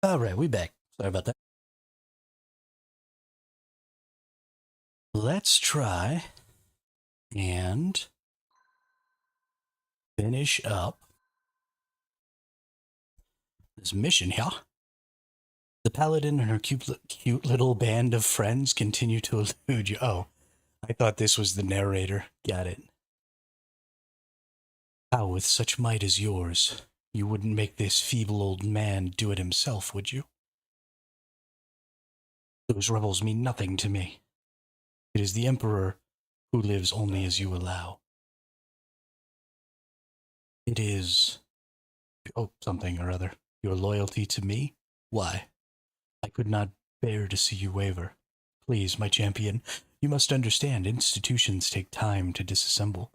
All right, we back. Sorry about that. Let's try and finish up this mission here. The paladin and her cute little band of friends continue to elude you. Oh, I thought this was the narrator. Got it. How, with such might as yours, you wouldn't make this feeble old man do it himself, would you? Those rebels mean nothing to me. It is the Emperor who lives only as you allow. It is... oh, something or other. Your loyalty to me? Why? I could not bear to see you waver. Please, my champion, you must understand institutions take time to disassemble.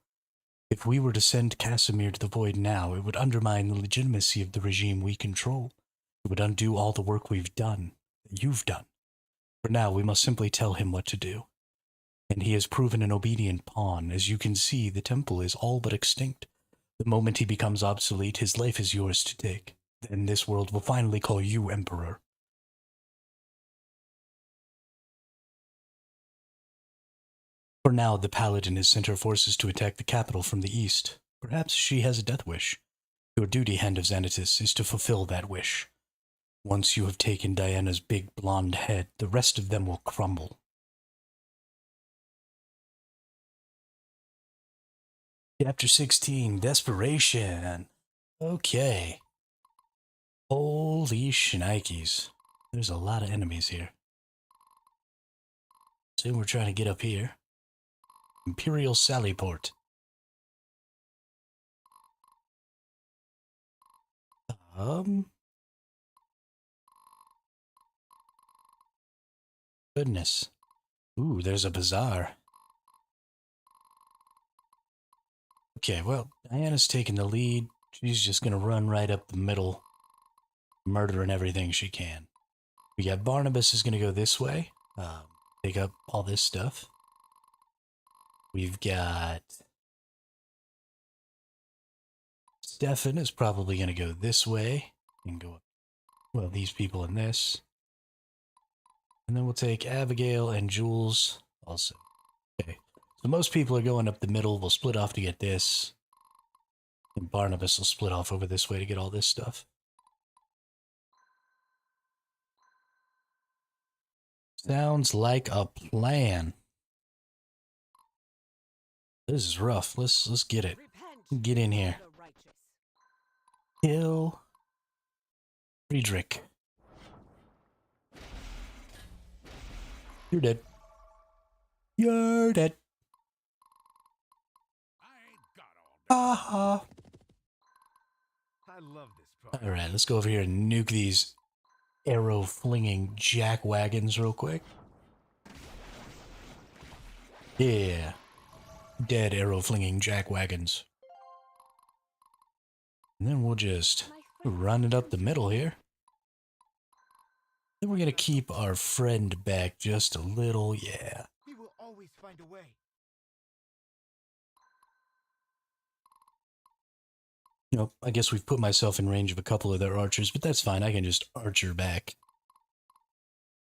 If we were to send Casimir to the Void now, it would undermine the legitimacy of the regime we control. It would undo all the work we've done, that you've done. For now, we must simply tell him what to do. And he has proven an obedient pawn. As you can see, the temple is all but extinct. The moment he becomes obsolete, his life is yours to take. Then this world will finally call you Emperor. For now, the Paladin has sent her forces to attack the capital from the east. Perhaps she has a death wish. Your duty, Hand of Xanatus, is to fulfill that wish. Once you have taken Diana's big blonde head, the rest of them will crumble. Chapter 16, Desperation. Okay. Holy shnikes. There's a lot of enemies here. So we're trying to get up here. Imperial Sallyport. Goodness. Ooh, there's a bazaar. Okay, well, Diana's taking the lead. She's just gonna run right up the middle, murdering everything she can. We got Barnabas is gonna go this way, take up all this stuff. We've got Stefan is probably gonna go this way and go up. Well, these people in this. And then we'll take Abigail and Jules also. Okay. So most people are going up the middle. We'll split off to get this. And Barnabas will split off over this way to get all this stuff. Sounds like a plan. This is rough. Let's get it. Repent, Get in here. the righteous. Kill Friedrich. You're dead. You're dead. I ain't got all day. Haha. I love this part. Alright, let's go over here and nuke these arrow-flinging jack wagons real quick. Yeah. Dead arrow-flinging jack wagons. And then we'll just run it up the middle here. Then we're gonna keep our friend back just a little, yeah. We will always find a way. You know, I guess we've put myself in range of a couple of their archers, but that's fine. I can just archer back.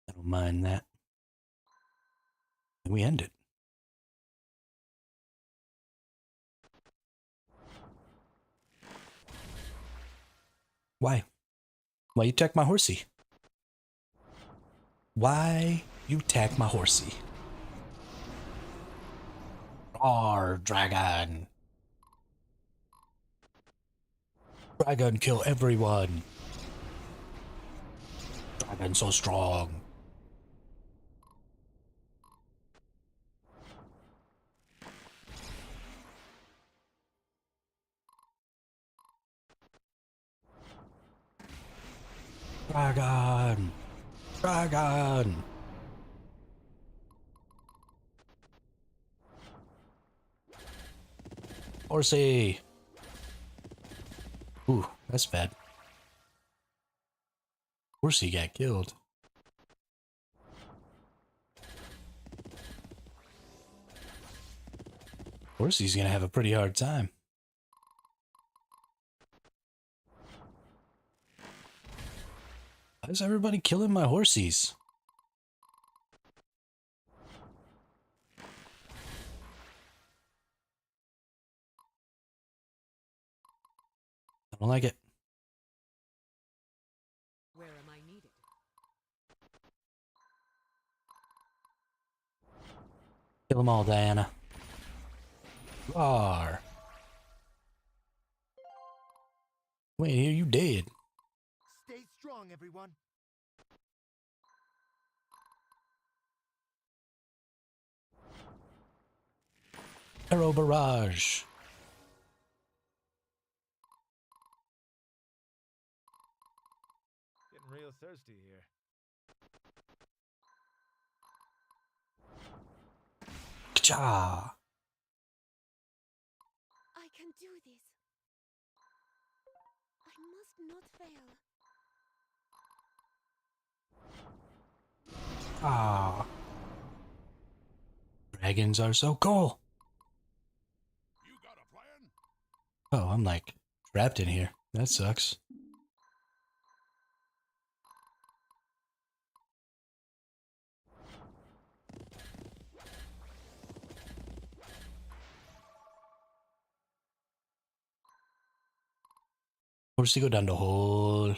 I don't mind that. And we end it. Why? Why you attack my horsey? Why you attack my horsey? Roar, dragon. Dragon kill everyone. Dragon so strong. Dragon. Dragon. Horsey. Ooh, that's bad. Horsey got killed. Horsey's gonna have a pretty hard time. Why is everybody killing my horsies? I don't like it. Where am I needed? Kill them all, Diana. Roar. Wait, here you dead. Stay strong, everyone. Arrow barrage. Getting real thirsty here. Ka-cha. I can do this. I must not fail. Ah. Dragons are so cool. You got a plan? Oh, I'm like trapped in here. That sucks. Horse to go down the hole.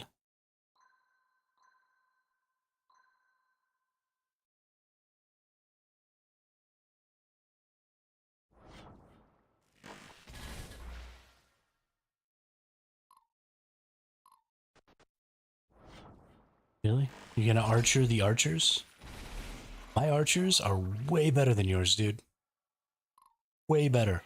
Really? You're gonna archer the archers? My archers are way better than yours, dude. Way better.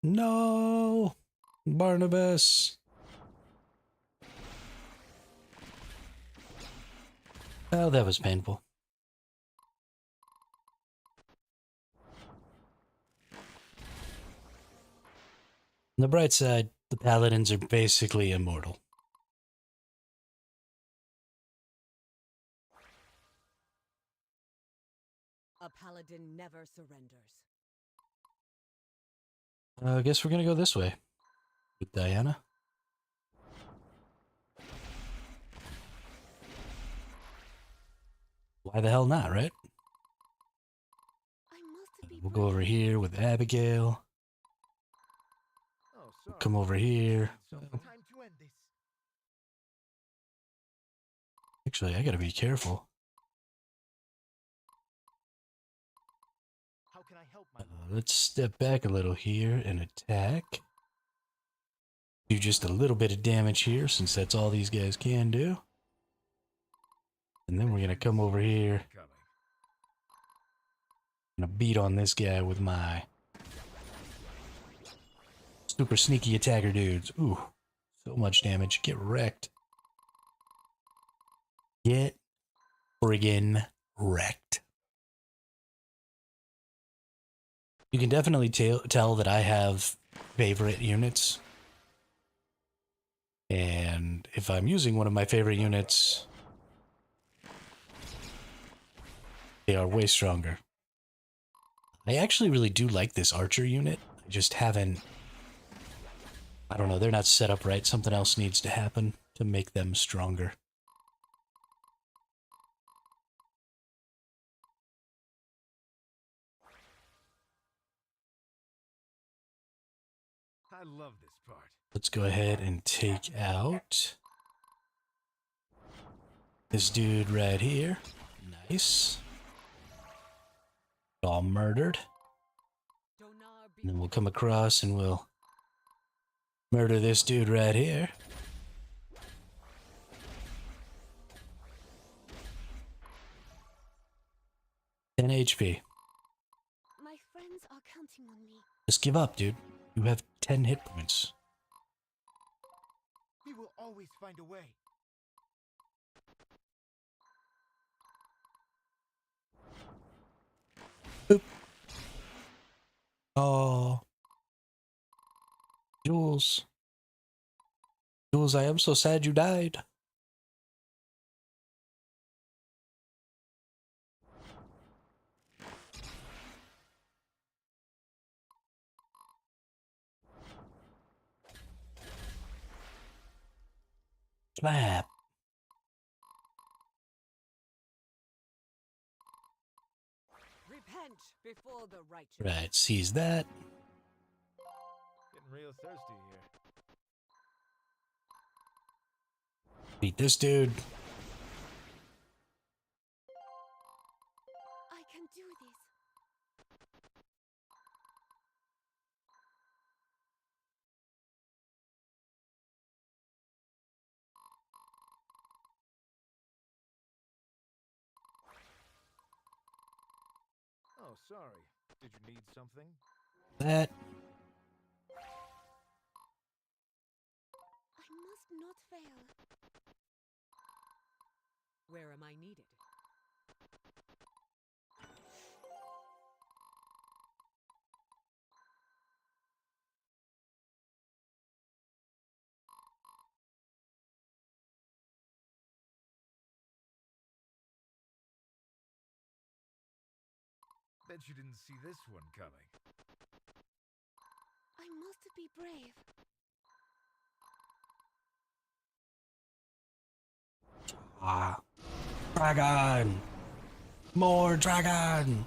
No! Barnabas! Oh, that was painful. On the bright side, the paladins are basically immortal. A paladin never surrenders. I guess we're gonna go this way. With Diana. Why the hell not, right? I must be We'll go brave. over here with Abigail. Oh, sorry. Come over here. Time to end this. Actually, I gotta be careful. How can I help, my lord? Let's step back a little here and attack. Do just a little bit of damage here, since that's all these guys can do. And then we're gonna come over here. Coming. Gonna beat on this guy with my super sneaky attacker dudes. Ooh, so much damage. Get wrecked. Get friggin' wrecked. You can definitely tell that I have favorite units. And if I'm using one of my favorite units, they are way stronger. I actually really do like this archer unit. I just haven't... I don't know, they're not set up right. Something else needs to happen to make them stronger. I love this part. Let's go ahead and take out this dude right here. Nice. All murdered. Donar be And then we'll come across and we'll murder this dude right here. Ten HP. My friends are counting on me. Just give up, dude. You have 10 hit points. We will always find a way. Boop. Oh. Jules. Jules, I am so sad you died. Clap. Repent before the righteous. Right, seize that. Getting real thirsty here. Beat this dude. I can do this. Oh, sorry. Did you need something? That. I must not fail. Where am I needed? Bet you didn't see this one coming. I must be brave. Ah. Dragon. More dragon.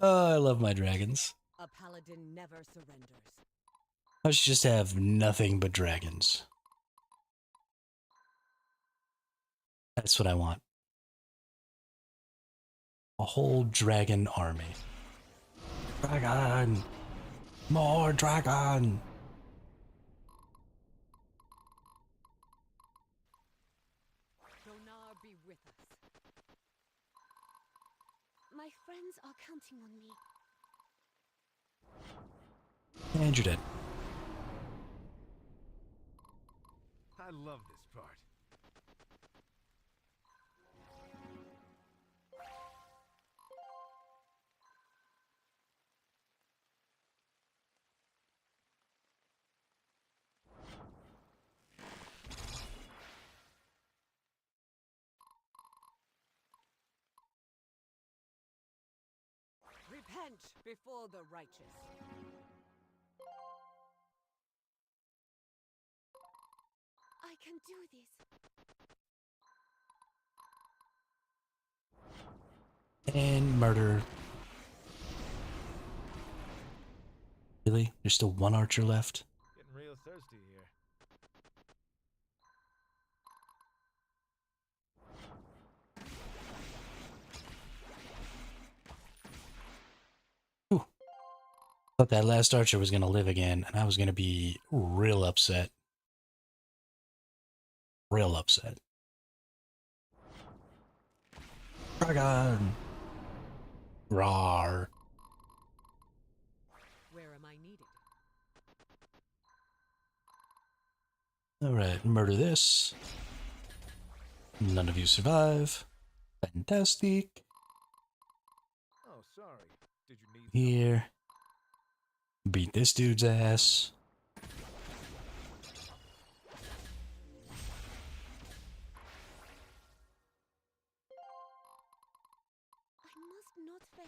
Oh, I love my dragons. A paladin never surrenders. I should just have nothing but dragons. That's what I want. A whole dragon army. Dragon! More dragon! Donar be with us. My friends are counting on me. And you're dead. I love this part. Repent before the righteous. I can do this. And murder. Really? There's still one archer left? Getting real thirsty here. Whew. Thought that last archer was gonna live again, and I was gonna be real upset. Real upset. Dragon! Rawr. Where am I needed? Alright, murder this. None of you survive. Fantastic. Oh, sorry. Did you need Here. Beat this dude's ass. I must not fail.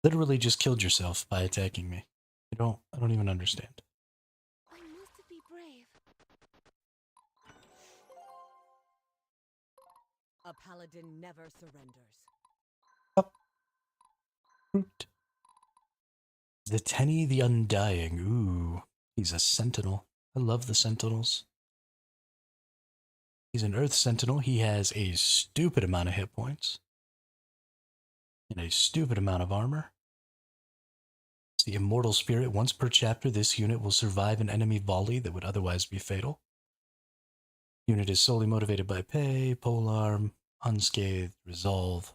Literally just killed yourself by attacking me. I don't even understand. I must be brave. A paladin never surrenders. Fruit. The Tenny the Undying. Ooh, he's a sentinel. I love the sentinels. He's an earth sentinel. He has a stupid amount of hit points. And a stupid amount of armor. It's the immortal spirit. Once per chapter, this unit will survive an enemy volley that would otherwise be fatal. Unit is solely motivated by pay, polearm, unscathed, resolve.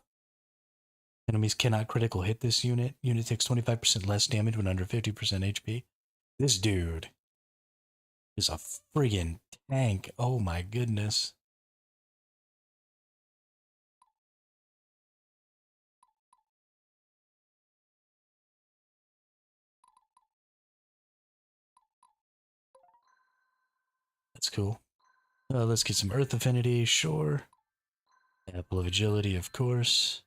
Enemies cannot critical hit this unit. Unit takes 25% less damage when under 50% HP. This dude is a friggin' tank. Oh my goodness. That's cool. Let's get some Earth Affinity, sure. Apple of Agility, of course.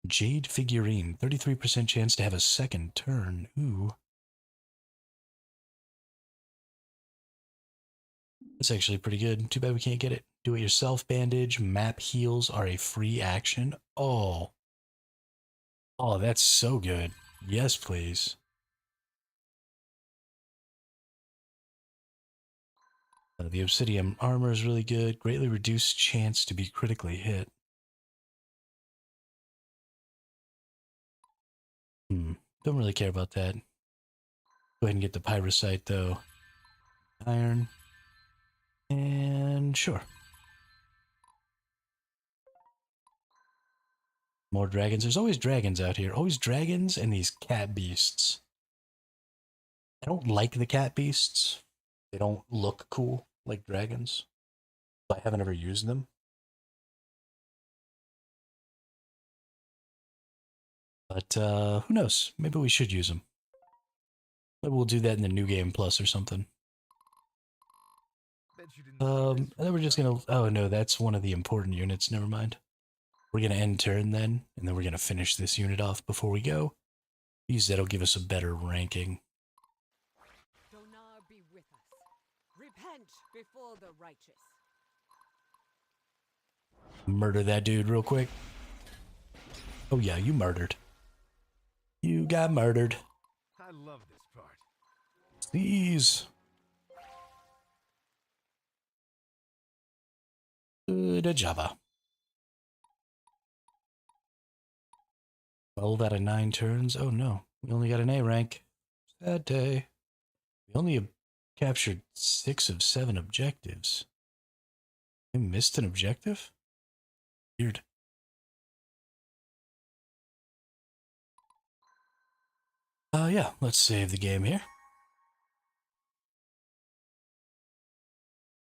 Jade Figurine, 33% chance to have a second turn. Ooh. That's actually pretty good. Too bad we can't get it. Do it yourself bandage. Map heals are a free action. Oh. Oh, that's so good. Yes, please. The obsidian armor is really good. Greatly reduced chance to be critically hit. Don't really care about that. Go ahead and get the pyrosite, though. Iron. And sure. More dragons. There's always dragons out here. Always dragons and these cat beasts. I don't like the cat beasts. They don't look cool like dragons. I haven't ever used them. But who knows? Maybe we should use them. Maybe we'll do that in the New Game Plus or something. Bet you didn't And then we're just gonna... Oh no, that's one of the important units. Never mind. We're gonna end turn then, and then we're gonna finish this unit off before we go. Use that'll give us a better ranking. Donar be with us. Repent before the righteous. Murder that dude real quick. Oh yeah, you murdered. You got murdered. I love this part. Please. Good job. 12 out of 9 turns. Oh no, we only got an A rank. Sad day. We only captured 6 of 7 objectives. We missed an objective? Weird. Yeah, let's save the game here.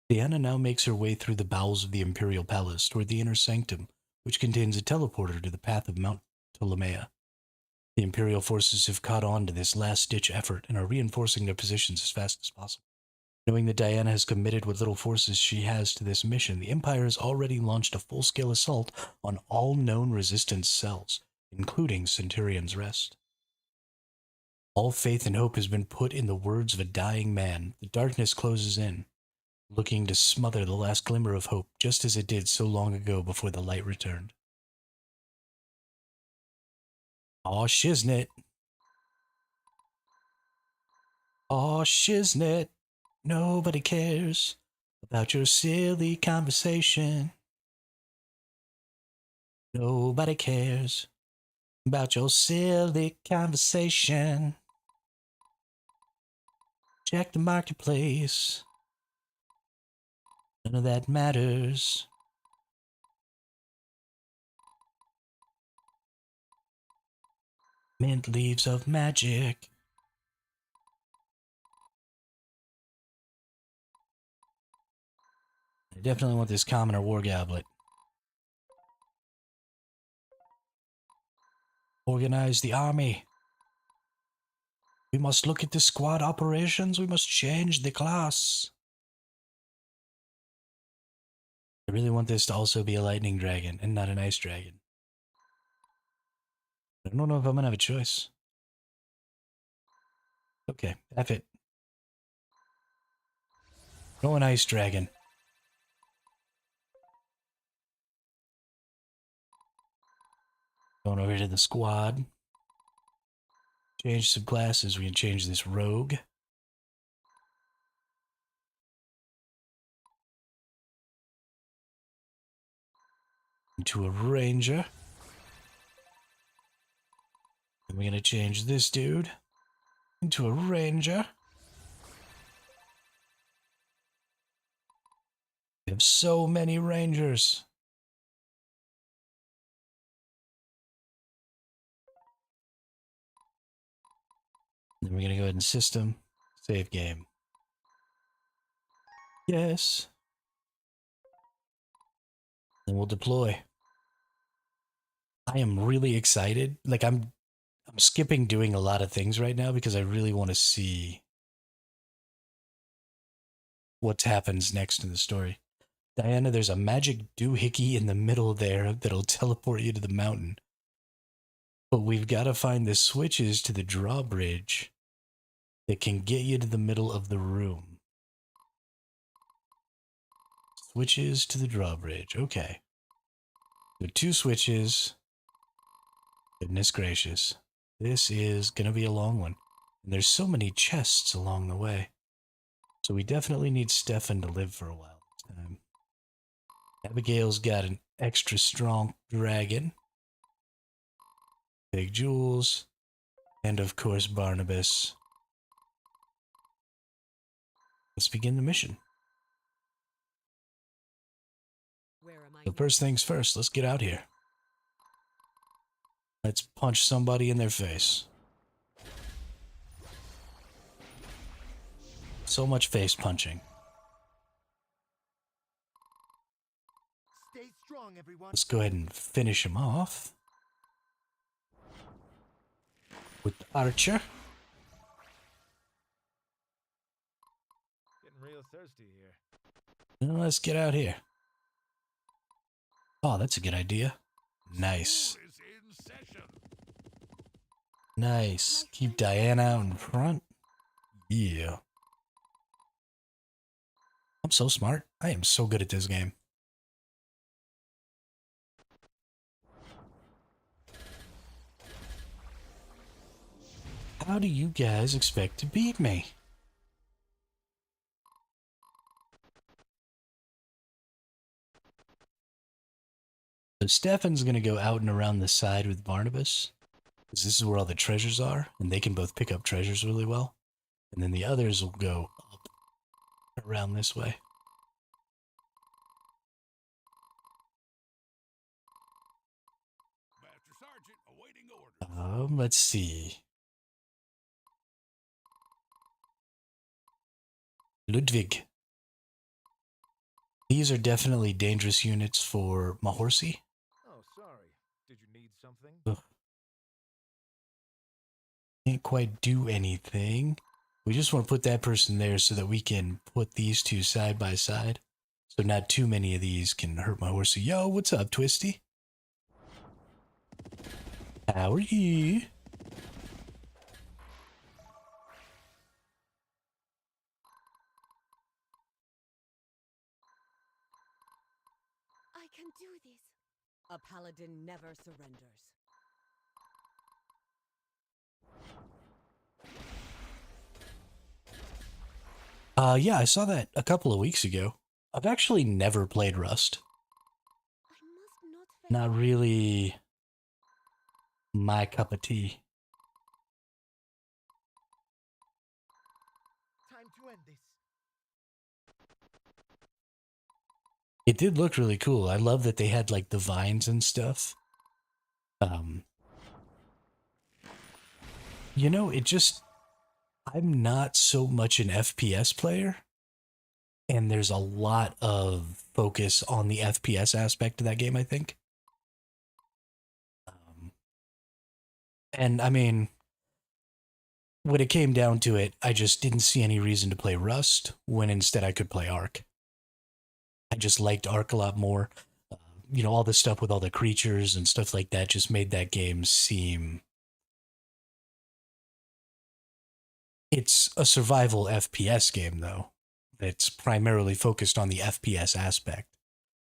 Diana now makes her way through the bowels of the Imperial Palace toward the inner sanctum, which contains a teleporter to the path of Mount Ptolemaea. The Imperial forces have caught on to this last-ditch effort and are reinforcing their positions as fast as possible. Knowing that Diana has committed what little forces she has to this mission, the Empire has already launched a full-scale assault on all known resistance cells, including Centurion's Rest. All faith and hope has been put in the words of a dying man. The darkness closes in, looking to smother the last glimmer of hope, just as it did so long ago before the light returned. Aw, shiznit. Aw, shiznit. Nobody cares about your silly conversation. Nobody cares about your silly conversation. Check the marketplace. None of that matters. Mint leaves of magic. I definitely want this commoner war goblet. Organize the army. We must look at the squad operations. We must change the class. I really want this to also be a lightning dragon and not an ice dragon. I don't know if I'm gonna have a choice. Okay, F it. Go an ice dragon. Going over to the squad. Change some classes. We can change this rogue. Into a ranger. And we're gonna change this dude into a ranger. We have so many rangers. Then we're gonna go ahead and system save game. Yes. Then we'll deploy. I am really excited. Like I'm I'm skipping doing a lot of things right now because I really want to see what happens next in the story. Diana, there's a magic doohickey in the middle there that'll teleport you to the mountain. But we've got to find the switches to the drawbridge that can get you to the middle of the room. Switches to the drawbridge. Okay. There are 2 switches. Goodness gracious. This is going to be a long one. And there's so many chests along the way. So we definitely need Stefan to live for a while this time. Abigail's got an extra strong dragon. Big Jules. And of course Barnabas. Let's begin the mission. Where am I So now? first things first, let's get out here. Let's punch somebody in their face. So much face punching. Stay strong, everyone. Let's go ahead and finish him off. With the archer. Getting real thirsty here. Now let's get out here. Oh, that's a good idea. Nice. School is in session. Nice. Keep Diana out in front. Yeah. I'm so smart. I am so good at this game. How do you guys expect to beat me? So Stefan's going to go out and around the side with Barnabas, because this is where all the treasures are, and they can both pick up treasures really well. And then the others will go up around this way. Master Sergeant awaiting orders. Let's see. Ludwig. These are definitely dangerous units for Mahorsi. Oh, sorry. Did you need something? Ugh. Can't quite do anything. We just want to put that person there so that we can put these 2 side by side. So not too many of these can hurt my horsey. Yo, what's up, Twisty? How are you? I can do this. A paladin never surrenders. Yeah, I saw that a couple of weeks ago. I've actually never played Rust. I must not fail. Not really my cup of tea. Time to end this. It did look really cool. I love that they had like the vines and stuff. You know, I'm not so much an FPS player, and there's a lot of focus on the FPS aspect of that game, I think. And I mean, when it came down to it, I just didn't see any reason to play Rust when instead I could play Ark. I just liked Ark a lot more. You know, all the stuff with all the creatures and stuff like that just made that game seem... It's a survival FPS game, though, that's primarily focused on the FPS aspect.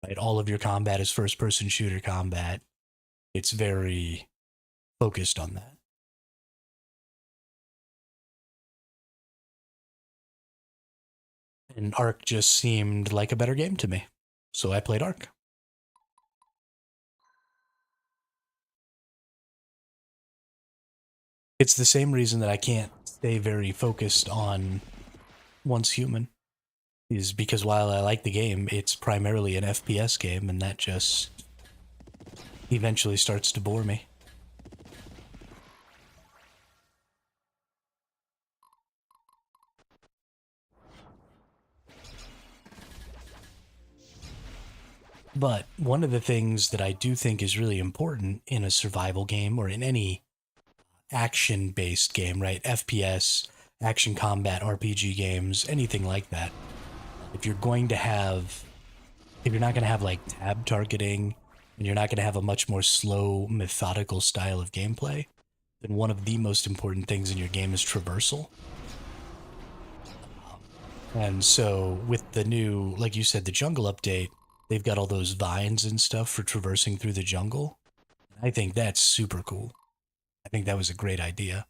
Right? All of your combat is first-person shooter combat. It's very focused on that. And Ark just seemed like a better game to me, so I played Ark. It's the same reason that I can't stay very focused on Once Human, is because while I like the game, it's primarily an FPS game, and that just eventually starts to bore me. But one of the things that I do think is really important in a survival game or in any action-based game, right? FPS, action combat, RPG games, anything like that. If you're going to have, if you're not going to have like tab targeting, and you're not going to have a much more slow, methodical style of gameplay, then one of the most important things in your game is traversal. And so with the new, like you said, the jungle update, they've got all those vines and stuff for traversing through the jungle. I think that's super cool. I think that was a great idea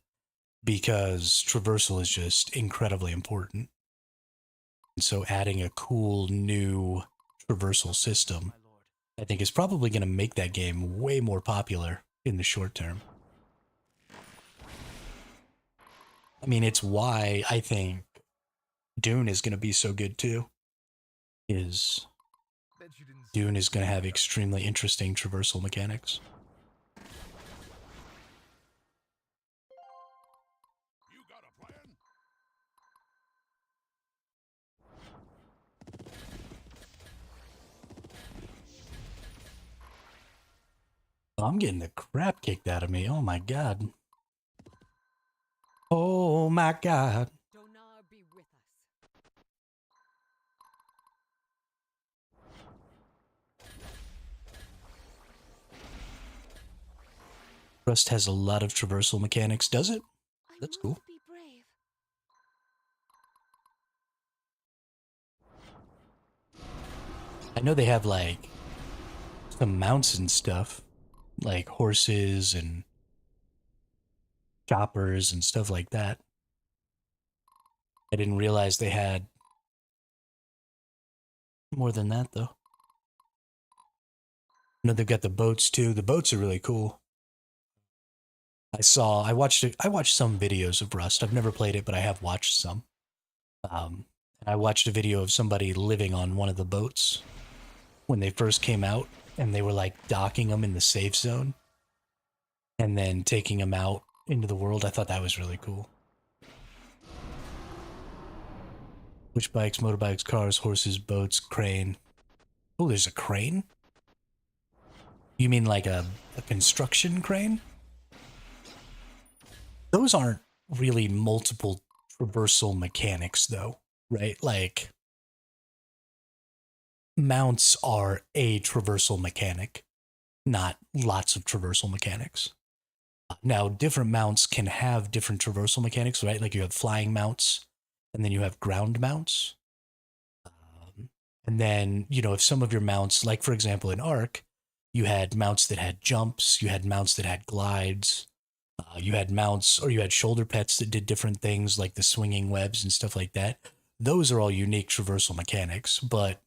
because traversal is just incredibly important. And so adding a cool new traversal system, I think, is probably going to make that game way more popular in the short term. I mean, it's why I think Dune is going to be so good too. Is Bet you didn't Dune is going to have extremely interesting traversal mechanics. You got a plan? I'm getting the crap kicked out of me. Oh my god. Oh my god. Donar be with us. Rust has a lot of traversal mechanics, does it? I That's must cool. be brave. I know they have like some mounts and stuff, like horses and choppers and stuff like that. I didn't realize they had more than that though. I know they've got the boats too. The boats are really cool. I watched some videos of Rust. I've never played it, but I have watched some. And I watched a video of somebody living on one of the boats when they first came out, and they were like docking them in the safe zone and then taking them out into the world. I thought that was really cool. Which bikes, motorbikes, cars, horses, boats, crane. Oh, there's a crane? You mean like a construction crane? Those aren't really multiple traversal mechanics though, right? Like mounts are a traversal mechanic, not lots of traversal mechanics. Now, different mounts can have different traversal mechanics, right? Like you have flying mounts, and then you have ground mounts. And then, you know, if some of your mounts, like for example in Ark, you had mounts that had jumps, you had mounts that had glides, you had mounts or you had shoulder pets that did different things like the swinging webs and stuff like that. Those are all unique traversal mechanics. But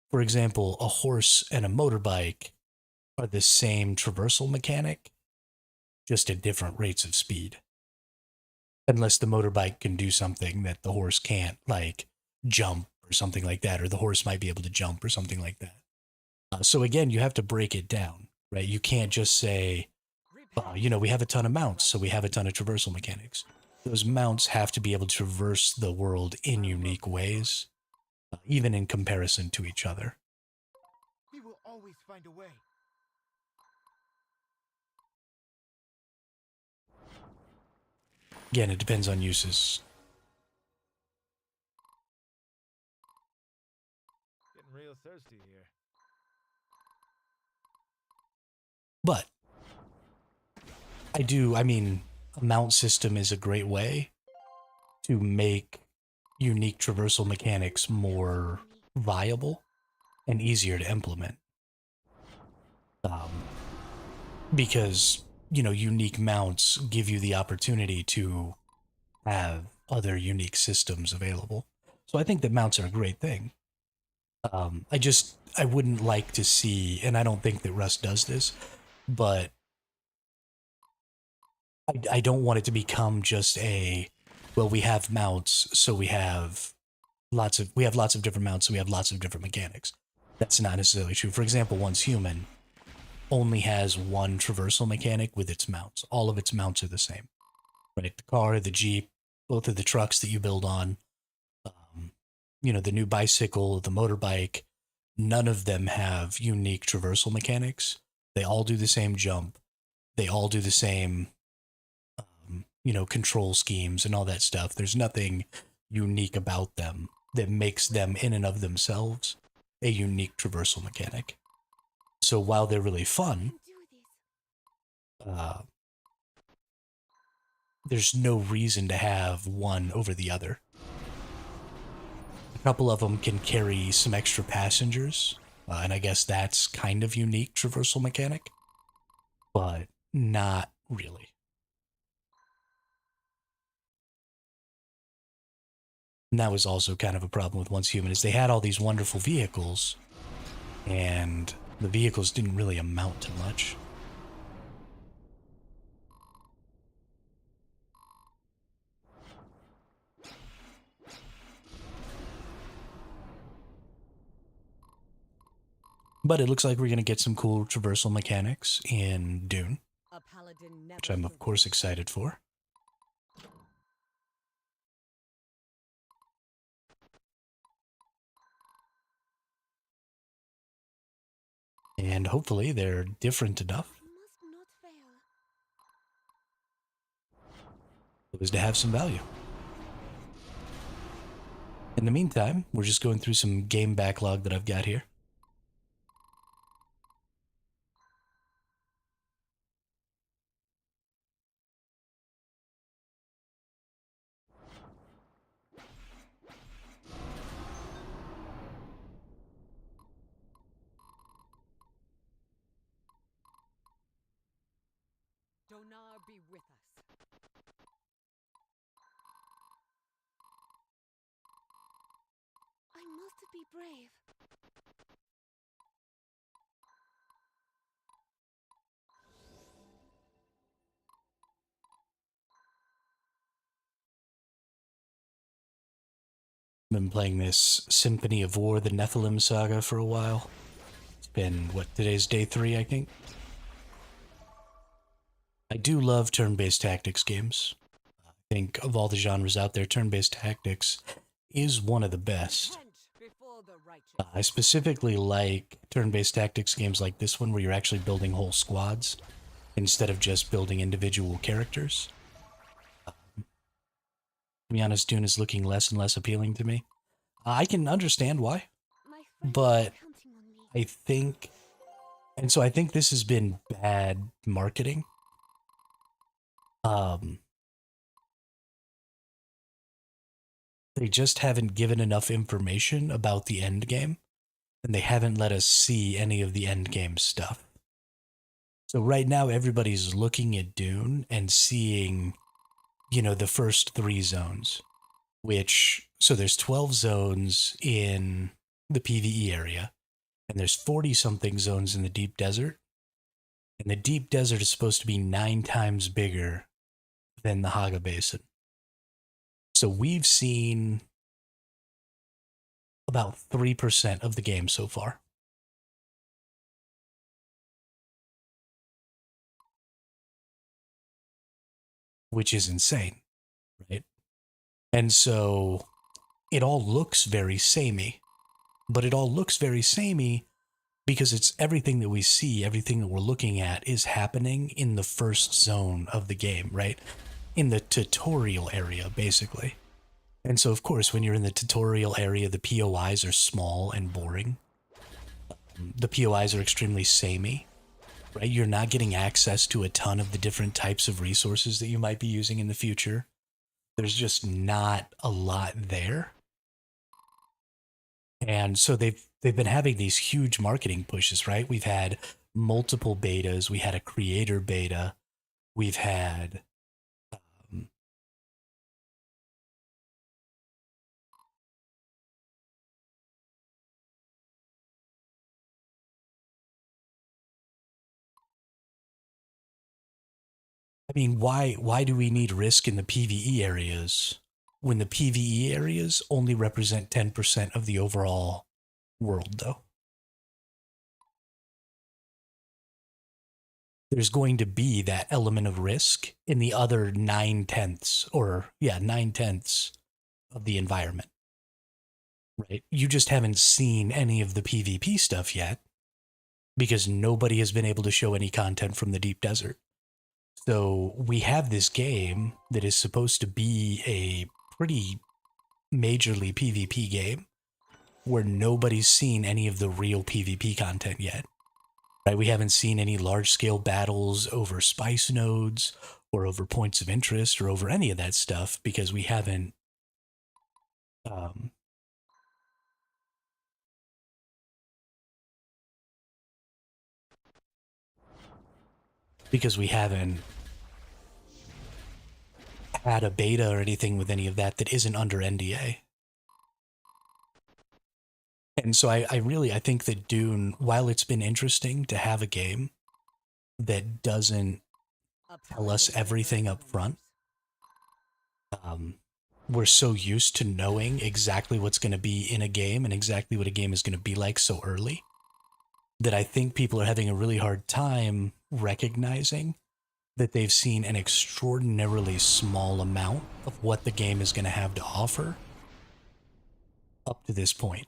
for example, a horse and a motorbike are the same traversal mechanic, just at different rates of speed. Unless the motorbike can do something that the horse can't, like jump or something like that, or the horse might be able to jump or something like that. So again, you have to break it down, right? You can't just say, you know, we have a ton of mounts, so we have a ton of traversal mechanics. Those mounts have to be able to traverse the world in unique ways, even in comparison to each other. We will always find a way. Again, it depends on uses. Getting real thirsty here. But I mean, a mount system is a great way to make unique traversal mechanics more viable and easier to implement. Because, you know, unique mounts give you the opportunity to have other unique systems available. So I think that mounts are a great thing. I wouldn't like to see, and I don't think that Rust does this, but I don't want it to become just well, we have mounts, so we have lots of different mounts, so we have lots of different mechanics. That's not necessarily true. For example, One's Human only has one traversal mechanic with its mounts. All of its mounts are the same, right? The car, the Jeep, both of the trucks that you build on, you know, the new bicycle, the motorbike, none of them have unique traversal mechanics. They all do the same jump. They all do the same control schemes and all that stuff. There's nothing unique about them that makes them in and of themselves a unique traversal mechanic. So while they're really fun, Do this. there's no reason to have one over the other. A couple of them can carry some extra passengers, and I guess that's kind of unique traversal mechanic, but not really. And that was also kind of a problem with Once Human, is they had all these wonderful vehicles, and the vehicles didn't really amount to much. But it looks like we're going to get some cool traversal mechanics in Dune, A paladin never which I'm of course forgets. excited for. And hopefully they're different enough I must not fail. as to have some value. In the meantime, we're just going through some game backlog that I've got here. Donar be with us. I must be brave. Been playing this Symphony of War, the Nephilim saga, for a while. It's been, today's day 3, I think? I do love turn-based tactics games. I think of all the genres out there, turn-based tactics is one of the best. Repent before the righteous. I specifically like turn-based tactics games like this one, where you're actually building whole squads instead of just building individual characters. To be honest, Dune is looking less and less appealing to me. I can understand why, My friends but are counting on me. I think this has been bad marketing. They just haven't given enough information about the end game, and they haven't let us see any of the end game stuff. So right now, everybody's looking at Dune and seeing, the first 3 zones, so there's 12 zones in the PvE area, and there's 40-something zones in the deep desert, and the deep desert is supposed to be 9 times bigger than the Haga Basin. So we've seen about 3% of the game so far. Which is insane, right? And so it all looks very samey, but it all looks very samey because it's everything that we see, everything that we're looking at is happening in the first zone of the game, right? In the tutorial area, basically. And so, of course, when you're in the tutorial area, the POIs are small and boring. The POIs are extremely samey, right? You're not getting access to a ton of the different types of resources that you might be using in the future. There's just not a lot there. And so they've been having these huge marketing pushes, right? We've had multiple betas. We had a creator beta. We've had why do we need risk in the PvE areas when the PvE areas only represent 10% of the overall world, though? There's going to be that element of risk in the other 9/10 of the environment, right? You just haven't seen any of the PvP stuff yet because nobody has been able to show any content from the deep desert. So we have this game that is supposed to be a pretty majorly PvP game where nobody's seen any of the real PvP content yet. Right? We haven't seen any large scale battles over spice nodes or over points of interest or over any of that stuff because we haven't um, because we haven't had a beta or anything with any of that isn't under NDA. And so I think that Dune, while it's been interesting to have a game that doesn't tell us everything up front, um, we're so used to knowing exactly what's going to be in a game and exactly what a game is going to be like so early that I think people are having a really hard time recognizing that they've seen an extraordinarily small amount of what the game is going to have to offer up to this point.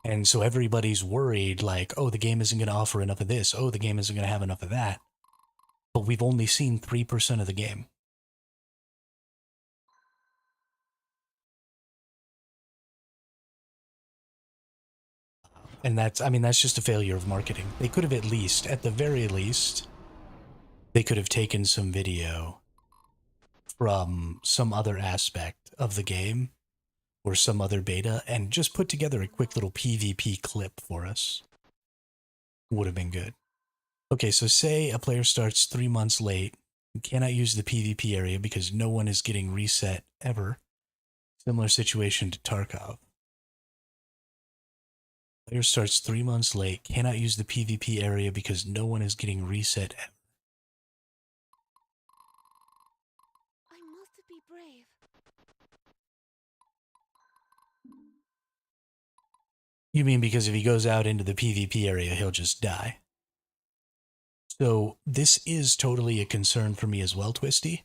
And so everybody's worried, like, oh, the game isn't going to offer enough of this. Oh, the game isn't going to have enough of that. But we've only seen 3% of the game. And that's just a failure of marketing. They could have at least, at the very least, they could have taken some video from some other aspect of the game or some other beta and just put together a quick little PvP clip for us. Would have been good. Okay, so say a player starts 3 months late and cannot use the PvP area because no one is getting reset ever. Similar situation to Tarkov. Player starts 3 months late, cannot use the PvP area because no one is getting reset ever. I must be brave. You mean because if he goes out into the PvP area, he'll just die? So this is totally a concern for me as well, Twisty.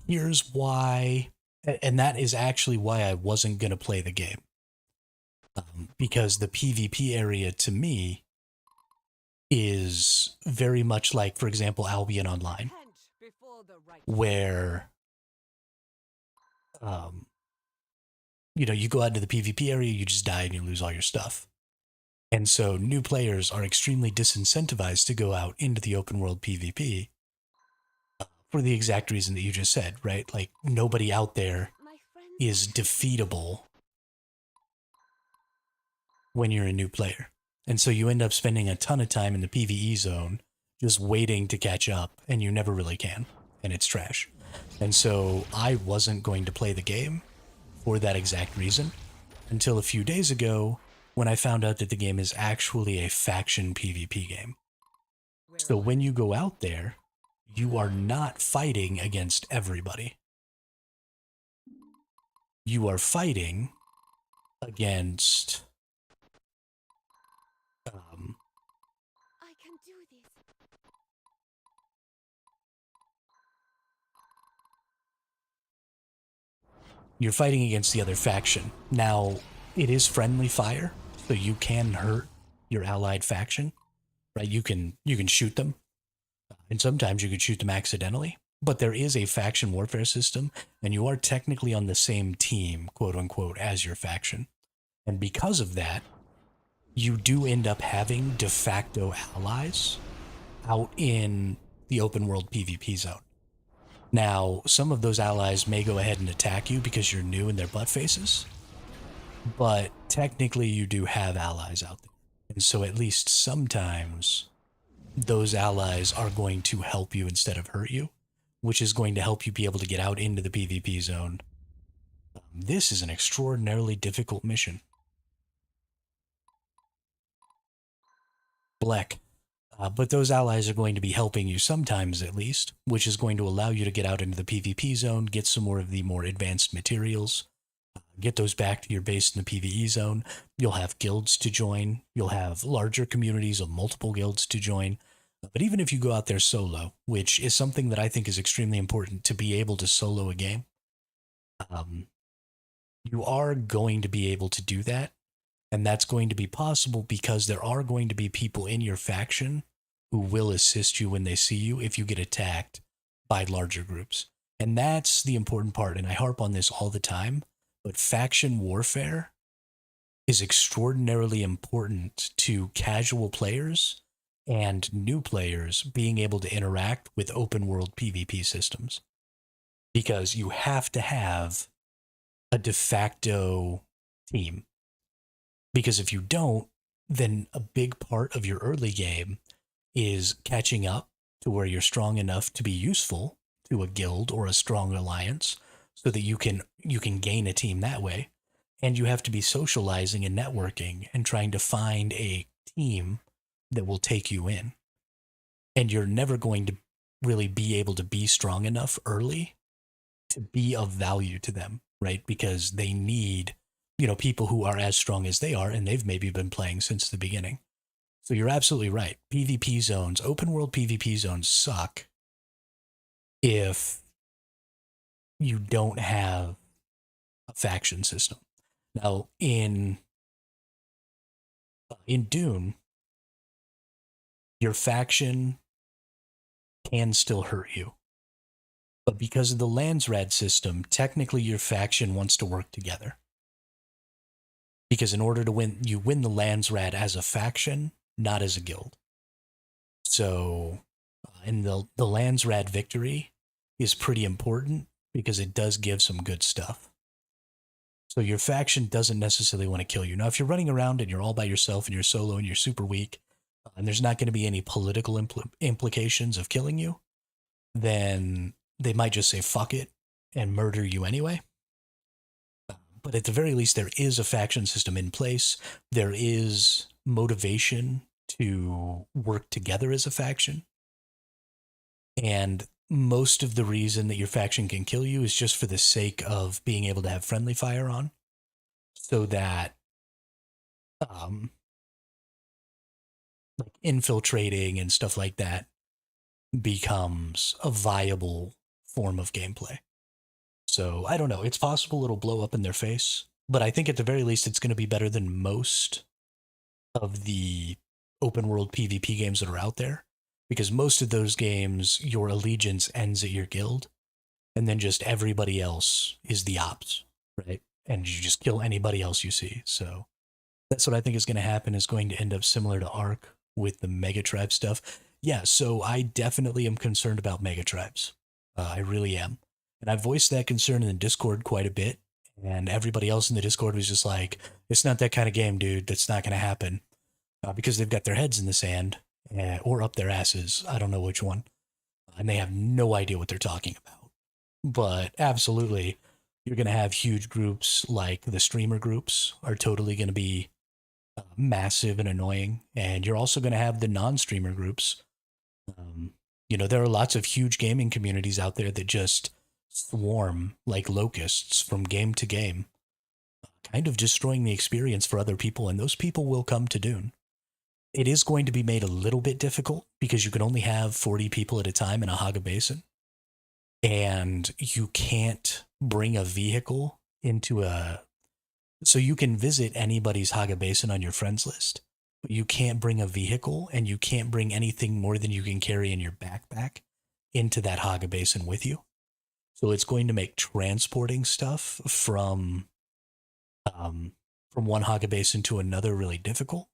Here's why, and that is actually why I wasn't going to play the game. Because the PvP area to me is very much like, for example, Albion Online, where, you go out into the PvP area, you just die and you lose all your stuff. And so new players are extremely disincentivized to go out into the open world PvP for the exact reason that you just said, right? Like, nobody out there is defeatable when you're a new player. And so you end up spending a ton of time in the PvE zone just waiting to catch up, and you never really can, and it's trash. And so I wasn't going to play the game for that exact reason until a few days ago when I found out that the game is actually a faction PvP game. So when you go out there, you are not fighting against everybody. You are fighting against I can do this. you're fighting against the other faction. Now, it is friendly fire, so you can hurt your allied faction, right? You can shoot them, and sometimes you could shoot them accidentally. But there is a faction warfare system, and you are technically on the same team, quote unquote, as your faction. And because of that, you do end up having de facto allies out in the open world PvP zone. Now, some of those allies may go ahead and attack you because you're new in their butt faces, but technically you do have allies out there. And so at least sometimes those allies are going to help you instead of hurt you, which is going to help you be able to get out into the PvP zone. This is an extraordinarily difficult mission. Black. But those allies are going to be helping you sometimes at least, which is going to allow you to get out into the PvP zone, get some more of the more advanced materials, get those back to your base in the PvE zone. You'll have guilds to join. You'll have larger communities of multiple guilds to join. But even if you go out there solo, which is something that I think is extremely important to be able to solo a game, you are going to be able to do that. And that's going to be possible because there are going to be people in your faction who will assist you when they see you if you get attacked by larger groups. And that's the important part. And I harp on this all the time, but faction warfare is extraordinarily important to casual players and new players being able to interact with open world PvP systems. Because you have to have a de facto team. Because if you don't, then a big part of your early game is catching up to where you're strong enough to be useful to a guild or a strong alliance so that you can gain a team that way. And you have to be socializing and networking and trying to find a team that will take you in. And you're never going to really be able to be strong enough early to be of value to them, right? Because they need, people who are as strong as they are, and they've maybe been playing since the beginning. So you're absolutely right. PvP zones, open world PvP zones suck if you don't have a faction system. Now, in Dune, your faction can still hurt you. But because of the Landsrad system, technically your faction wants to work together. Because in order to win, you win the Landsrad as a faction, not as a guild. So, and the Landsrad victory is pretty important because it does give some good stuff. So your faction doesn't necessarily want to kill you. Now, if you're running around and you're all by yourself and you're solo and you're super weak, and there's not going to be any political implications of killing you, then they might just say fuck it and murder you anyway. But at the very least, there is a faction system in place. There is motivation to work together as a faction. And most of the reason that your faction can kill you is just for the sake of being able to have friendly fire on, so that like infiltrating and stuff like that becomes a viable form of gameplay. So I don't know. It's possible it'll blow up in their face, but I think at the very least it's going to be better than most of the open world PvP games that are out there. Because most of those games, your allegiance ends at your guild, and then just everybody else is the ops, right? And you just kill anybody else you see. So that's what I think is going to happen, is going to end up similar to Ark with the mega tribe stuff. Yeah, so I definitely am concerned about mega tribes. I really am. And I voiced that concern in the Discord quite a bit, and everybody else in the Discord was just like, it's not that kind of game, dude. That's not going to happen. Because they've got their heads in the sand. Or up their asses. I don't know which one. And they have no idea what they're talking about. But absolutely, you're going to have huge groups like the streamer groups are totally going to be massive and annoying. And you're also going to have the non-streamer groups. There are lots of huge gaming communities out there that just swarm like locusts from game to game, kind of destroying the experience for other people. And those people will come to Dune. It is going to be made a little bit difficult because you can only have 40 people at a time in a Haga Basin. And you can't bring a vehicle into so you can visit anybody's Haga Basin on your friends list, but you can't bring a vehicle and you can't bring anything more than you can carry in your backpack into that Haga Basin with you. So it's going to make transporting stuff from one Haga Basin to another really difficult.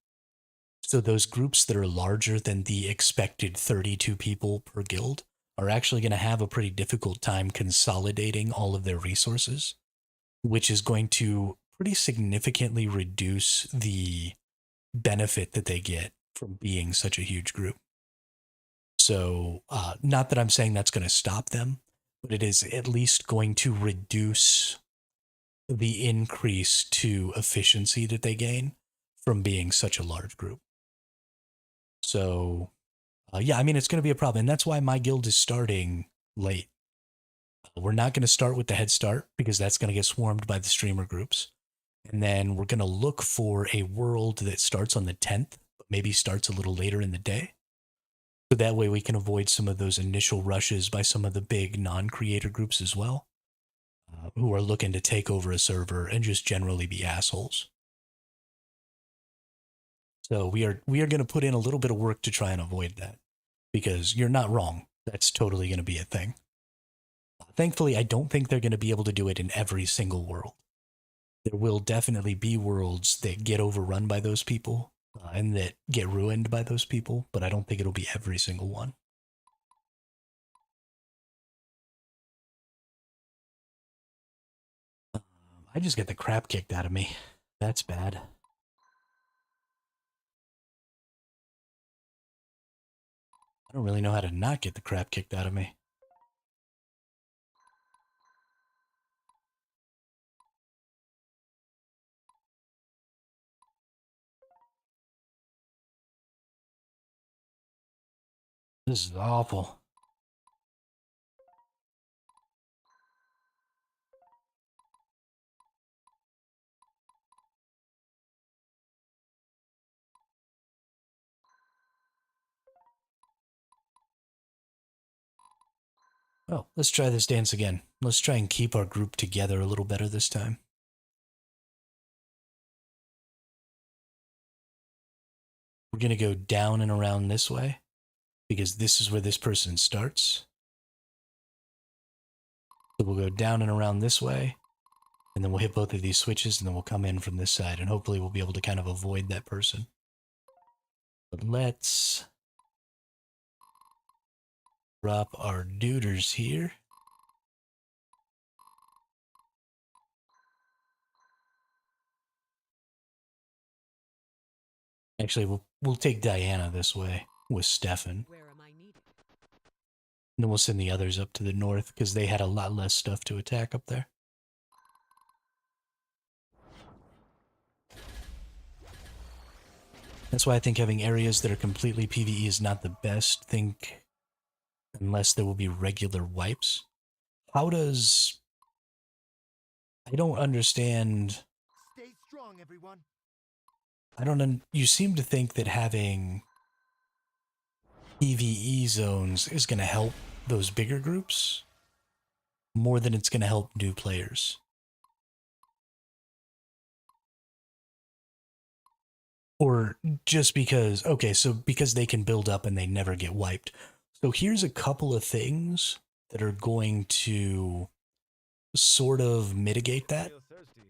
So those groups that are larger than the expected 32 people per guild are actually going to have a pretty difficult time consolidating all of their resources, which is going to pretty significantly reduce the benefit that they get from being such a huge group. So not that I'm saying that's going to stop them, but it is at least going to reduce the increase to efficiency that they gain from being such a large group. So, it's going to be a problem. And that's why my guild is starting late. We're not going to start with the head start because that's going to get swarmed by the streamer groups. And then we're going to look for a world that starts on the 10th, but maybe starts a little later in the day. So that way we can avoid some of those initial rushes by some of the big non-creator groups as well, who are looking to take over a server and just generally be assholes. So we are going to put in a little bit of work to try and avoid that. because you're not wrong. That's totally going to be a thing. Thankfully, I don't think they're going to be able to do it in every single world. There will definitely be worlds that get overrun by those people and that get ruined by those people, but I don't think it'll be every single one. I just get the crap kicked out of me. That's bad. I don't really know how to not get the crap kicked out of me. This is awful. Oh, let's try this dance again. Let's try and keep our group together a little better this time. We're going to go down and around this way, because this is where this person starts. So we'll go down and around this way, and then we'll hit both of these switches, and then we'll come in from this side, and hopefully we'll be able to kind of avoid that person. But let's drop our duders here. Actually, we'll take Diana this way with Stefan. Where am I needed? And then we'll send the others up to the north because they had a lot less stuff to attack up there. That's why I think having areas that are completely PvE is not the best thing, unless there will be regular wipes. How does... I don't understand... Stay strong, everyone. You seem to think that having PvE zones is going to help those bigger groups more than it's going to help new players. Or just because, okay, so because they can build up and they never get wiped. So here's a couple of things that are going to sort of mitigate that. Feel thirsty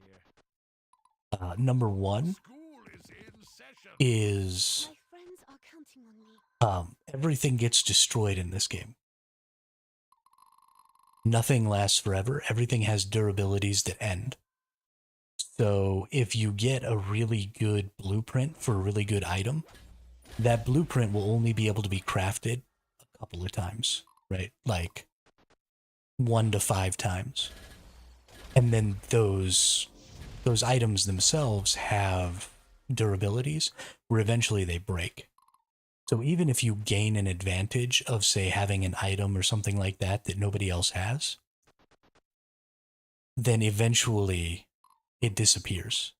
here. Number one School is in session. is My friends are counting on me. everything gets destroyed in this game. Nothing lasts forever. Everything has durabilities that end. So if you get a really good blueprint for a really good item, that blueprint will only be able to be crafted a couple of times, right? Like 1 to 5 times. And then those items themselves have durabilities where eventually they break. So even if you gain an advantage of, say, having an item or something like that that nobody else has, then eventually it disappears.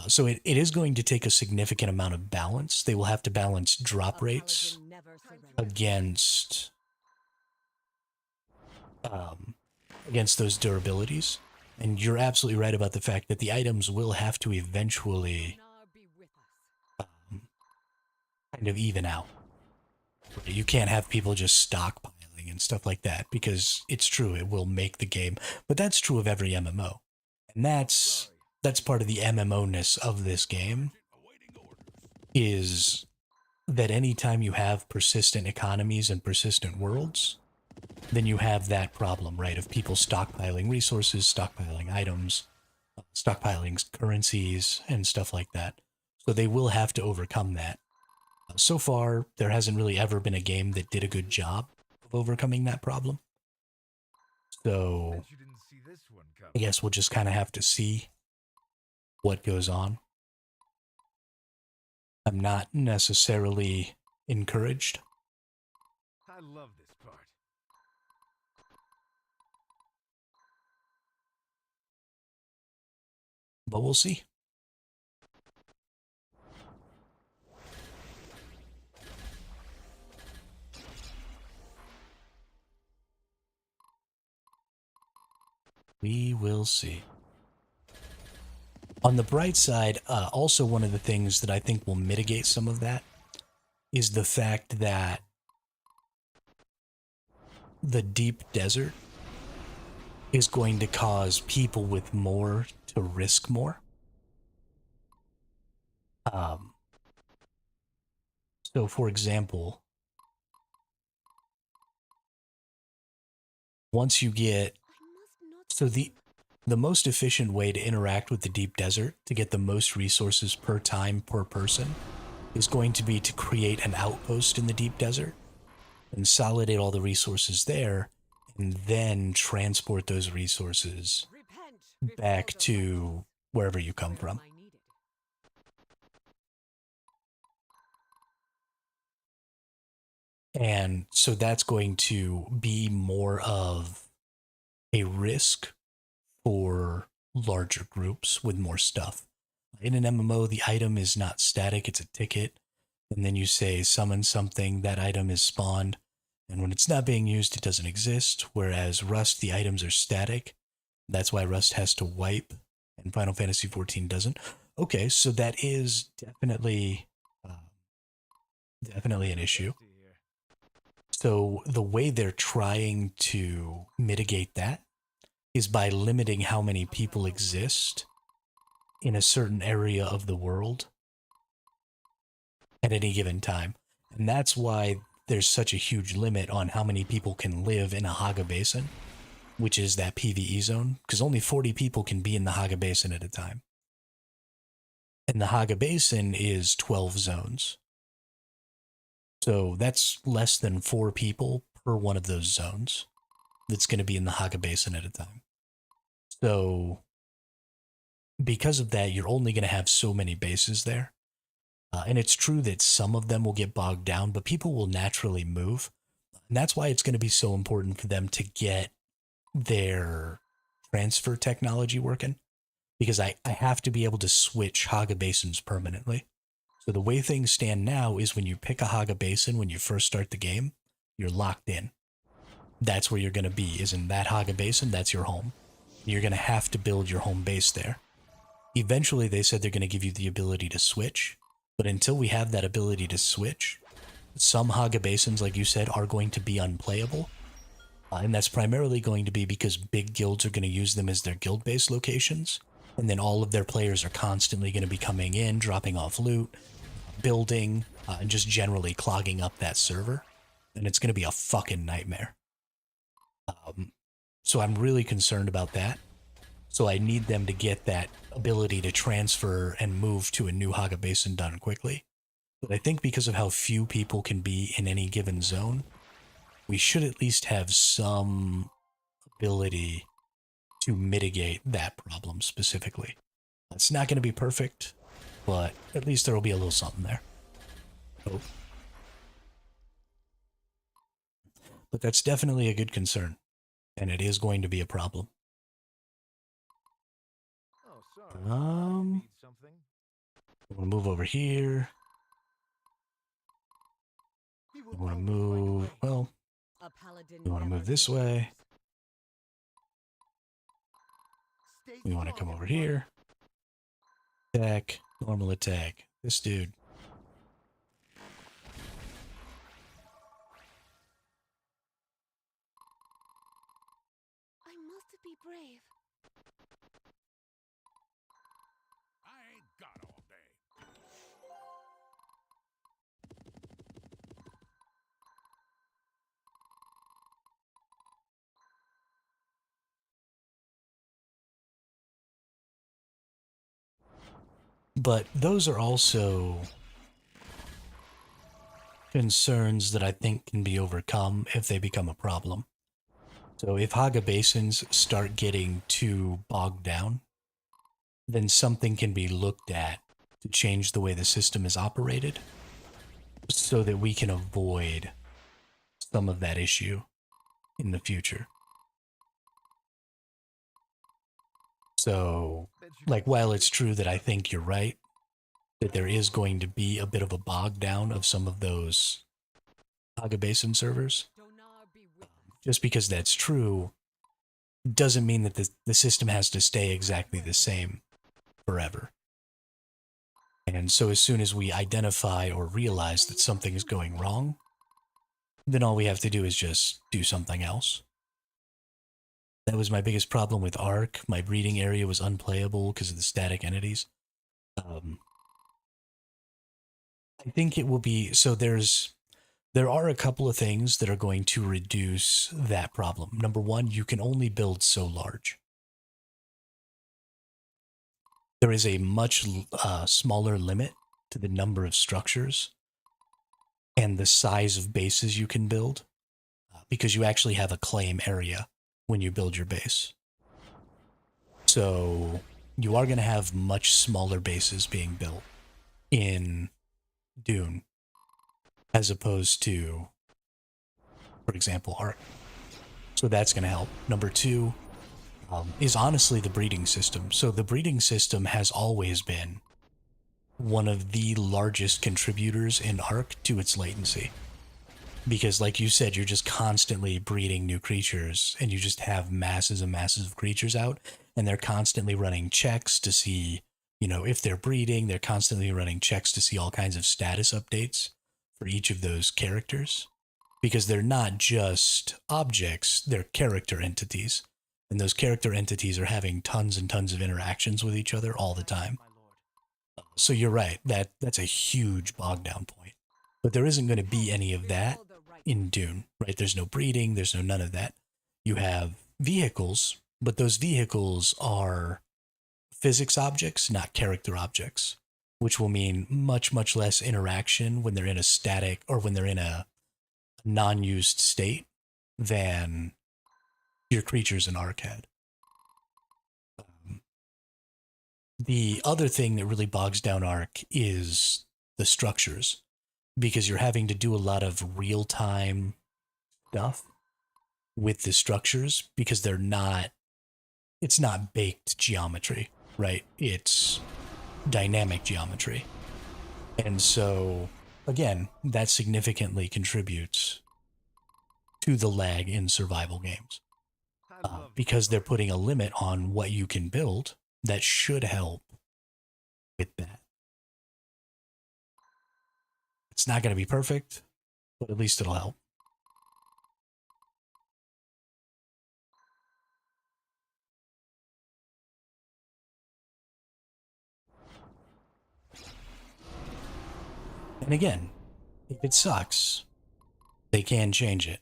So it is going to take a significant amount of balance. They will have to balance drop A rates paladin never surrenders. against those durabilities. And you're absolutely right about the fact that the items will have to eventually Donar be with us. kind of even out. You can't have people just stockpiling and stuff like that, because it's true, it will make the game. But that's true of every MMO. And that's part of the MMO-ness of this game, Awaiting orders. is that anytime you have persistent economies and persistent worlds, then you have that problem, right, of people stockpiling resources, stockpiling items, stockpiling currencies, and stuff like that. So they will have to overcome that. So far, there hasn't really ever been a game that did a good job of overcoming that problem. So Bet you didn't see this one I coming. guess we'll just kind of have to see what goes on. I'm not necessarily encouraged. I love this part. But we'll see. We will see. On the bright side, also one of the things that I think will mitigate some of that is the fact that the deep desert is going to cause people with more to risk more. Um, so, for example, once you get so the most efficient way to interact with the deep desert to get the most resources per time per person is going to be to create an outpost in the deep desert, consolidate all the resources there, and then transport those resources back to wherever you come from. And so that's going to be more of a risk for larger groups with more stuff. In an MMO, the item is not static, it's a ticket. And then you say summon something, that item is spawned. And when it's not being used, it doesn't exist. Whereas Rust, the items are static. That's why Rust has to wipe, and Final Fantasy XIV doesn't. Okay, so that is definitely an issue. So the way they're trying to mitigate that is by limiting how many people exist in a certain area of the world at any given time. And that's why there's such a huge limit on how many people can live in a Haga Basin, which is that PvE zone, because only 40 people can be in the Haga Basin at a time. And the Haga Basin is 12 zones. So that's less than 4 people per one of those zones that's going to be in the Haga Basin at a time. So because of that, you're only going to have so many bases there. And it's true that some of them will get bogged down, but people will naturally move. And that's why it's going to be so important for them to get their transfer technology working. Because I have to be able to switch Haga Basins permanently. So the way things stand now is when you pick a Haga Basin, when you first start the game, you're locked in. That's where you're going to be, is in that Haga Basin, that's your home. You're going to have to build your home base there. Eventually, they said they're going to give you the ability to switch. But until we have that ability to switch, some Haga Basins, like you said, are going to be unplayable. And that's primarily going to be because big guilds are going to use them as their guild-based locations. And then all of their players are constantly going to be coming in, dropping off loot, building, and just generally clogging up that server. And it's going to be a fucking nightmare. So I'm really concerned about that. So I need them to get that ability to transfer and move to a new Haga Basin done quickly. But I think because of how few people can be in any given zone, we should at least have some ability to mitigate that problem specifically. It's not going to be perfect, but at least there will be a little something there. Oh. But that's definitely a good concern, and it is going to be a problem. Oh, sorry. Need something? I want to move over here. I want to move, well, we want to move this way. We want to come over here. Attack, normal attack. This dude. I must be brave. I ain't got all day. But those are also concerns that I think can be overcome if they become a problem. So if Haga Basins start getting too bogged down, then something can be looked at to change the way the system is operated so that we can avoid some of that issue in the future. So, like, while it's true that I think you're right, that there is going to be a bit of a bog down of some of those Haga Basin servers, just because that's true doesn't mean that the system has to stay exactly the same forever. And so as soon as we identify or realize that something is going wrong, then all we have to do is just do something else. That was my biggest problem with Ark. My breeding area was unplayable because of the static entities. Um, I think it will be so. There are a couple of things that are going to reduce that problem. Number one, you can only build so large. There is a much smaller limit to the number of structures and the size of bases you can build because you actually have a claim area when you build your base. So you are going to have much smaller bases being built in Dune as opposed to, for example, Ark. So that's going to help. Number two is honestly the breeding system. So the breeding system has always been one of the largest contributors in Ark to its latency. Because like you said, you're just constantly breeding new creatures and you just have masses and masses of creatures out and they're constantly running checks to see, if they're breeding, they're constantly running checks to see all kinds of status updates for each of those characters because they're not just objects, they're character entities. And those character entities are having tons and tons of interactions with each other all the time. So you're right, that's a huge bog down point. But there isn't going to be any of that in Dune, right? There's no breeding, there's no none of that. You have vehicles, but those vehicles are physics objects, not character objects, which will mean much, much less interaction when they're in a static or when they're in a non-used state than your creatures in Ark had. The other thing that really bogs down Ark is the structures, because you're having to do a lot of real-time stuff with the structures because it's not baked geometry, right? It's dynamic geometry. And so, again, that significantly contributes to the lag in survival games because they're putting a limit on what you can build that should help with that. It's not going to be perfect, but at least it'll help. And again, if it sucks, they can change it.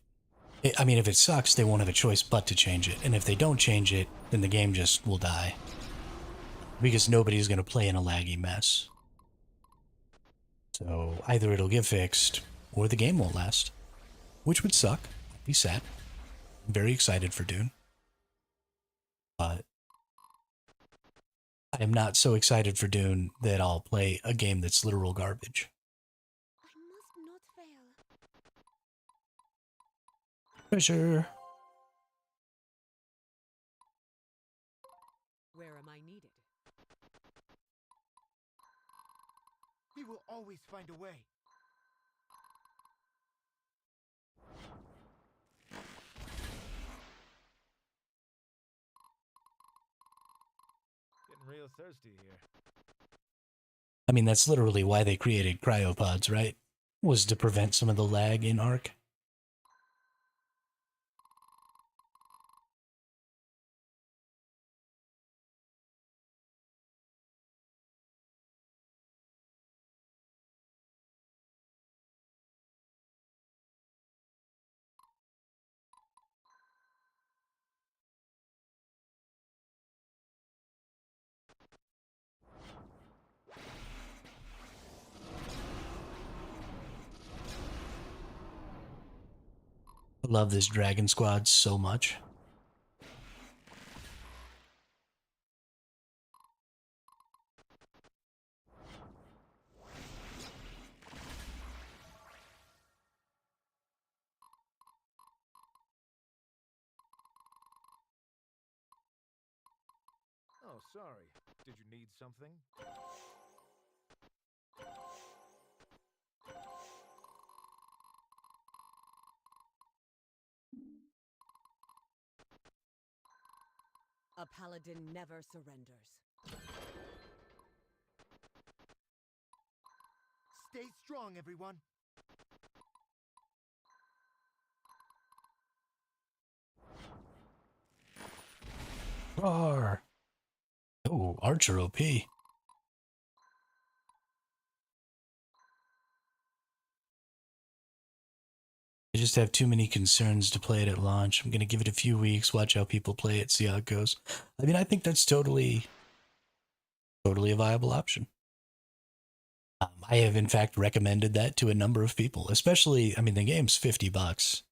I mean, if it sucks, they won't have a choice but to change it. And if they don't change it, then the game just will die. Because nobody's going to play in a laggy mess. So either it'll get fixed, or the game won't last. Which would suck. I'd be sad. I'm very excited for Dune. But I am not so excited for Dune that I'll play a game that's literal garbage. I must not fail. Pressure. Where am I needed? He will always find a way. Getting real thirsty here. I mean, that's literally why they created cryopods, right? Was to prevent some of the lag in Ark. I love this Dragon Squad so much. Oh, sorry. Did you need something? A paladin never surrenders. Stay strong, everyone. Roar. Oh, Archer OP. I just have too many concerns to play it at launch. I'm gonna give it a few weeks, watch how people play it, see how it goes. I mean, I think that's totally a viable option. I have in fact recommended that to a number of people, especially, I mean, the game's $50.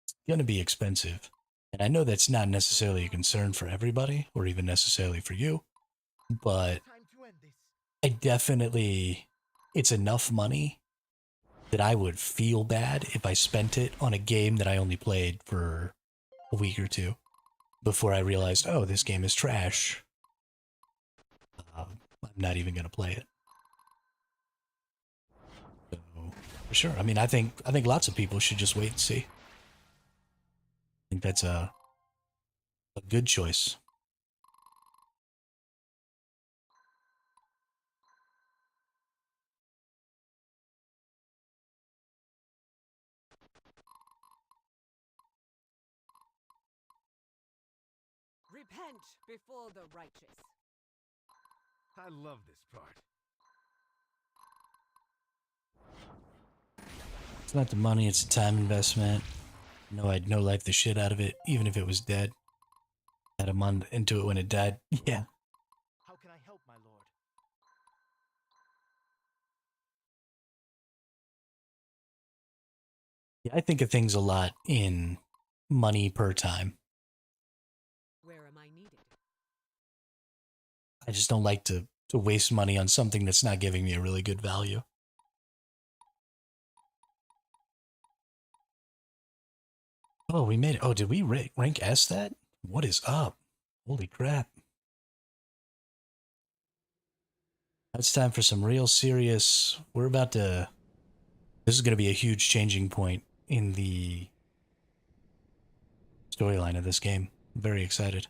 It's gonna be expensive. And I know that's not necessarily a concern for everybody, or even necessarily for you, but Time to end this. I definitely, it's enough money that I would feel bad if I spent it on a game that I only played for a week or two before I realized, oh, this game is trash. I'm not even going to play it. So, for sure. I mean, I think lots of people should just wait and see. I think that's a good choice. Repent before the righteous. I love this part. It's not the money, it's the time investment. No, I'd no life the shit out of it, even if it was dead. Had a month into it when it died. Yeah. How can I help, my lord? Yeah, I think of things a lot in money per time. Where am I needed? I just don't like to waste money on something that's not giving me a really good value. Oh, we made it. Oh, did we rank S that? What is up? Holy crap. It's time for some real serious. This is going to be a huge changing point in the storyline of this game. I'm very excited.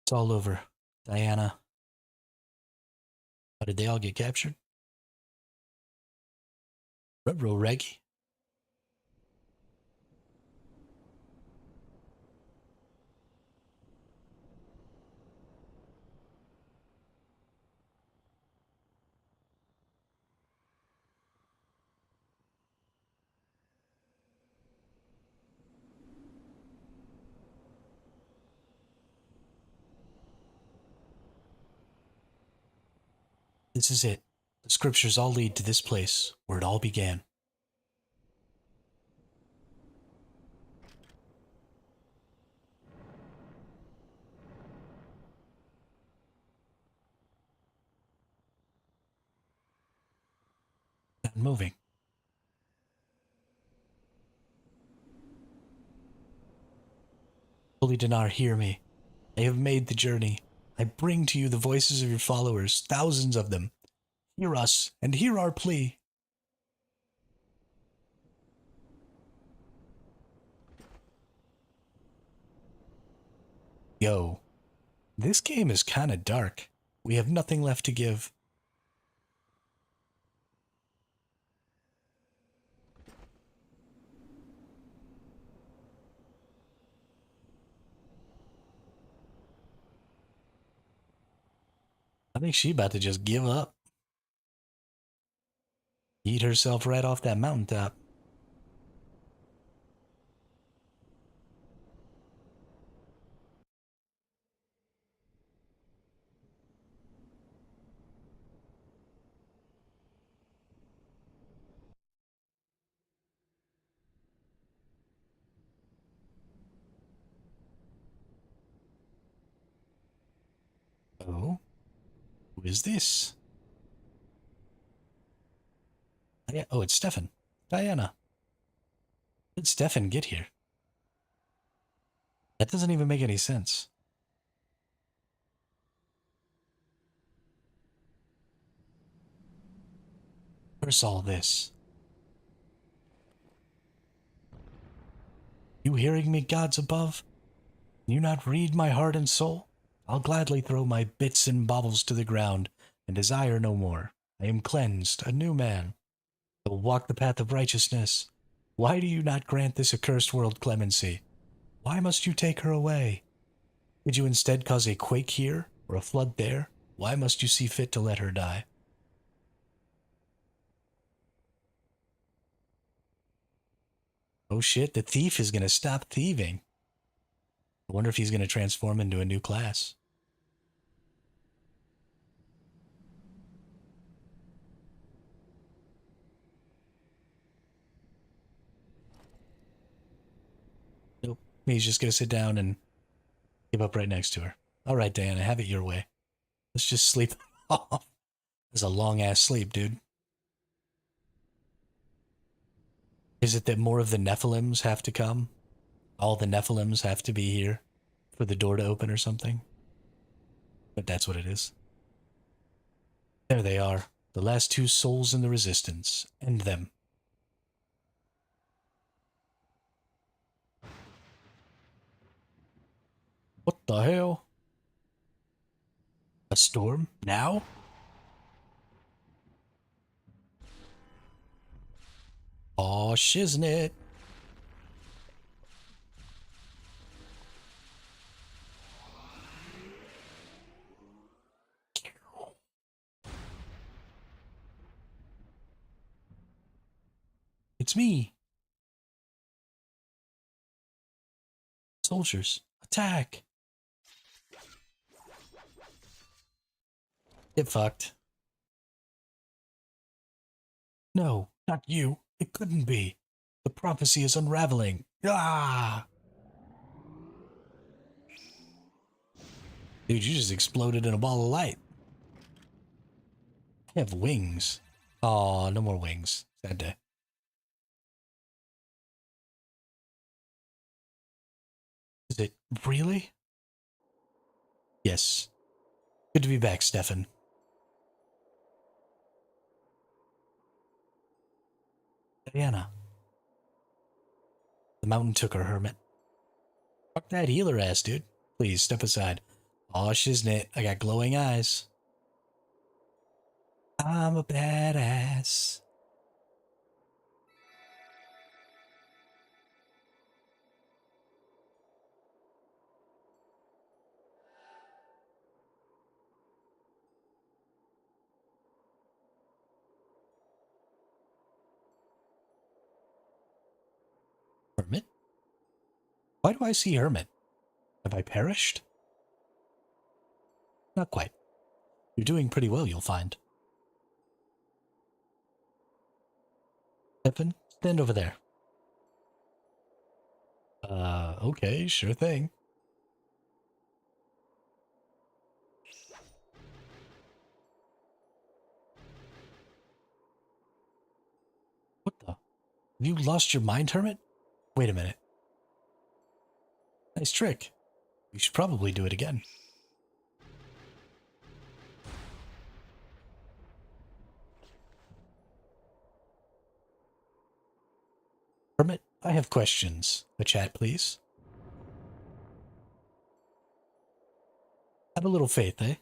It's all over. Diana. How did they all get captured? Rubro Reggie. This is it. The scriptures all lead to this place where it all began. Not moving. Holy Dinar, hear me. I have made the journey. I bring to you the voices of your followers, thousands of them. Hear us, and hear our plea. Yo, this game is kinda dark. We have nothing left to give. I think she about to just give up. Eat herself right off that mountaintop. Oh? Who is this? Oh, it's Stefan. Diana. How did Stefan get here? That doesn't even make any sense. force all this? You hearing me, gods above? Can you not read my heart and soul? I'll gladly throw my bits and baubles to the ground and desire no more. I am cleansed, a new man. I will walk the path of righteousness. Why do you not grant this accursed world clemency? Why must you take her away? Did you instead cause a quake here, or a flood there? Why must you see fit to let her die? Oh shit, the thief is gonna stop thieving. I wonder if he's gonna transform into a new class. Nope. He's just gonna sit down and give up right next to her. Alright, Diana, have it your way. Let's just sleep off. It's a long ass sleep, dude. Is it that more of the Nephilims have to come? All the Nephilims have to be here for the door to open or something? But that's what it is. There they are. The last two souls in the Resistance. End them. What the hell? A storm? Now? Aw, shiznit. It's me. Soldiers, attack. Get fucked. No, not you. It couldn't be. The prophecy is unraveling. Ah! Dude, you just exploded in a ball of light. I have wings. Aw, no more wings. Sad day. Is it really? Yes. Good to be back, Stefan. Diana. The mountain took her, hermit. Fuck that healer ass, dude. Please, step aside. Aw, shiznit. I got glowing eyes. I'm a badass. Hermit? Why do I see hermit? Have I perished? Not quite. You're doing pretty well, you'll find. Stefan, stand over there. Okay, sure thing. What the? Have you lost your mind, hermit? Wait a minute. Nice trick. You should probably do it again. Hermit, I have questions. A chat, please. Have a little faith, eh?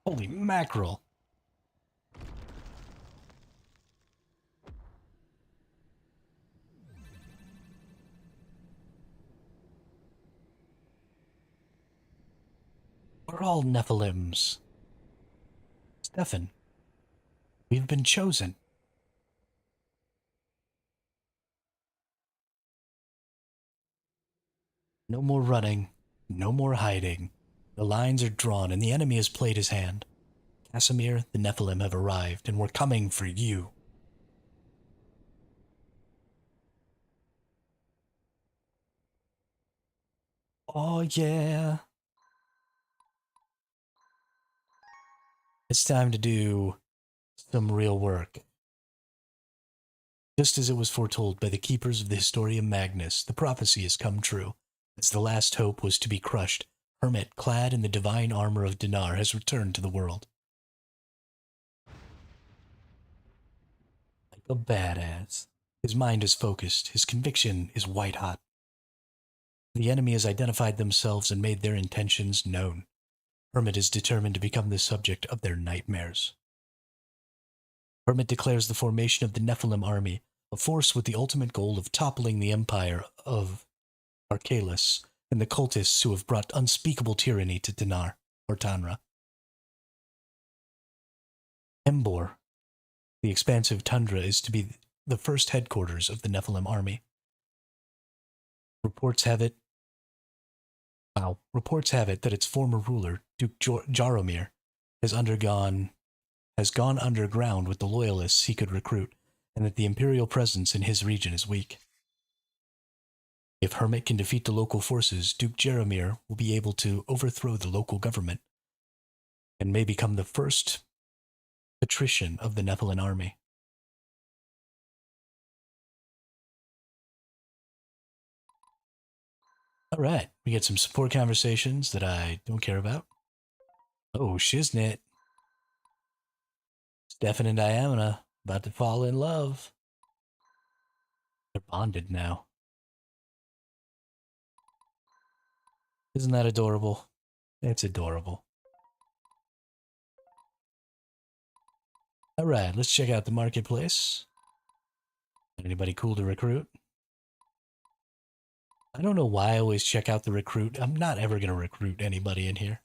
Holy mackerel. We're all Nephilims. Stefan, we've been chosen. No more running. No more hiding. The lines are drawn and the enemy has played his hand. Casimir, the Nephilim have arrived and we're coming for you. Oh, yeah. It's time to do some real work. Just as it was foretold by the keepers of the Historia Magnus, the prophecy has come true. As the last hope was to be crushed, Hermit, clad in the divine armor of Dinar, has returned to the world. Like a badass. His mind is focused, his conviction is white hot. The enemy has identified themselves and made their intentions known. Hermit is determined to become the subject of their nightmares. Hermit declares the formation of the Nephilim army, a force with the ultimate goal of toppling the empire of Arcalus and the cultists who have brought unspeakable tyranny to Dinar, or Tanra. Embor, the expansive tundra, is to be the first headquarters of the Nephilim army. Reports have it that its former ruler, Duke Jaromir, has gone underground with the loyalists he could recruit, and that the imperial presence in his region is weak. If Hermit can defeat the local forces, Duke Jaromir will be able to overthrow the local government and may become the first patrician of the Nephilim army. All right, we get some support conversations that I don't care about. Oh, shiznit. Stefan and Diana about to fall in love. They're bonded now. Isn't that adorable? It's adorable. All right, let's check out the marketplace. Anybody cool to recruit? I don't know why I always check out the recruit. I'm not ever going to recruit anybody in here.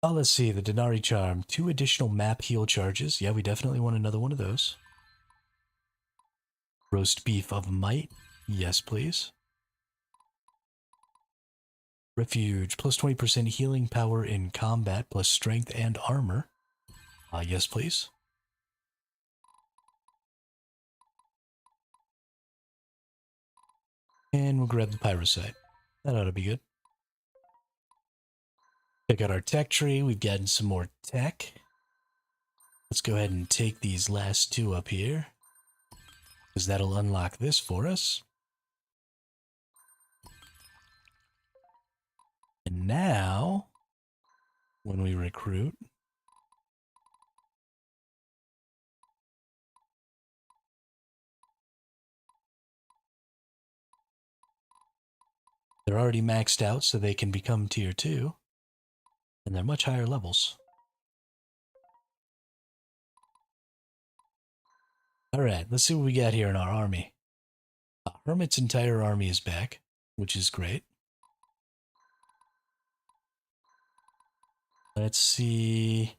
Oh, let's see. The Denari Charm. 2 additional map heal charges. Yeah, we definitely want another one of those. Roast beef of might. Yes, please. Refuge. Plus 20% healing power in combat, plus strength and armor. Yes, please. And we'll grab the Pyrosite. That ought to be good. Check out our tech tree. We've gotten some more tech. Let's go ahead and take these last 2 up here, because that'll unlock this for us. And now, when we recruit, they're already maxed out, so they can become tier 2, and they're much higher levels. Alright, let's see what we got here in our army. Hermit's entire army is back, which is great. Let's see.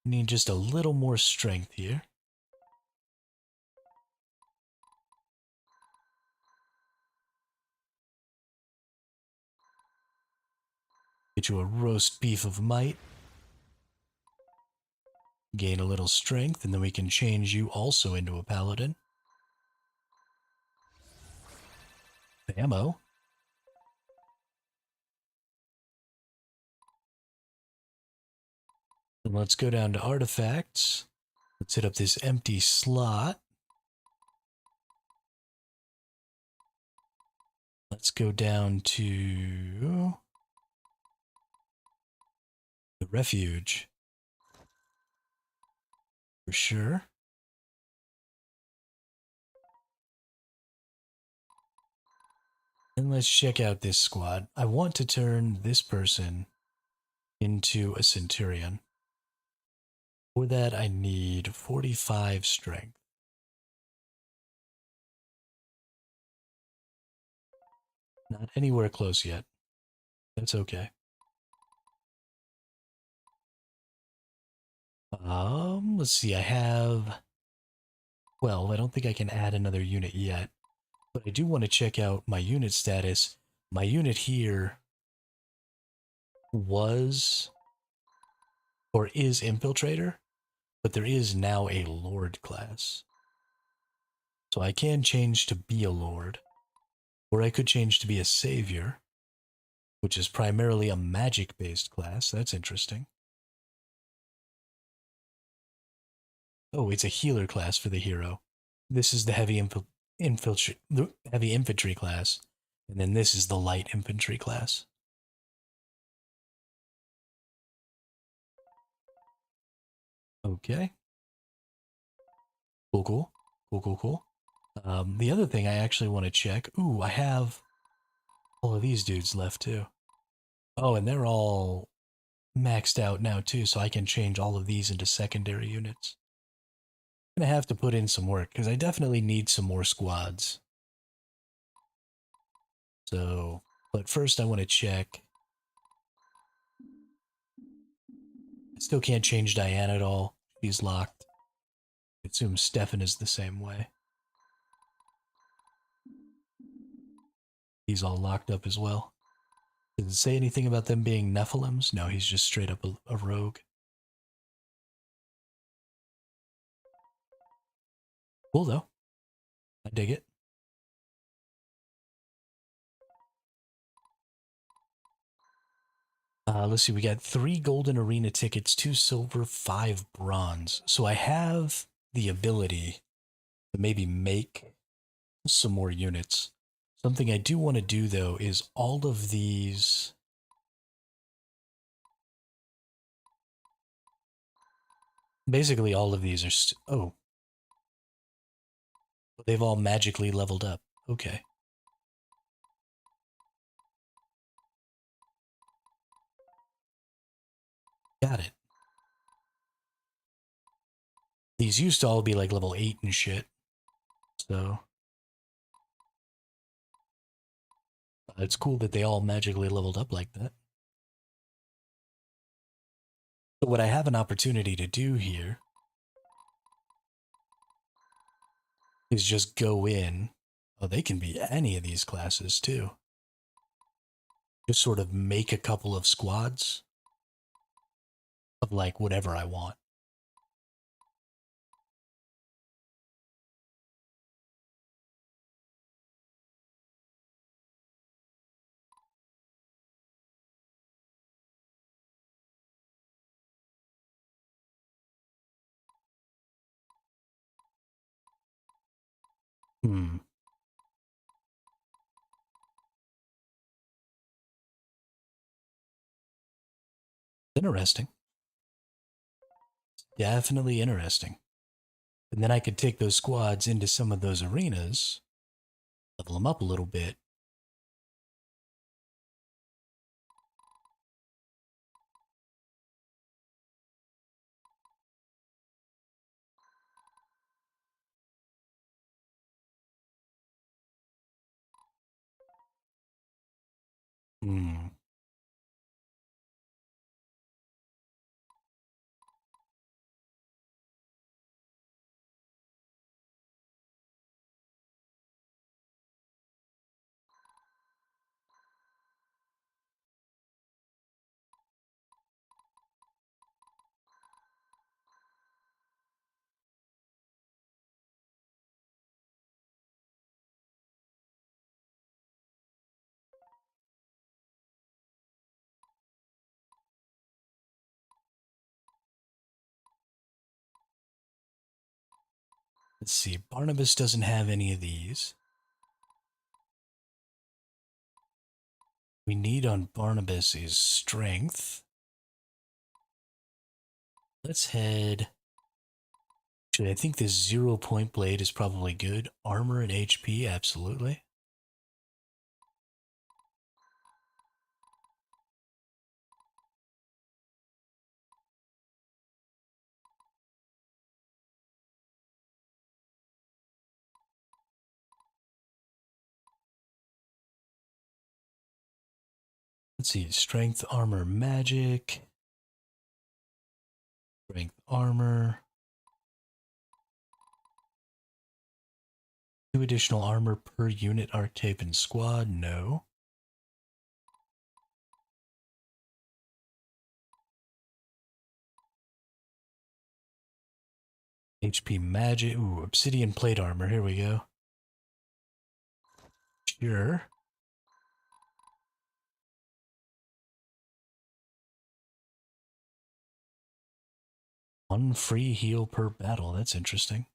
Need just a little more strength here. Get you a roast beef of might. Gain a little strength, and then we can change you also into a paladin. Ammo. And let's go down to artifacts. Let's hit up this empty slot. Let's go down to the refuge. For sure. And let's check out this squad. I want to turn this person into a centurion. For that, I need 45 strength. Not anywhere close yet. That's okay. Let's see, I have... Well, I don't think I can add another unit yet. But I do want to check out my unit status. My unit here was... or is Infiltrator, but there is now a Lord class. So I can change to be a lord, or I could change to be a savior, which is primarily a magic-based class. That's interesting. Oh, it's a healer class for the hero. This is the heavy infantry class, and then this is the light infantry class. Okay. Cool, cool. Cool, cool, cool. The other thing I actually want to check. Ooh, I have all of these dudes left too. Oh, and they're all maxed out now too, so I can change all of these into secondary units. I'm gonna have to put in some work because I definitely need some more squads. So, but first I want to check. I still can't change Diane at all. She's locked. I assume Stefan is the same way. He's all locked up as well. Does it say anything about them being Nephilims? No, he's just straight up a rogue. Cool though. I dig it. Let's see, we got 3 golden arena tickets, 2 silver, 5 bronze. So I have the ability to maybe make some more units. Something I do want to do though is all of these. Basically, all of these are. Oh, they've all magically leveled up. Okay. Got it. These used to all be like level 8 and shit. So. It's cool that they all magically leveled up like that. So what I have an opportunity to do here is just go in. Oh, they can be any of these classes too. Just sort of make a couple of squads of like whatever I want. Hmm. Interesting. Definitely interesting. And then I could take those squads into some of those arenas, level them up a little bit. Hmm. Let's see. Barnabas doesn't have any of these. We need on Barnabas is strength. Let's head. Actually, I think this 0 point blade is probably good. Armor and HP, absolutely. Let's see. Strength, armor, magic. Strength, armor. 2 additional armor per unit archetype and squad. No. HP magic. Ooh, obsidian plate armor. Here we go. Sure. One free heal per battle. That's interesting.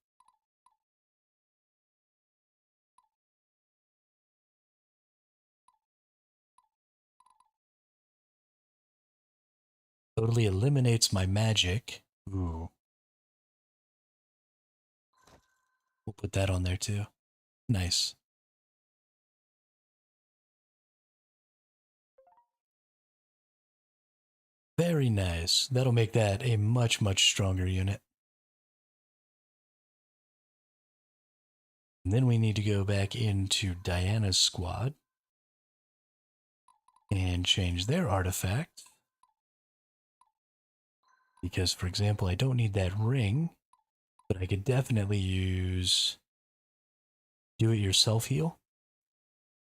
Totally eliminates my magic. Ooh. We'll put that on there too. Nice. Very nice. That'll make that a much, much stronger unit. And then we need to go back into Diana's squad and change their artifact. Because, for example, I don't need that ring, but I could definitely use do-it-yourself heal.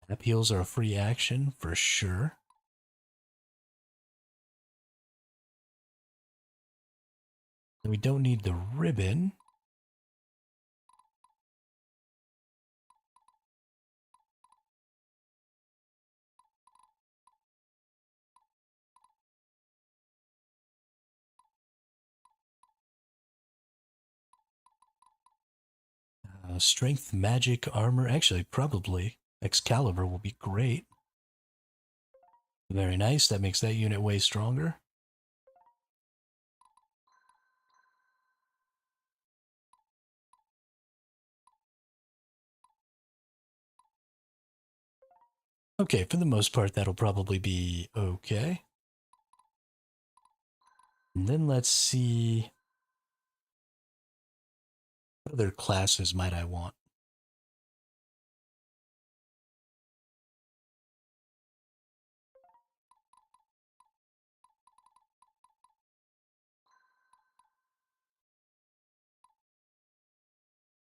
App heals are a free action for sure. And we don't need the ribbon. Strength, magic, armor. Actually, probably Excalibur will be great. Very nice. That makes that unit way stronger. Okay, for the most part, that'll probably be okay. And then let's see. What other classes might I want?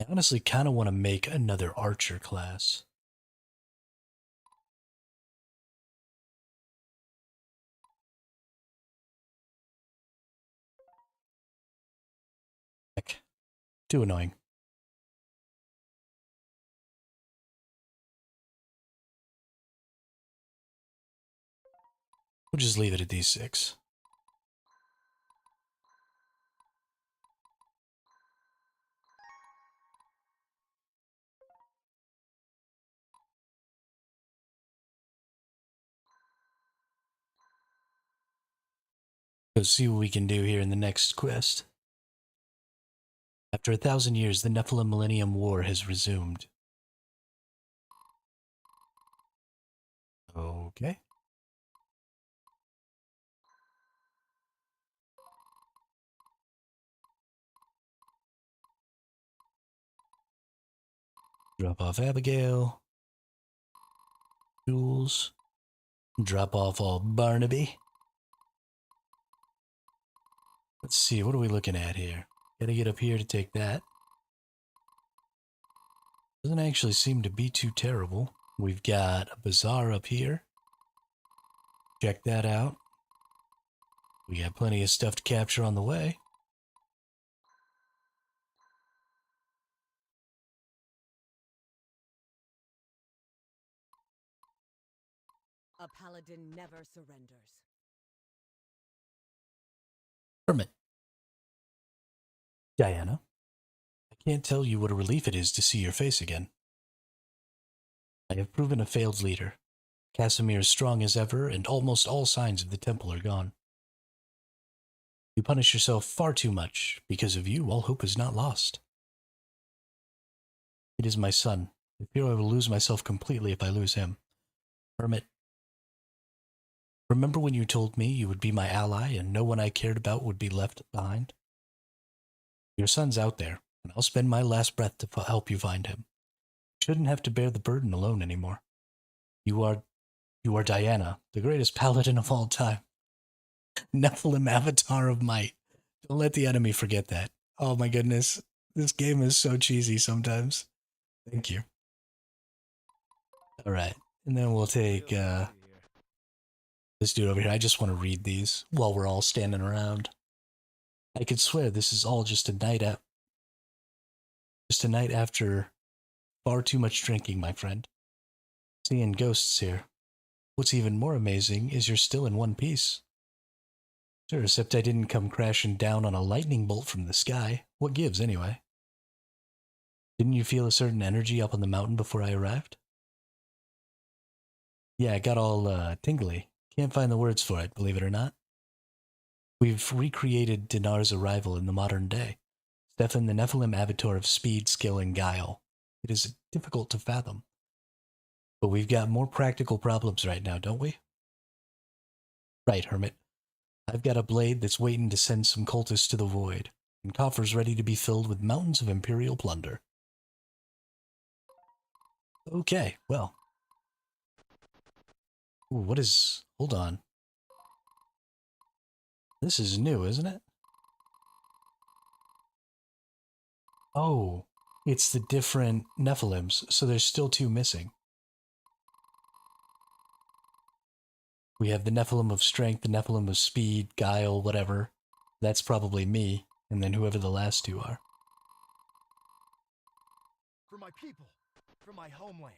I honestly kind of want to make another archer class. Heck, too annoying. We'll just leave it at these 6. Go see what we can do here in the next quest. After 1,000 years, the Nephilim Millennium War has resumed. Okay. Drop off Abigail. Jules. Drop off all Barnaby. Let's see, what are we looking at here? Gotta get up here to take that. Doesn't actually seem to be too terrible. We've got a bazaar up here. Check that out. We got plenty of stuff to capture on the way. A paladin never surrenders. Hermit. Diana, I can't tell you what a relief it is to see your face again. I have proven a failed leader. Casimir is strong as ever, and almost all signs of the temple are gone. You punish yourself far too much. Because of you, all hope is not lost. It is my son. I fear I will lose myself completely if I lose him. Hermit, remember when you told me you would be my ally and no one I cared about would be left behind? Your son's out there, and I'll spend my last breath to help you find him. You shouldn't have to bear the burden alone anymore. You are Diana, the greatest paladin of all time. Nephilim avatar of might. Don't let the enemy forget that. Oh my goodness. This game is so cheesy sometimes. Thank you. Alright. And then we'll take this dude over here. I just want to read these while we're all standing around. I could swear this is all just a night out. Just a night after far too much drinking, my friend. Seeing ghosts here. What's even more amazing is you're still in one piece. Sure, except I didn't come crashing down on a lightning bolt from the sky. What gives, anyway? Didn't you feel a certain energy up on the mountain before I arrived? Yeah, I got all tingly. Can't find the words for it, believe it or not. We've recreated Dinar's arrival in the modern day. Stefan, the Nephilim avatar of speed, skill, and guile. It is difficult to fathom. But we've got more practical problems right now, don't we? Right, Hermit. I've got a blade that's waiting to send some cultists to the void, and coffers ready to be filled with mountains of Imperial plunder. Okay, well. Ooh, what is... Hold on. This is new, isn't it? Oh, it's the different Nephilims, so there's still two missing. We have the Nephilim of strength, the Nephilim of speed, guile, whatever. That's probably me, and then whoever the last two are. For my people, for my homeland.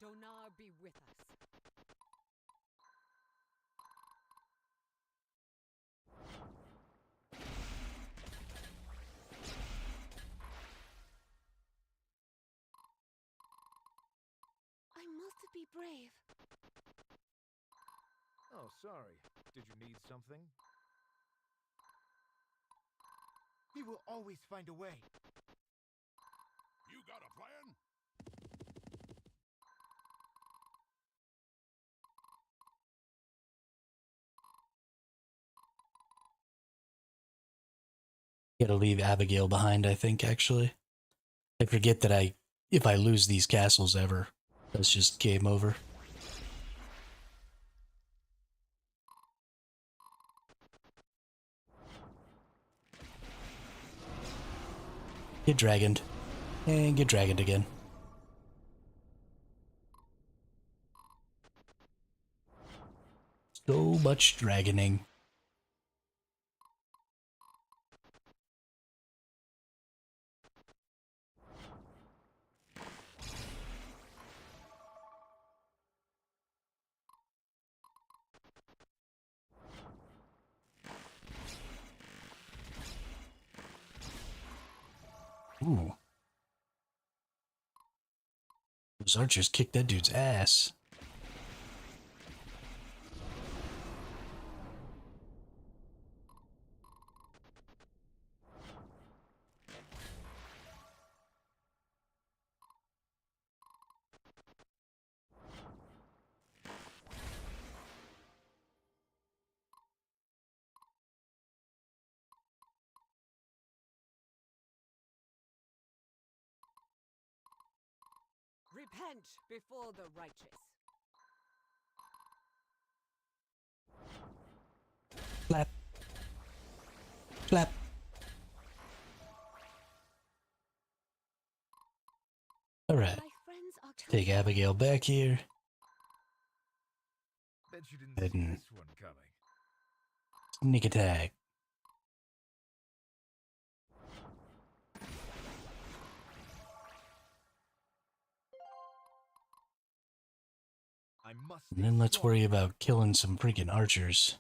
Donar be with us. I must be brave. Oh, sorry. Did you need something? We will always find a way. You got a plan? Gotta leave Abigail behind, I think, actually. I forget that if I lose these castles ever, that's just game over. Get dragoned. And get dragoned again. So much dragoning. Ooh. Those archers kicked that dude's ass. Repent before the righteous. Clap. Clap. Alright. My friends are Take Abigail back here. Bet you didn't Good. see this one coming. Sneak attack. I must And then stay let's strong. worry about killing some freaking archers.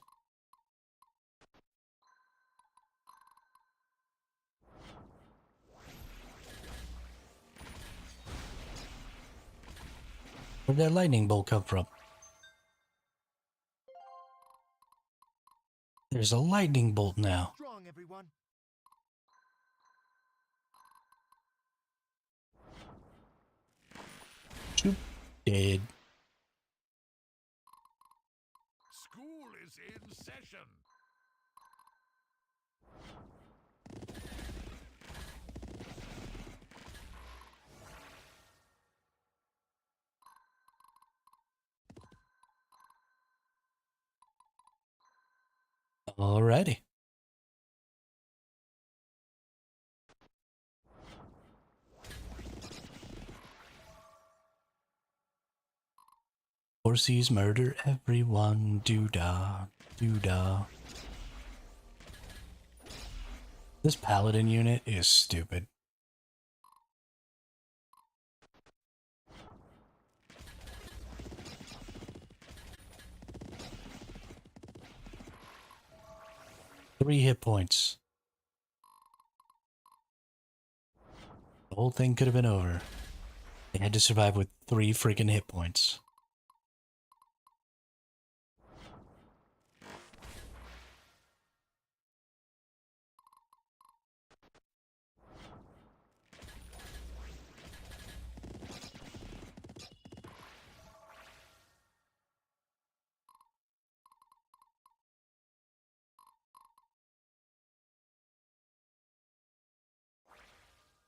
Where'd that lightning bolt come from? There's a lightning bolt now. Strong, everyone. Shoop. Dead. School is in session. Alrighty. Horses murder everyone. Doo-dah. Doo-dah. This paladin unit is stupid. 3 hit points. The whole thing could have been over. They had to survive with 3 freaking hit points.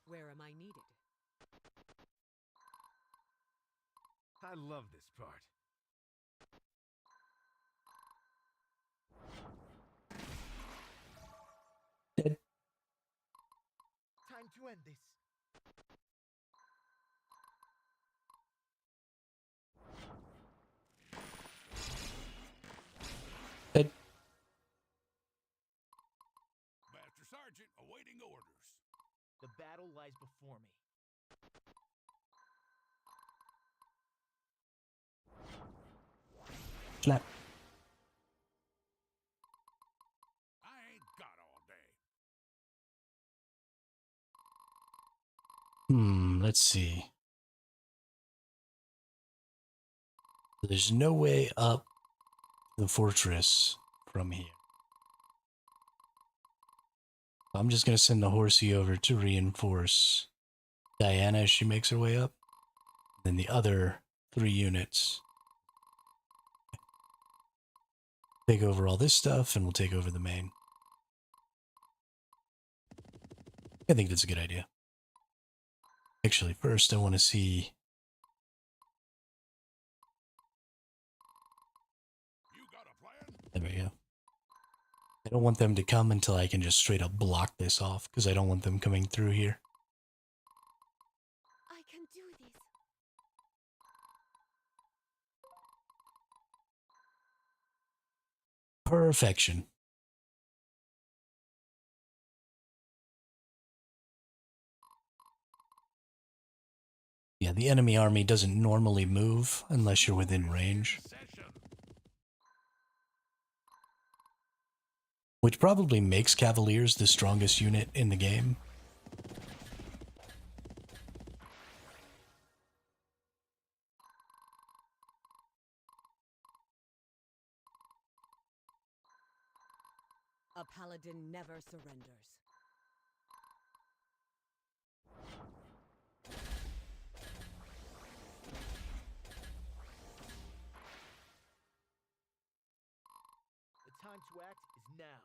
Where am I needed? I love this part. Dead. Time to end this. Dead. Master Sergeant awaiting orders. The battle lies before me. Slap. I ain't got all day. Let's see. There's no way up the fortress from here. I'm just going to send the horsey over to reinforce Diana as she makes her way up. Then the other 3 units take over all this stuff and we'll take over the main. I think that's a good idea. Actually, first I want to see... You got a plan? There we go. I don't want them to come until I can just straight up block this off, because I don't want them coming through here. I can do this. Perfection. Yeah, the enemy army doesn't normally move unless you're within range. Session. Which probably makes Cavaliers the strongest unit in the game. A paladin never surrenders. The time to act is now.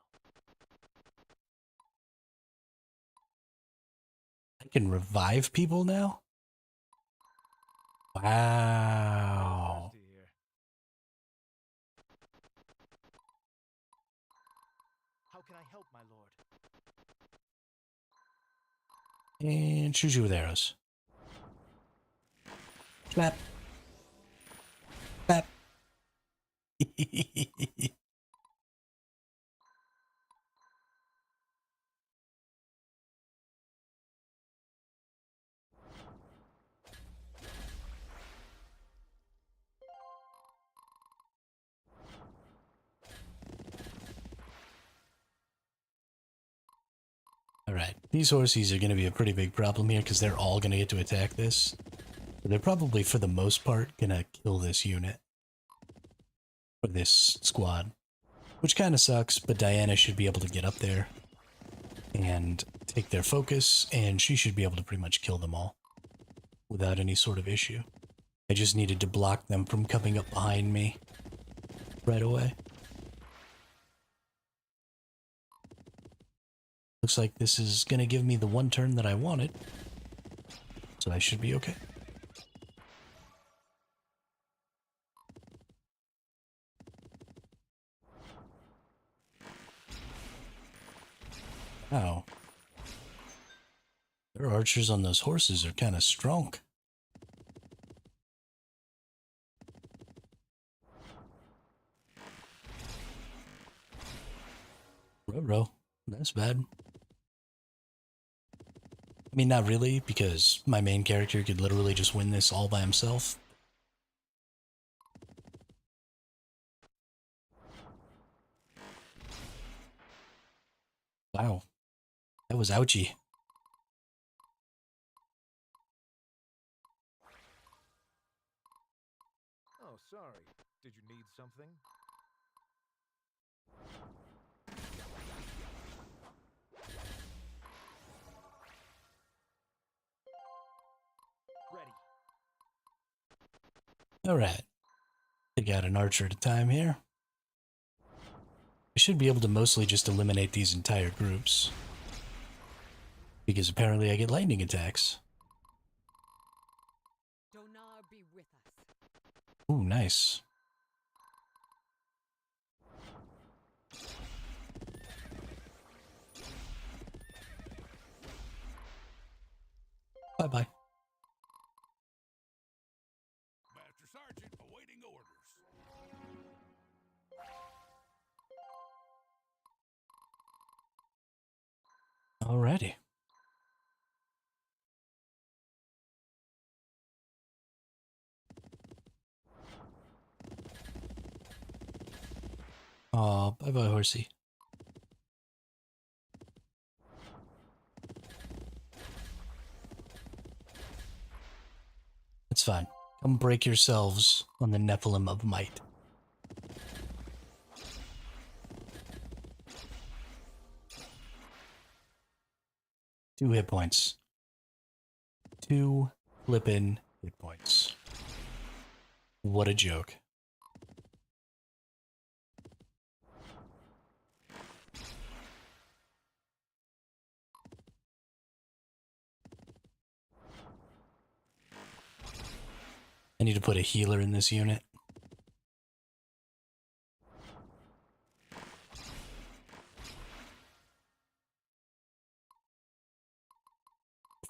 I can revive people now? Wow. Thirsty here. How can I help, my lord? And shoot you with arrows. Slap. Slap. Alright, these horses are going to be a pretty big problem here because they're all going to get to attack this. But they're probably, for the most part, going to kill this unit. Or this squad. Which kind of sucks, but Diana should be able to get up there and take their focus, and she should be able to pretty much kill them all without any sort of issue. I just needed to block them from coming up behind me right away. Looks like this is going to give me the 1 turn that I wanted, so I should be okay. Wow. Their archers on those horses are kind of strong. Ruh-roh. That's bad. I mean, not really, because my main character could literally just win this all by himself. Wow. That was ouchy. Oh, sorry. Did you need something? Ready. Alright. Take out an archer at a time here. I should be able to mostly just eliminate these entire groups. Because apparently I get lightning attacks. Donar be with us. Ooh, nice. Bye-bye. Master Sergeant awaiting orders. Alrighty. Aw, bye-bye, horsey. It's fine. Come break yourselves on the Nephilim of Might. Two hit points. Two flippin' hit points. What a joke. I need to put a healer in this unit.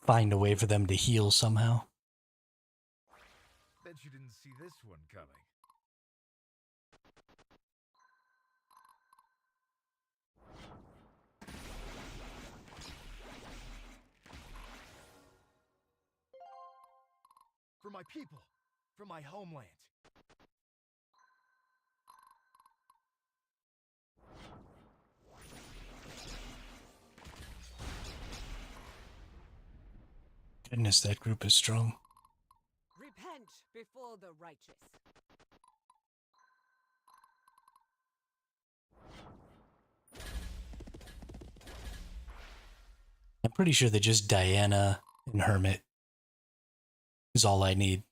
Find a way for them to heal somehow. Bet you didn't see this one coming. For my people, for my homeland. Goodness, that group is strong. Repent before the righteous. I'm pretty sure that just Diana and Hermit is all I need.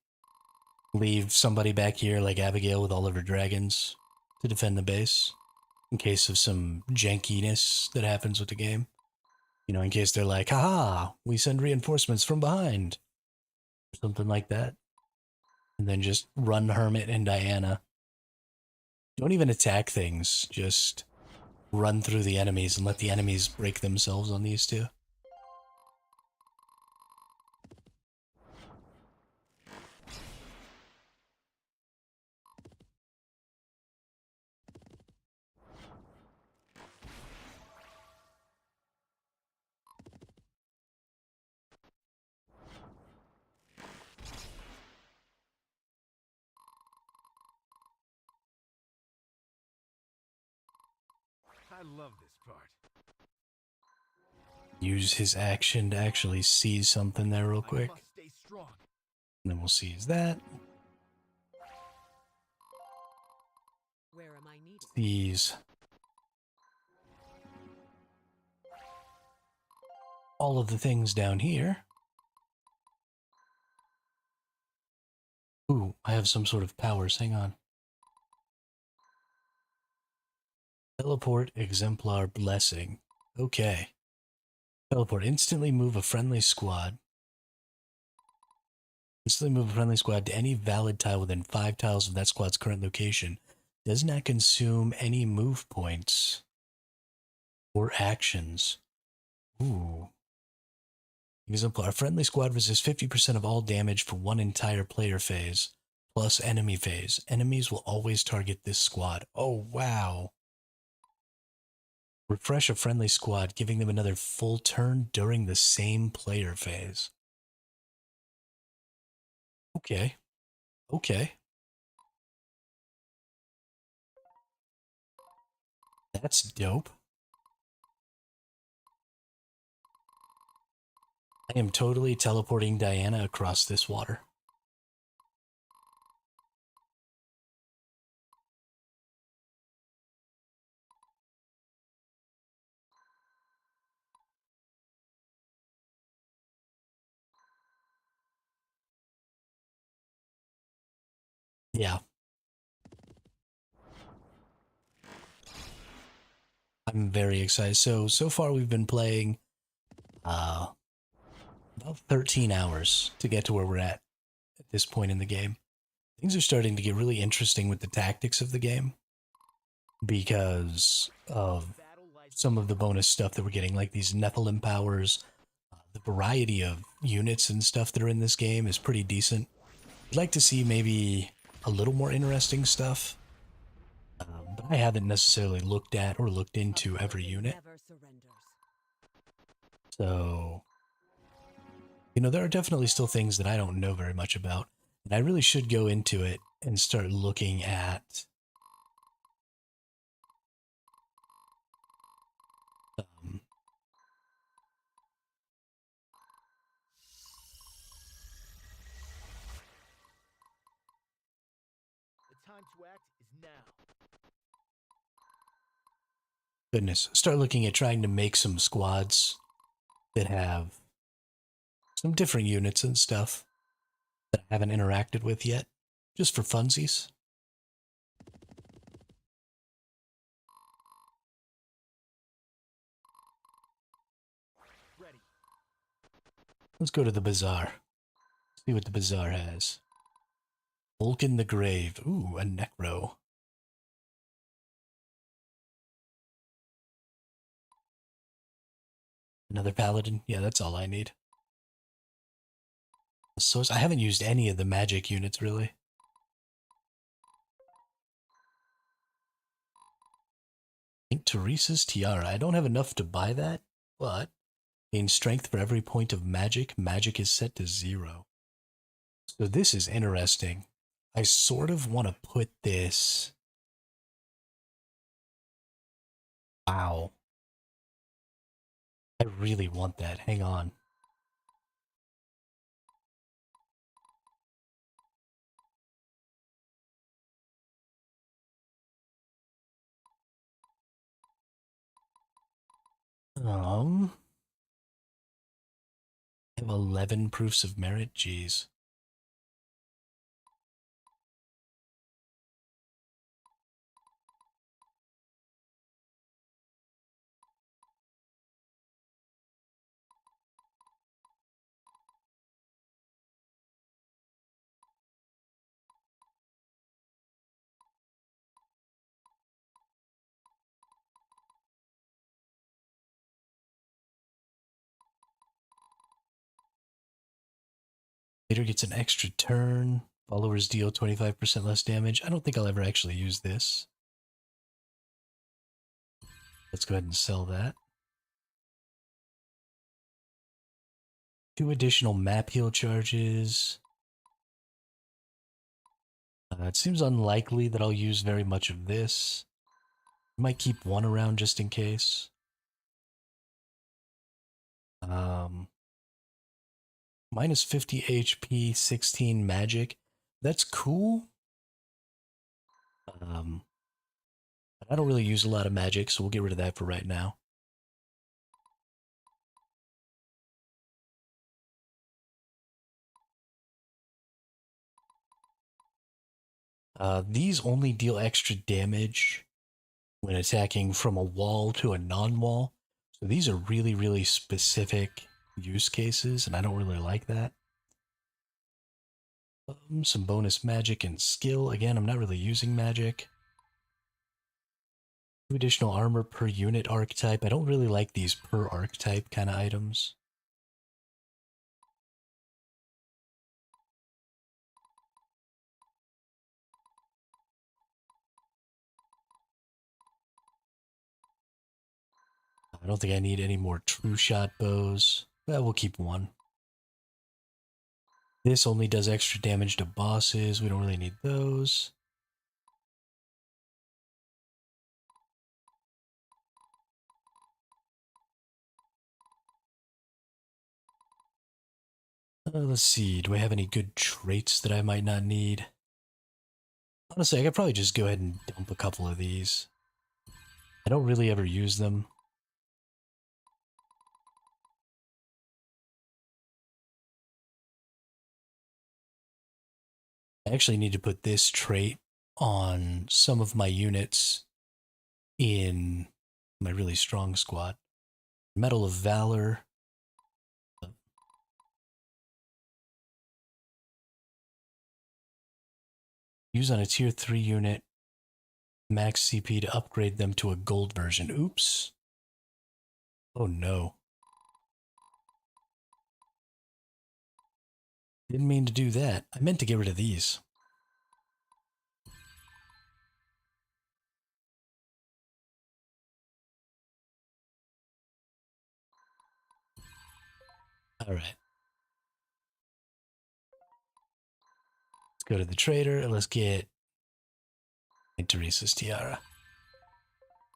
Leave somebody back here like Abigail with all of her dragons to defend the base in case of some jankiness that happens with the game. You know, in case they're like, haha, we send reinforcements from behind. Or something like that. And then just run Hermit and Diana. Don't even attack things. Just run through the enemies and let the enemies break themselves on these two. I love this part. Use his action to actually seize something there real I quick. must stay strong. And then we'll seize that. Where am I needed? Seize all of the things down here. Ooh, I have some sort of powers. Hang on. Teleport Exemplar Blessing. Okay. Teleport. Instantly move a friendly squad. Instantly move a friendly squad to any valid tile within 5 tiles of that squad's current location. Does not consume any move points or actions. Ooh. Exemplar. A friendly squad resists 50% of all damage for one entire player phase, plus enemy phase. Enemies will always target this squad. Oh, wow. Refresh a friendly squad, giving them another full turn during the same player phase. Okay. Okay. That's dope. I am totally teleporting Diana across this water. Yeah. I'm very excited. So far we've been playing uh about 13 hours to get to where we're at this point in the game. Things are starting to get really interesting with the tactics of the game because of some of the bonus stuff that we're getting, like these Nephilim powers. The variety of units and stuff that are in this game is pretty decent. I'd like to see maybe a little more interesting stuff, but I haven't necessarily looked at or looked into every unit. Never surrenders. So, there are definitely still things that I don't know very much about, and I really should go into it and start looking at um, The time to act is now. start looking at trying to make some squads that have some different units and stuff that I haven't interacted with yet, just for funsies. Ready. Let's go to the bazaar. See what the bazaar has. Vulcan the Grave. Ooh, a necro. Another paladin. Yeah, that's all I need. So I haven't used any of the magic units really. St. Teresa's Tiara. I don't have enough to buy that, but gain strength for every point of magic. Magic is set to 0. So this is interesting. I sort of want to put this. Wow. I really want that. Hang on. I have 11 proofs of merit. Jeez. Leader gets an extra turn. Followers deal 25% less damage. I don't think I'll ever actually use this. Let's go ahead and sell that. 2 additional map heal charges. It seems unlikely that I'll use very much of this. Might keep 1 around just in case. Minus 50 HP, 16 magic. That's cool. I don't really use a lot of magic, so we'll get rid of that for right now. These only deal extra damage when attacking from a wall to a non-wall. So these are really, really specific use cases, and I don't really like that. Some bonus magic and skill. Again, I'm not really using magic. 2 additional armor per unit archetype. I don't really like these per archetype kind of items. I don't think I need any more true shot bows. Well, we'll keep 1. This only does extra damage to bosses. We don't really need those. Let's see. Do I have any good traits that I might not need? Honestly, I could probably just go ahead and dump a couple of these. I don't really ever use them. I actually need to put this trait on some of my units in my really strong squad. Medal of Valor. Use on a tier 3 unit. Max CP to upgrade them to a gold version. Oops. Oh no. Didn't mean to do that. I meant to get rid of these. All right. Let's go to the trader and let's get Teresa's tiara.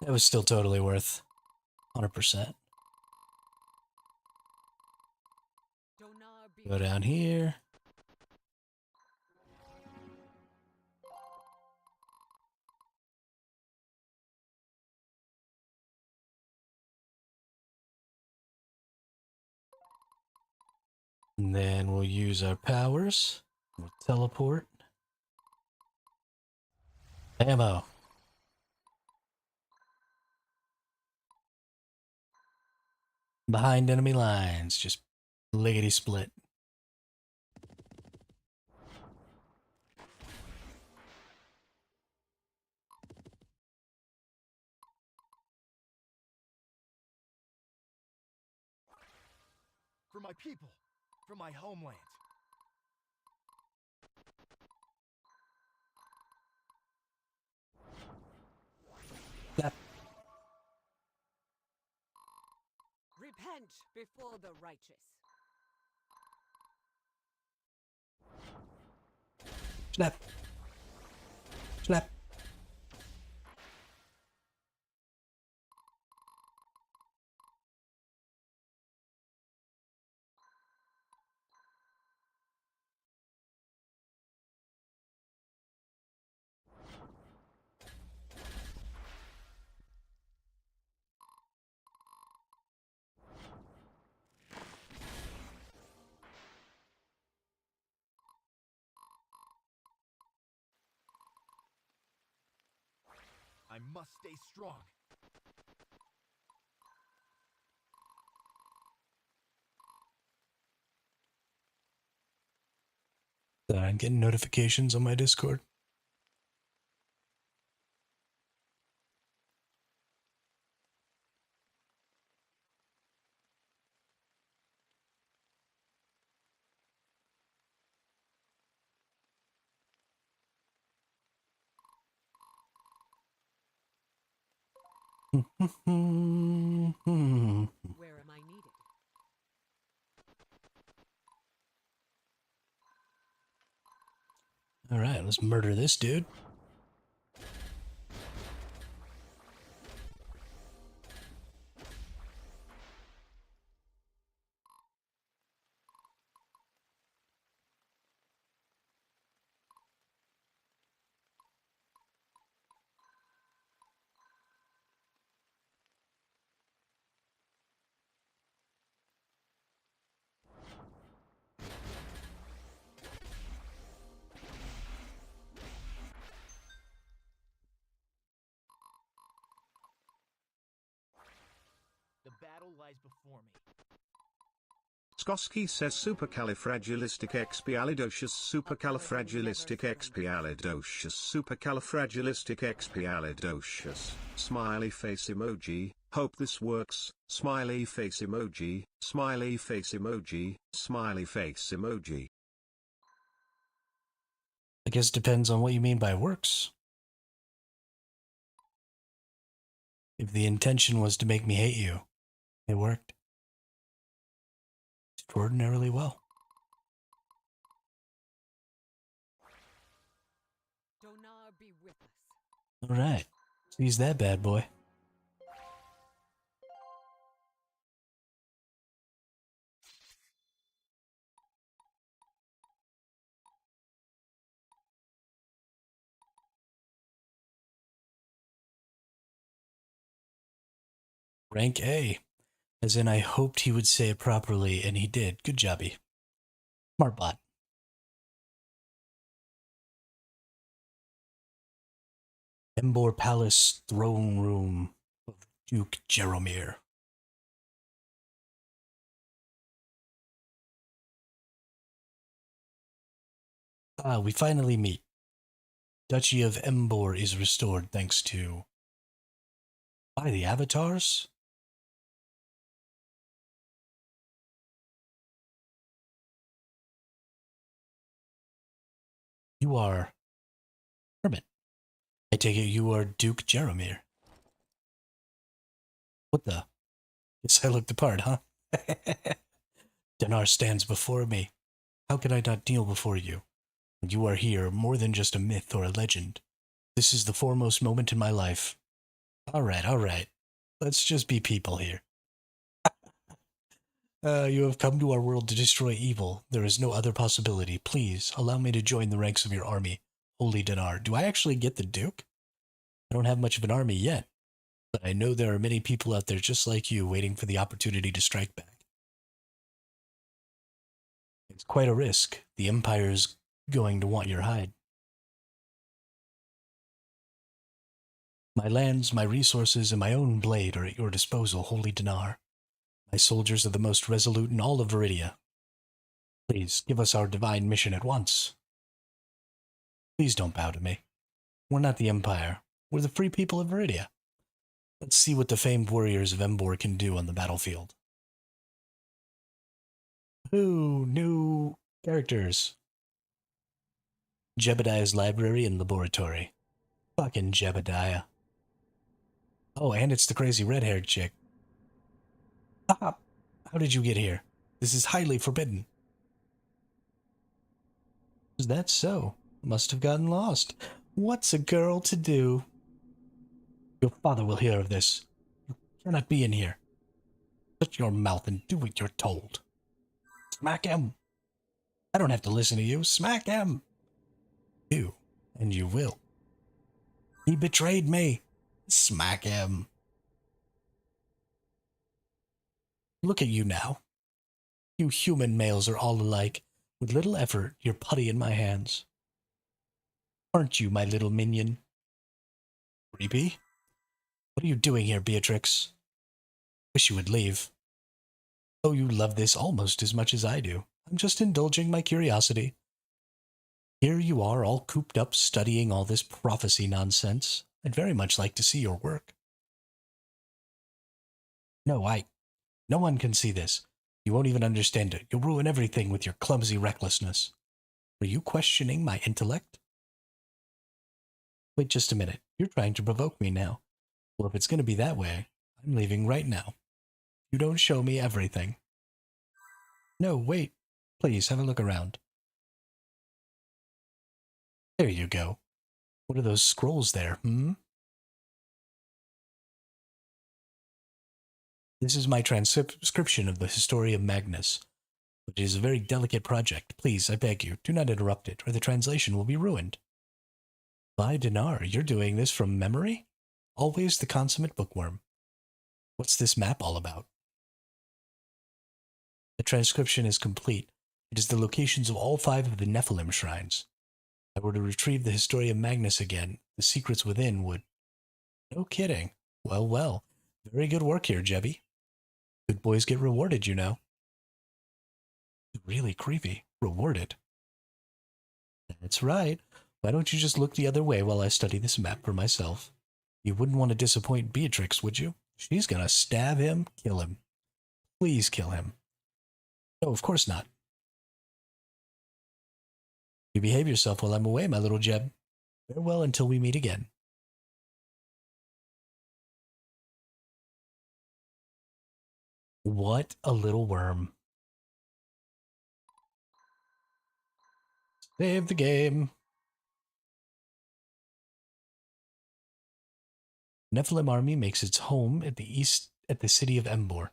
That was still totally worth 100%. Donar be Go down here. And then we'll use our powers. We'll teleport. Ammo. Behind enemy lines. Just lickety split. For my people, for my homeland. That repent before the righteous. snap. Snap. I must stay strong. I'm getting notifications on my Discord. Where am I needed? All right, let's murder this dude. The battle lies before me. Skoski says supercalifragilisticexpialidocious supercalifragilisticexpialidocious supercalifragilisticexpialidocious smiley face emoji. Hope this works. Smiley face emoji. Smiley face emoji. Smiley face emoji. I guess it depends on what you mean by works. If the intention was to make me hate you, it worked extraordinarily well. Donar be with us. All right, seize that bad boy. Rank A. As in, I hoped he would say it properly, and he did. Good jobby. Smart bot. Embor Palace Throne Room of Duke Jaromir. Ah, we finally meet. Duchy of Embor is restored thanks to... by the avatars? You are... Hermit. I take it you are Duke Jaromir. What the? Guess I looked the part, huh? Dinar stands before me. How could I not kneel before you? You are here, more than just a myth or a legend. This is the foremost moment in my life. All right. Let's just be people here. You have come to our world to destroy evil. There is no other possibility. Please, allow me to join the ranks of your army. Holy Dinar. Do I actually get the Duke? I don't have much of an army yet, but I know there are many people out there just like you waiting for the opportunity to strike back. It's quite a risk. The Empire's going to want your hide. My lands, my resources, and my own blade are at your disposal, Holy Dinar. My soldiers are the most resolute in all of Viridia. Please, give us our divine mission at once. Please don't bow to me. We're not the Empire. We're the free people of Viridia. Let's see what the famed warriors of Embor can do on the battlefield. Ooh, new characters. Jebediah's library and laboratory. Fucking Jebediah. Oh, and it's the crazy red-haired chick. Stop! How did you get here? This is highly forbidden. Is that so? Must have gotten lost. What's a girl to do? Your father will hear of this. You cannot be in here. Shut your mouth and do what you're told. Smack him. I don't have to listen to you. Smack him. Do, and you will. He betrayed me. Smack him. Look at you now. You human males are all alike. With little effort, you're putty in my hands. Aren't you, my little minion? Creepy? What are you doing here, Beatrix? Wish you would leave. Oh, you love this almost as much as I do. I'm just indulging my curiosity. Here you are, all cooped up, studying all this prophecy nonsense. I'd very much like to see your work. No one can see this. You won't even understand it. You'll ruin everything with your clumsy recklessness. Are you questioning my intellect? Wait just a minute. You're trying to provoke me now. Well, if it's going to be that way, I'm leaving right now. You don't show me everything. No, wait. Please, have a look around. There you go. What are those scrolls there, This is my transcription of the History of Magnus. It is a very delicate project. Please, I beg you, do not interrupt it, or the translation will be ruined. By Dinar, you're doing this from memory? Always the consummate bookworm. What's this map all about? The transcription is complete. It is the locations of all 5 of the Nephilim shrines. If I were to retrieve the History of Magnus again, the secrets within would... No kidding. Well. Very good work here, Jebby. Good boys get rewarded, you know. Really creepy. Rewarded. That's right. Why don't you just look the other way while I study this map for myself? You wouldn't want to disappoint Beatrix, would you? She's gonna stab him, kill him. Please kill him. No, of course not. You behave yourself while I'm away, my little Jeb. Farewell until we meet again. What a little worm. Save the game. Nephilim army makes its home at the city of Embor.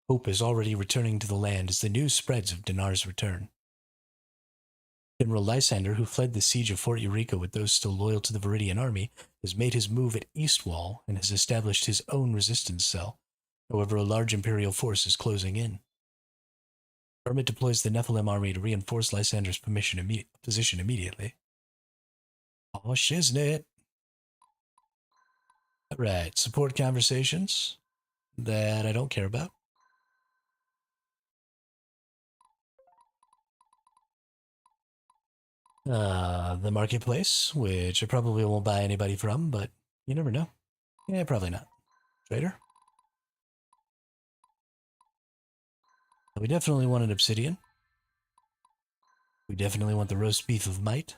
Hope is already returning to the land as the news spreads of Dinar's return. General Lysander, who fled the siege of Fort Eureka with those still loyal to the Viridian army, has made his move at Eastwall and has established his own resistance cell. However, a large Imperial force is closing in. Hermit deploys the Nephilim army to reinforce Lysander's position immediately. Oh, shiznit. Alright, support conversations that I don't care about. The marketplace, which I probably won't buy anybody from, but you never know. Yeah, probably not. Trader? We definitely want an obsidian. We definitely want the roast beef of might.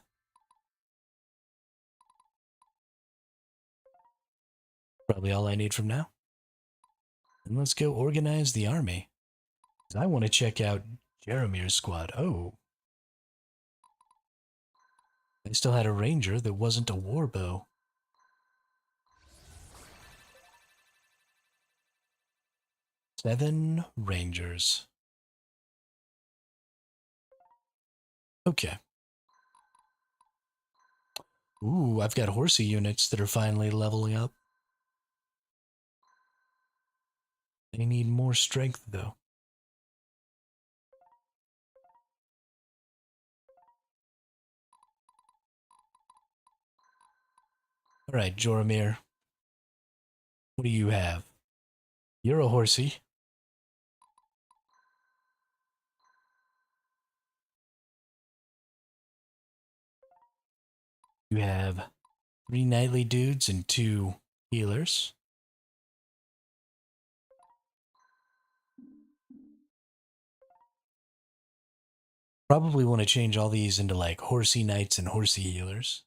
Probably all I need from now. And let's go organize the army. I want to check out Jeremir's squad. Oh. I still had a ranger that wasn't a warbow. Seven rangers. Okay. Ooh, I've got horsey units that are finally leveling up. They need more strength, though. Alright, Joromir. What do you have? You're a horsey. You have 3 knightly dudes and 2 healers. Probably want to change all these into like horsey knights and horsey healers.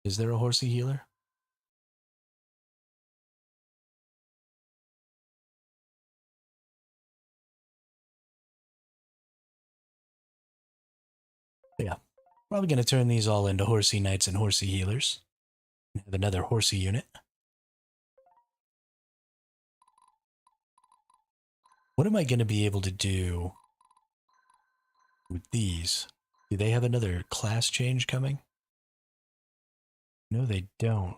Is there a horsey healer? Yeah. Probably going to turn these all into horsey knights and horsey healers. Have another horsey unit. What am I going to be able to do with these? Do they have another class change coming? No, they don't.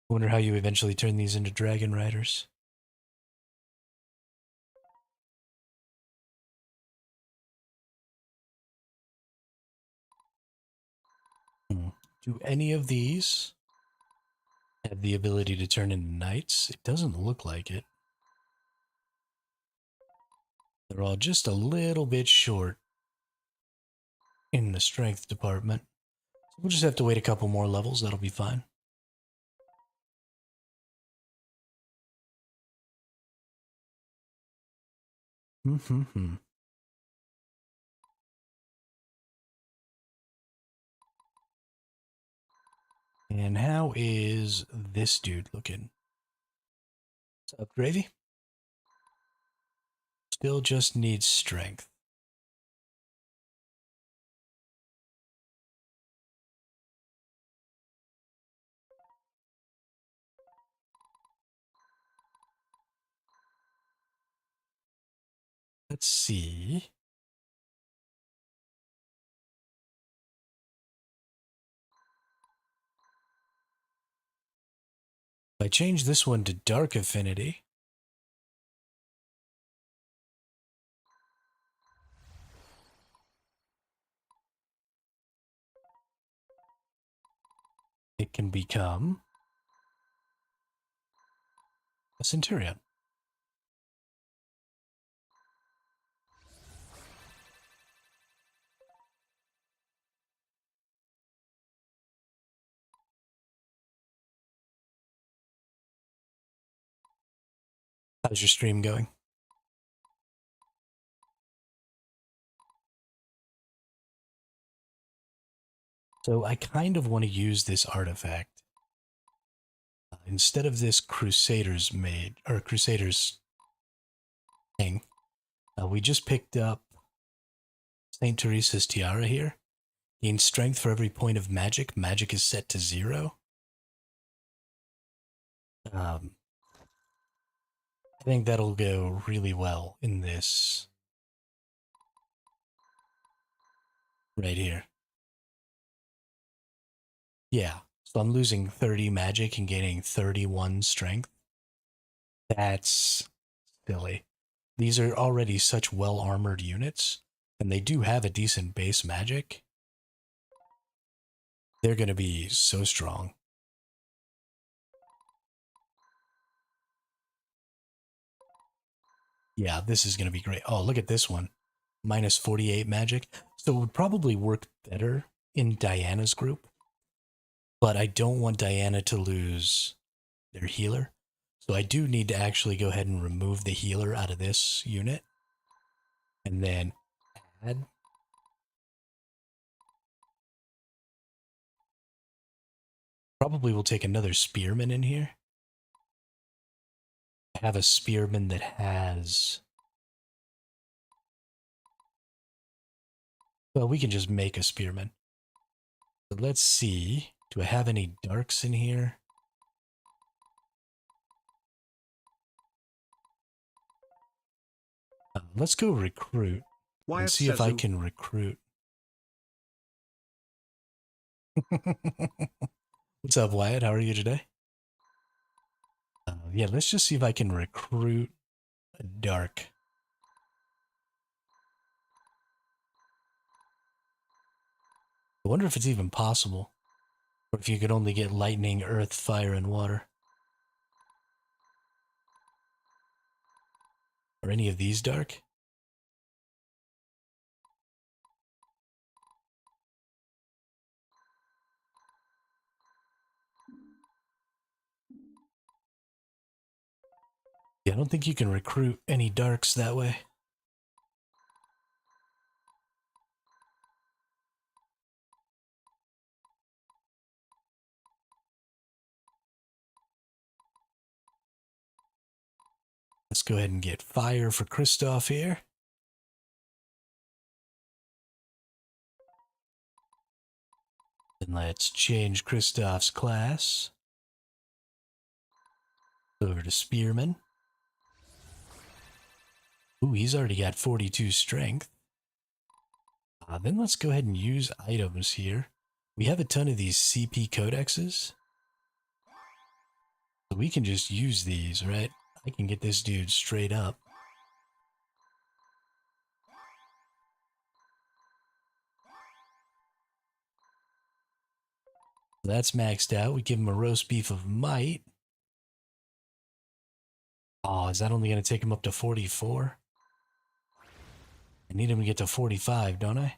I wonder how you eventually turn these into dragon riders. Do any of these have the ability to turn into knights? It doesn't look like it. They're all just a little bit short in the strength department. So we'll just have to wait a couple more levels. That'll be fine. And how is this dude looking? What's up, Gravy? Still just needs strength. Let's see. If I change this one to dark affinity, it can become a centurion. How's your stream going? So I kind of want to use this artifact. Instead of this Crusaders thing, we just picked up St. Teresa's Tiara here. Gain strength for every point of magic. Magic is set to 0. I I think that'll go really well in this right here. Yeah, so I'm losing 30 magic and gaining 31 strength. That's silly. These are already such well-armored units, and they do have a decent base magic. They're going to be so strong. Yeah, this is going to be great. Oh, look at this one. Minus 48 magic. So it would probably work better in Diana's group. But I don't want Diana to lose their healer. So I do need to actually go ahead and remove the healer out of this unit. And then add. Probably will take another spearman in here. I have a spearman that has... Well, we can just make a spearman. But let's see. Do I have any darks in here? Let's go recruit and Wyatt see if says I who? can recruit. What's up, Wyatt? How are you today? Yeah, let's just see if I can recruit a dark. I wonder if it's even possible. Or if you could only get lightning, earth, fire, and water. Or any of these dark? Yeah, I don't think you can recruit any darks that way. Let's go ahead and get fire for Kristoff here. And let's change Kristoff's class over to Spearman. Ooh, he's already got 42 strength. Then let's go ahead and use items here. We have a ton of these CP codexes. So we can just use these, right? I can get this dude straight up. That's maxed out. We give him a roast beef of might. Oh, is that only going to take him up to 44? I need him to get to 45, don't I?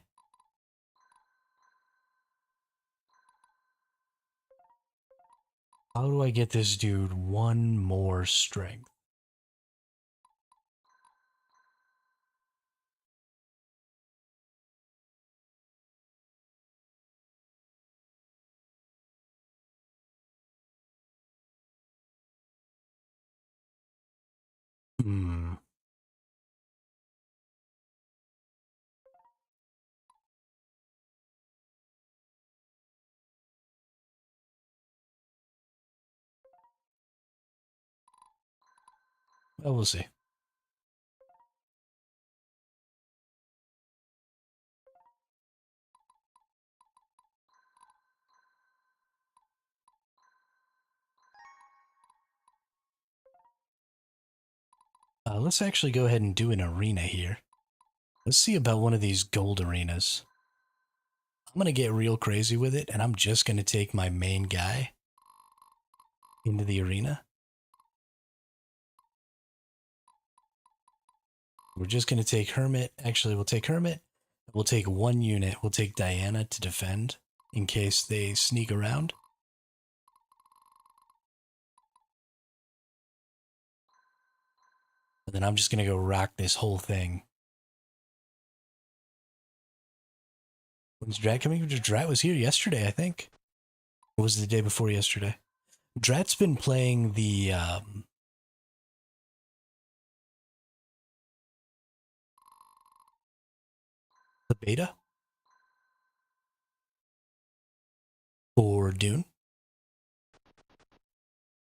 How do I get this dude one more strength? Hmm. Well, we'll see. Let's actually go ahead and do an arena here. Let's see about one of these gold arenas. I'm going to get real crazy with it, and I'm just going to take my main guy into the arena. We're just going to take Hermit. Actually, we'll take Hermit. We'll take one unit. We'll take Diana to defend in case they sneak around. And then I'm just going to go rock this whole thing. When's Drat coming? Drat was here yesterday, I think. Or was it the day before yesterday? Drat's been playing the beta for Dune.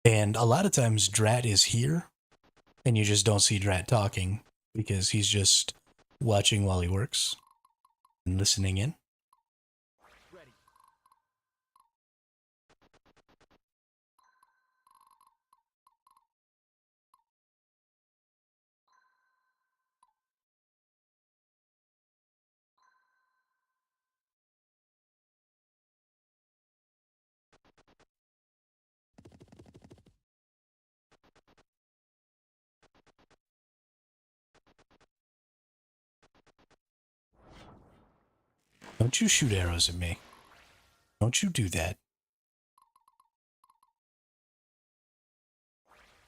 And a lot of times Drat is here And you just don't see Drat talking because he's just watching while he works and listening in. Ready. Don't you shoot arrows at me. Don't you do that.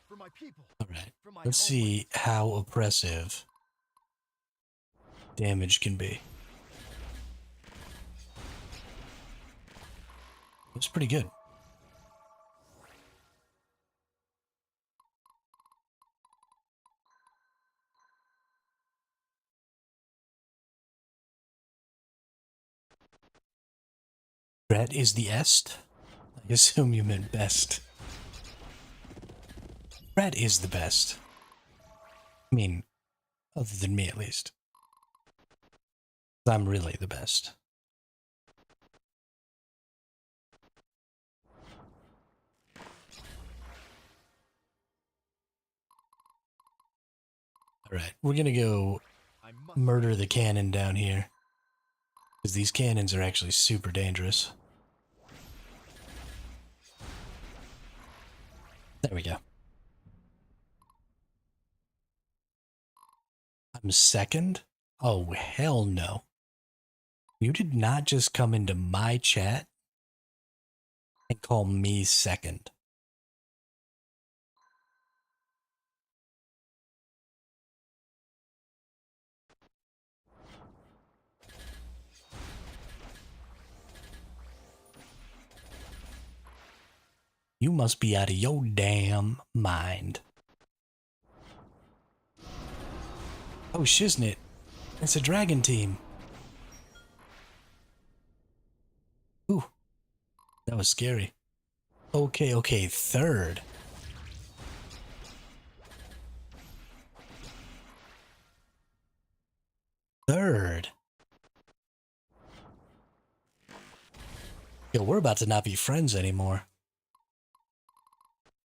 For my people. All right. For my Let's homeland. see how oppressive damage can be. It's pretty good. Brett is the est? I assume you meant best. Brett is the best. I mean, other than me at least. I'm really the best. Alright, we're gonna go I must murder the cannon down here. Because these cannons are actually super dangerous. There we go. I'm second? Oh, hell no. You did not just come into my chat and call me second. You must be out of your damn mind. Oh, shiznit. It's a dragon team. Ooh. That was scary. Okay, third. Third. Yo, we're about to not be friends anymore.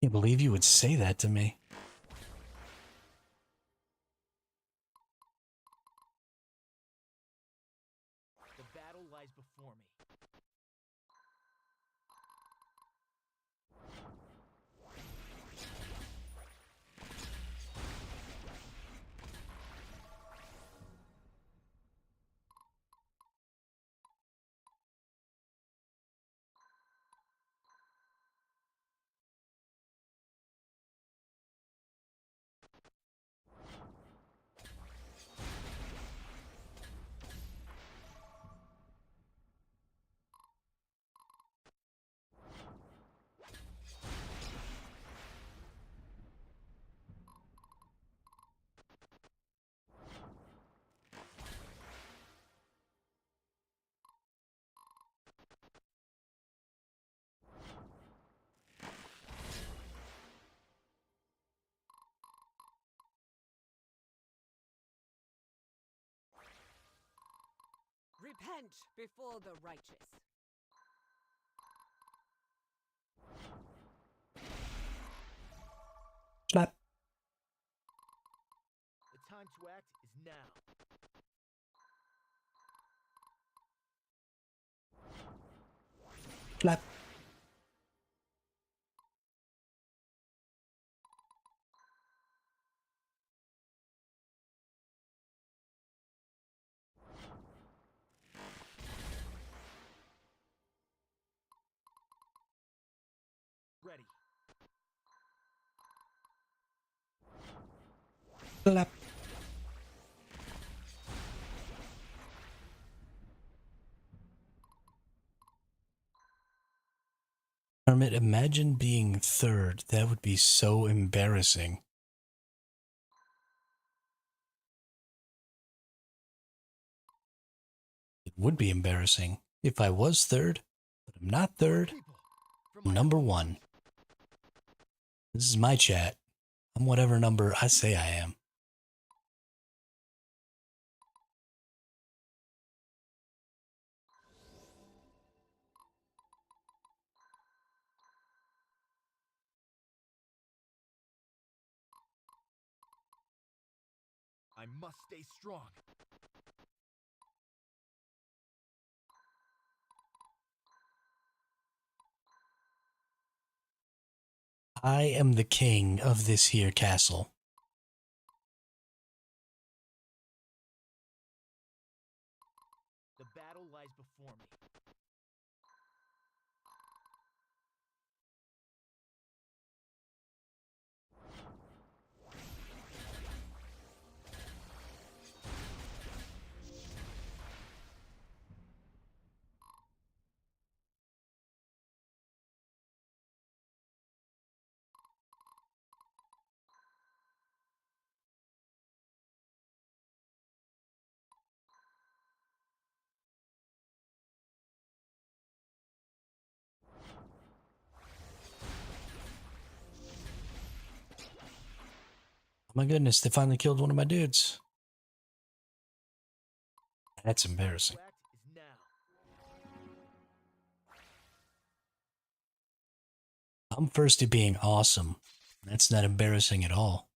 Can't believe you would say that to me. The battle lies before me. Repent before the righteous. Slap. The time to act is now. Slap. Ready. Slap. Hermit, imagine being third. That would be so embarrassing. It would be embarrassing if I was third, but I'm not third. People. For I'm my number homeland. one. This is my chat. I'm whatever number I say I am. I must stay strong. I am the king of this here castle. The battle lies before me. Oh my goodness, they finally killed one of my dudes. That's embarrassing. Act is now. I'm first at being awesome. That's not embarrassing at all.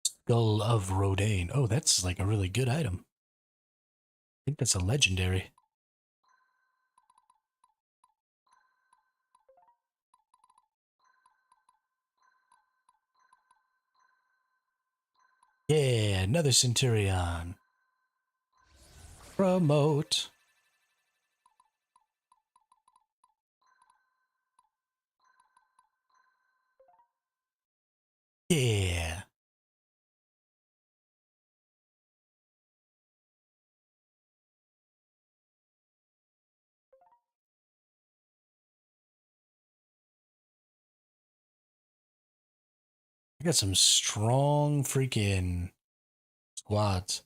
Skull of Rodaine. Oh, that's like a really good item. I think that's a legendary. Yeah, another Centurion. Promote. Yeah. I got some strong freaking squads.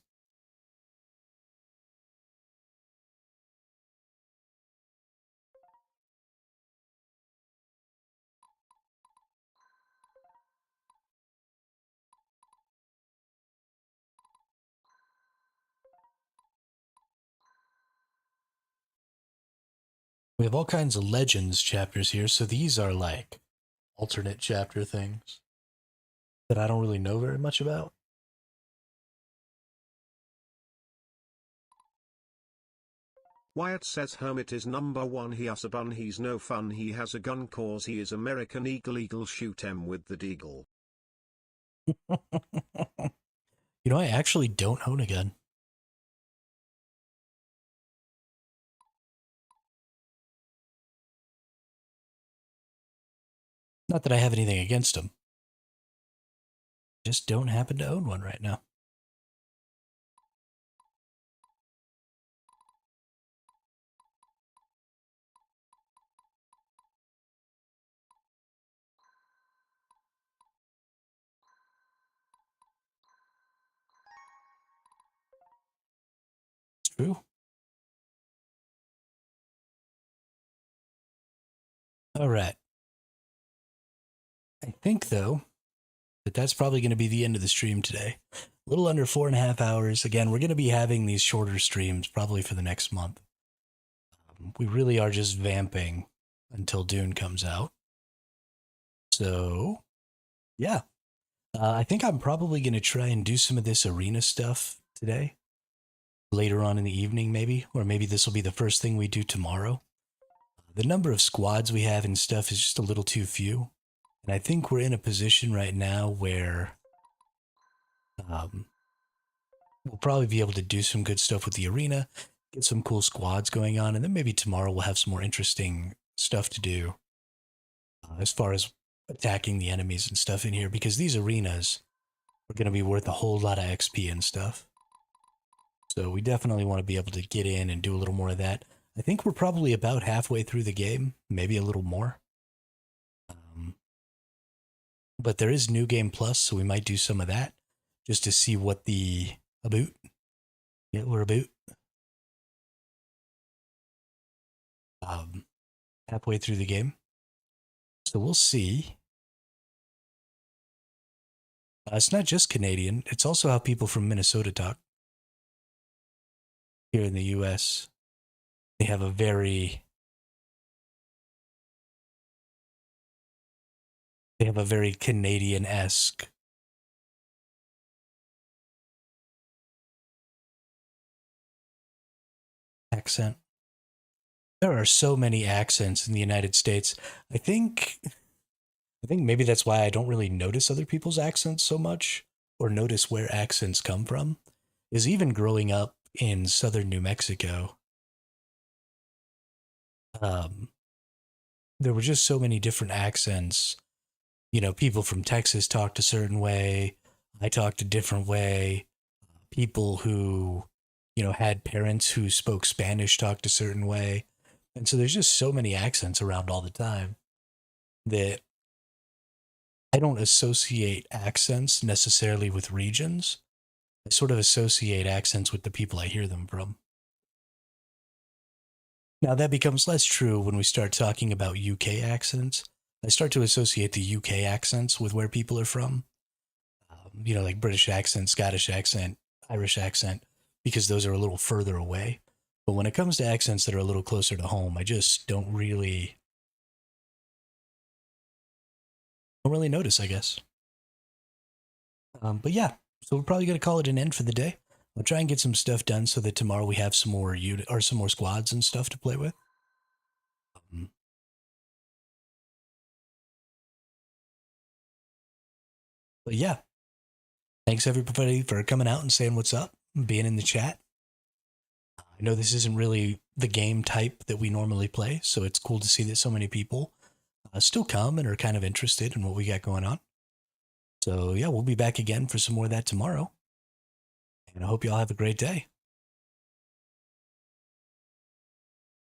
We have all kinds of legends chapters here, so these are like alternate chapter things that I don't really know very much about. Wyatt says Hermit is number one. He has a bun, he's no fun, he has a gun cause he is American eagle shoot him with the deagle. You know, I actually don't own a gun. Not that I have anything against them. Just don't happen to own one right now. It's true. All right. I think, though, that that's probably going to be the end of the stream today. A little under 4.5 hours. Again, we're going to be having these shorter streams probably for the next month. We really are just vamping until Dune comes out. So, yeah. I think I'm probably going to try and do some of this arena stuff today. Later on in the evening, maybe. Or maybe this will be the first thing we do tomorrow. The number of squads we have and stuff is just a little too few. And I think we're in a position right now where we'll probably be able to do some good stuff with the arena, get some cool squads going on, and then maybe tomorrow we'll have some more interesting stuff to do as far as attacking the enemies and stuff in here, because these arenas are going to be worth a whole lot of XP and stuff. So we definitely want to be able to get in and do a little more of that. I think we're probably about halfway through the game, maybe a little more. But there is New Game Plus, so we might do some of that just to see what the about. Yeah, we're about. um, halfway through the game. So we'll see. It's not just Canadian, it's also how people from Minnesota talk. Here in the US, they have a very Canadian-esque accent. There are so many accents in the United States. I think maybe that's why I don't really notice other people's accents so much or notice where accents come from. Is even growing up in southern New Mexico, there were just so many different accents. You know, people from Texas talked a certain way. I talked a different way. People who, you know, had parents who spoke Spanish talked a certain way. And so there's just so many accents around all the time that I don't associate accents necessarily with regions. I sort of associate accents with the people I hear them from. Now, that becomes less true when we start talking about UK accents. I start to associate the UK accents with where people are from. You know, like British accent, Scottish accent, Irish accent, because those are a little further away. But when it comes to accents that are a little closer to home, I just don't really notice, I guess. But yeah, so we're probably going to call it an end for the day. I'll try and get some stuff done so that tomorrow we have some more some more squads and stuff to play with. But yeah, thanks everybody for coming out and saying what's up, being in the chat. I know this isn't really the game type that we normally play, so it's cool to see that so many people still come and are kind of interested in what we got going on. So yeah, we'll be back again for some more of that tomorrow. And I hope you all have a great day.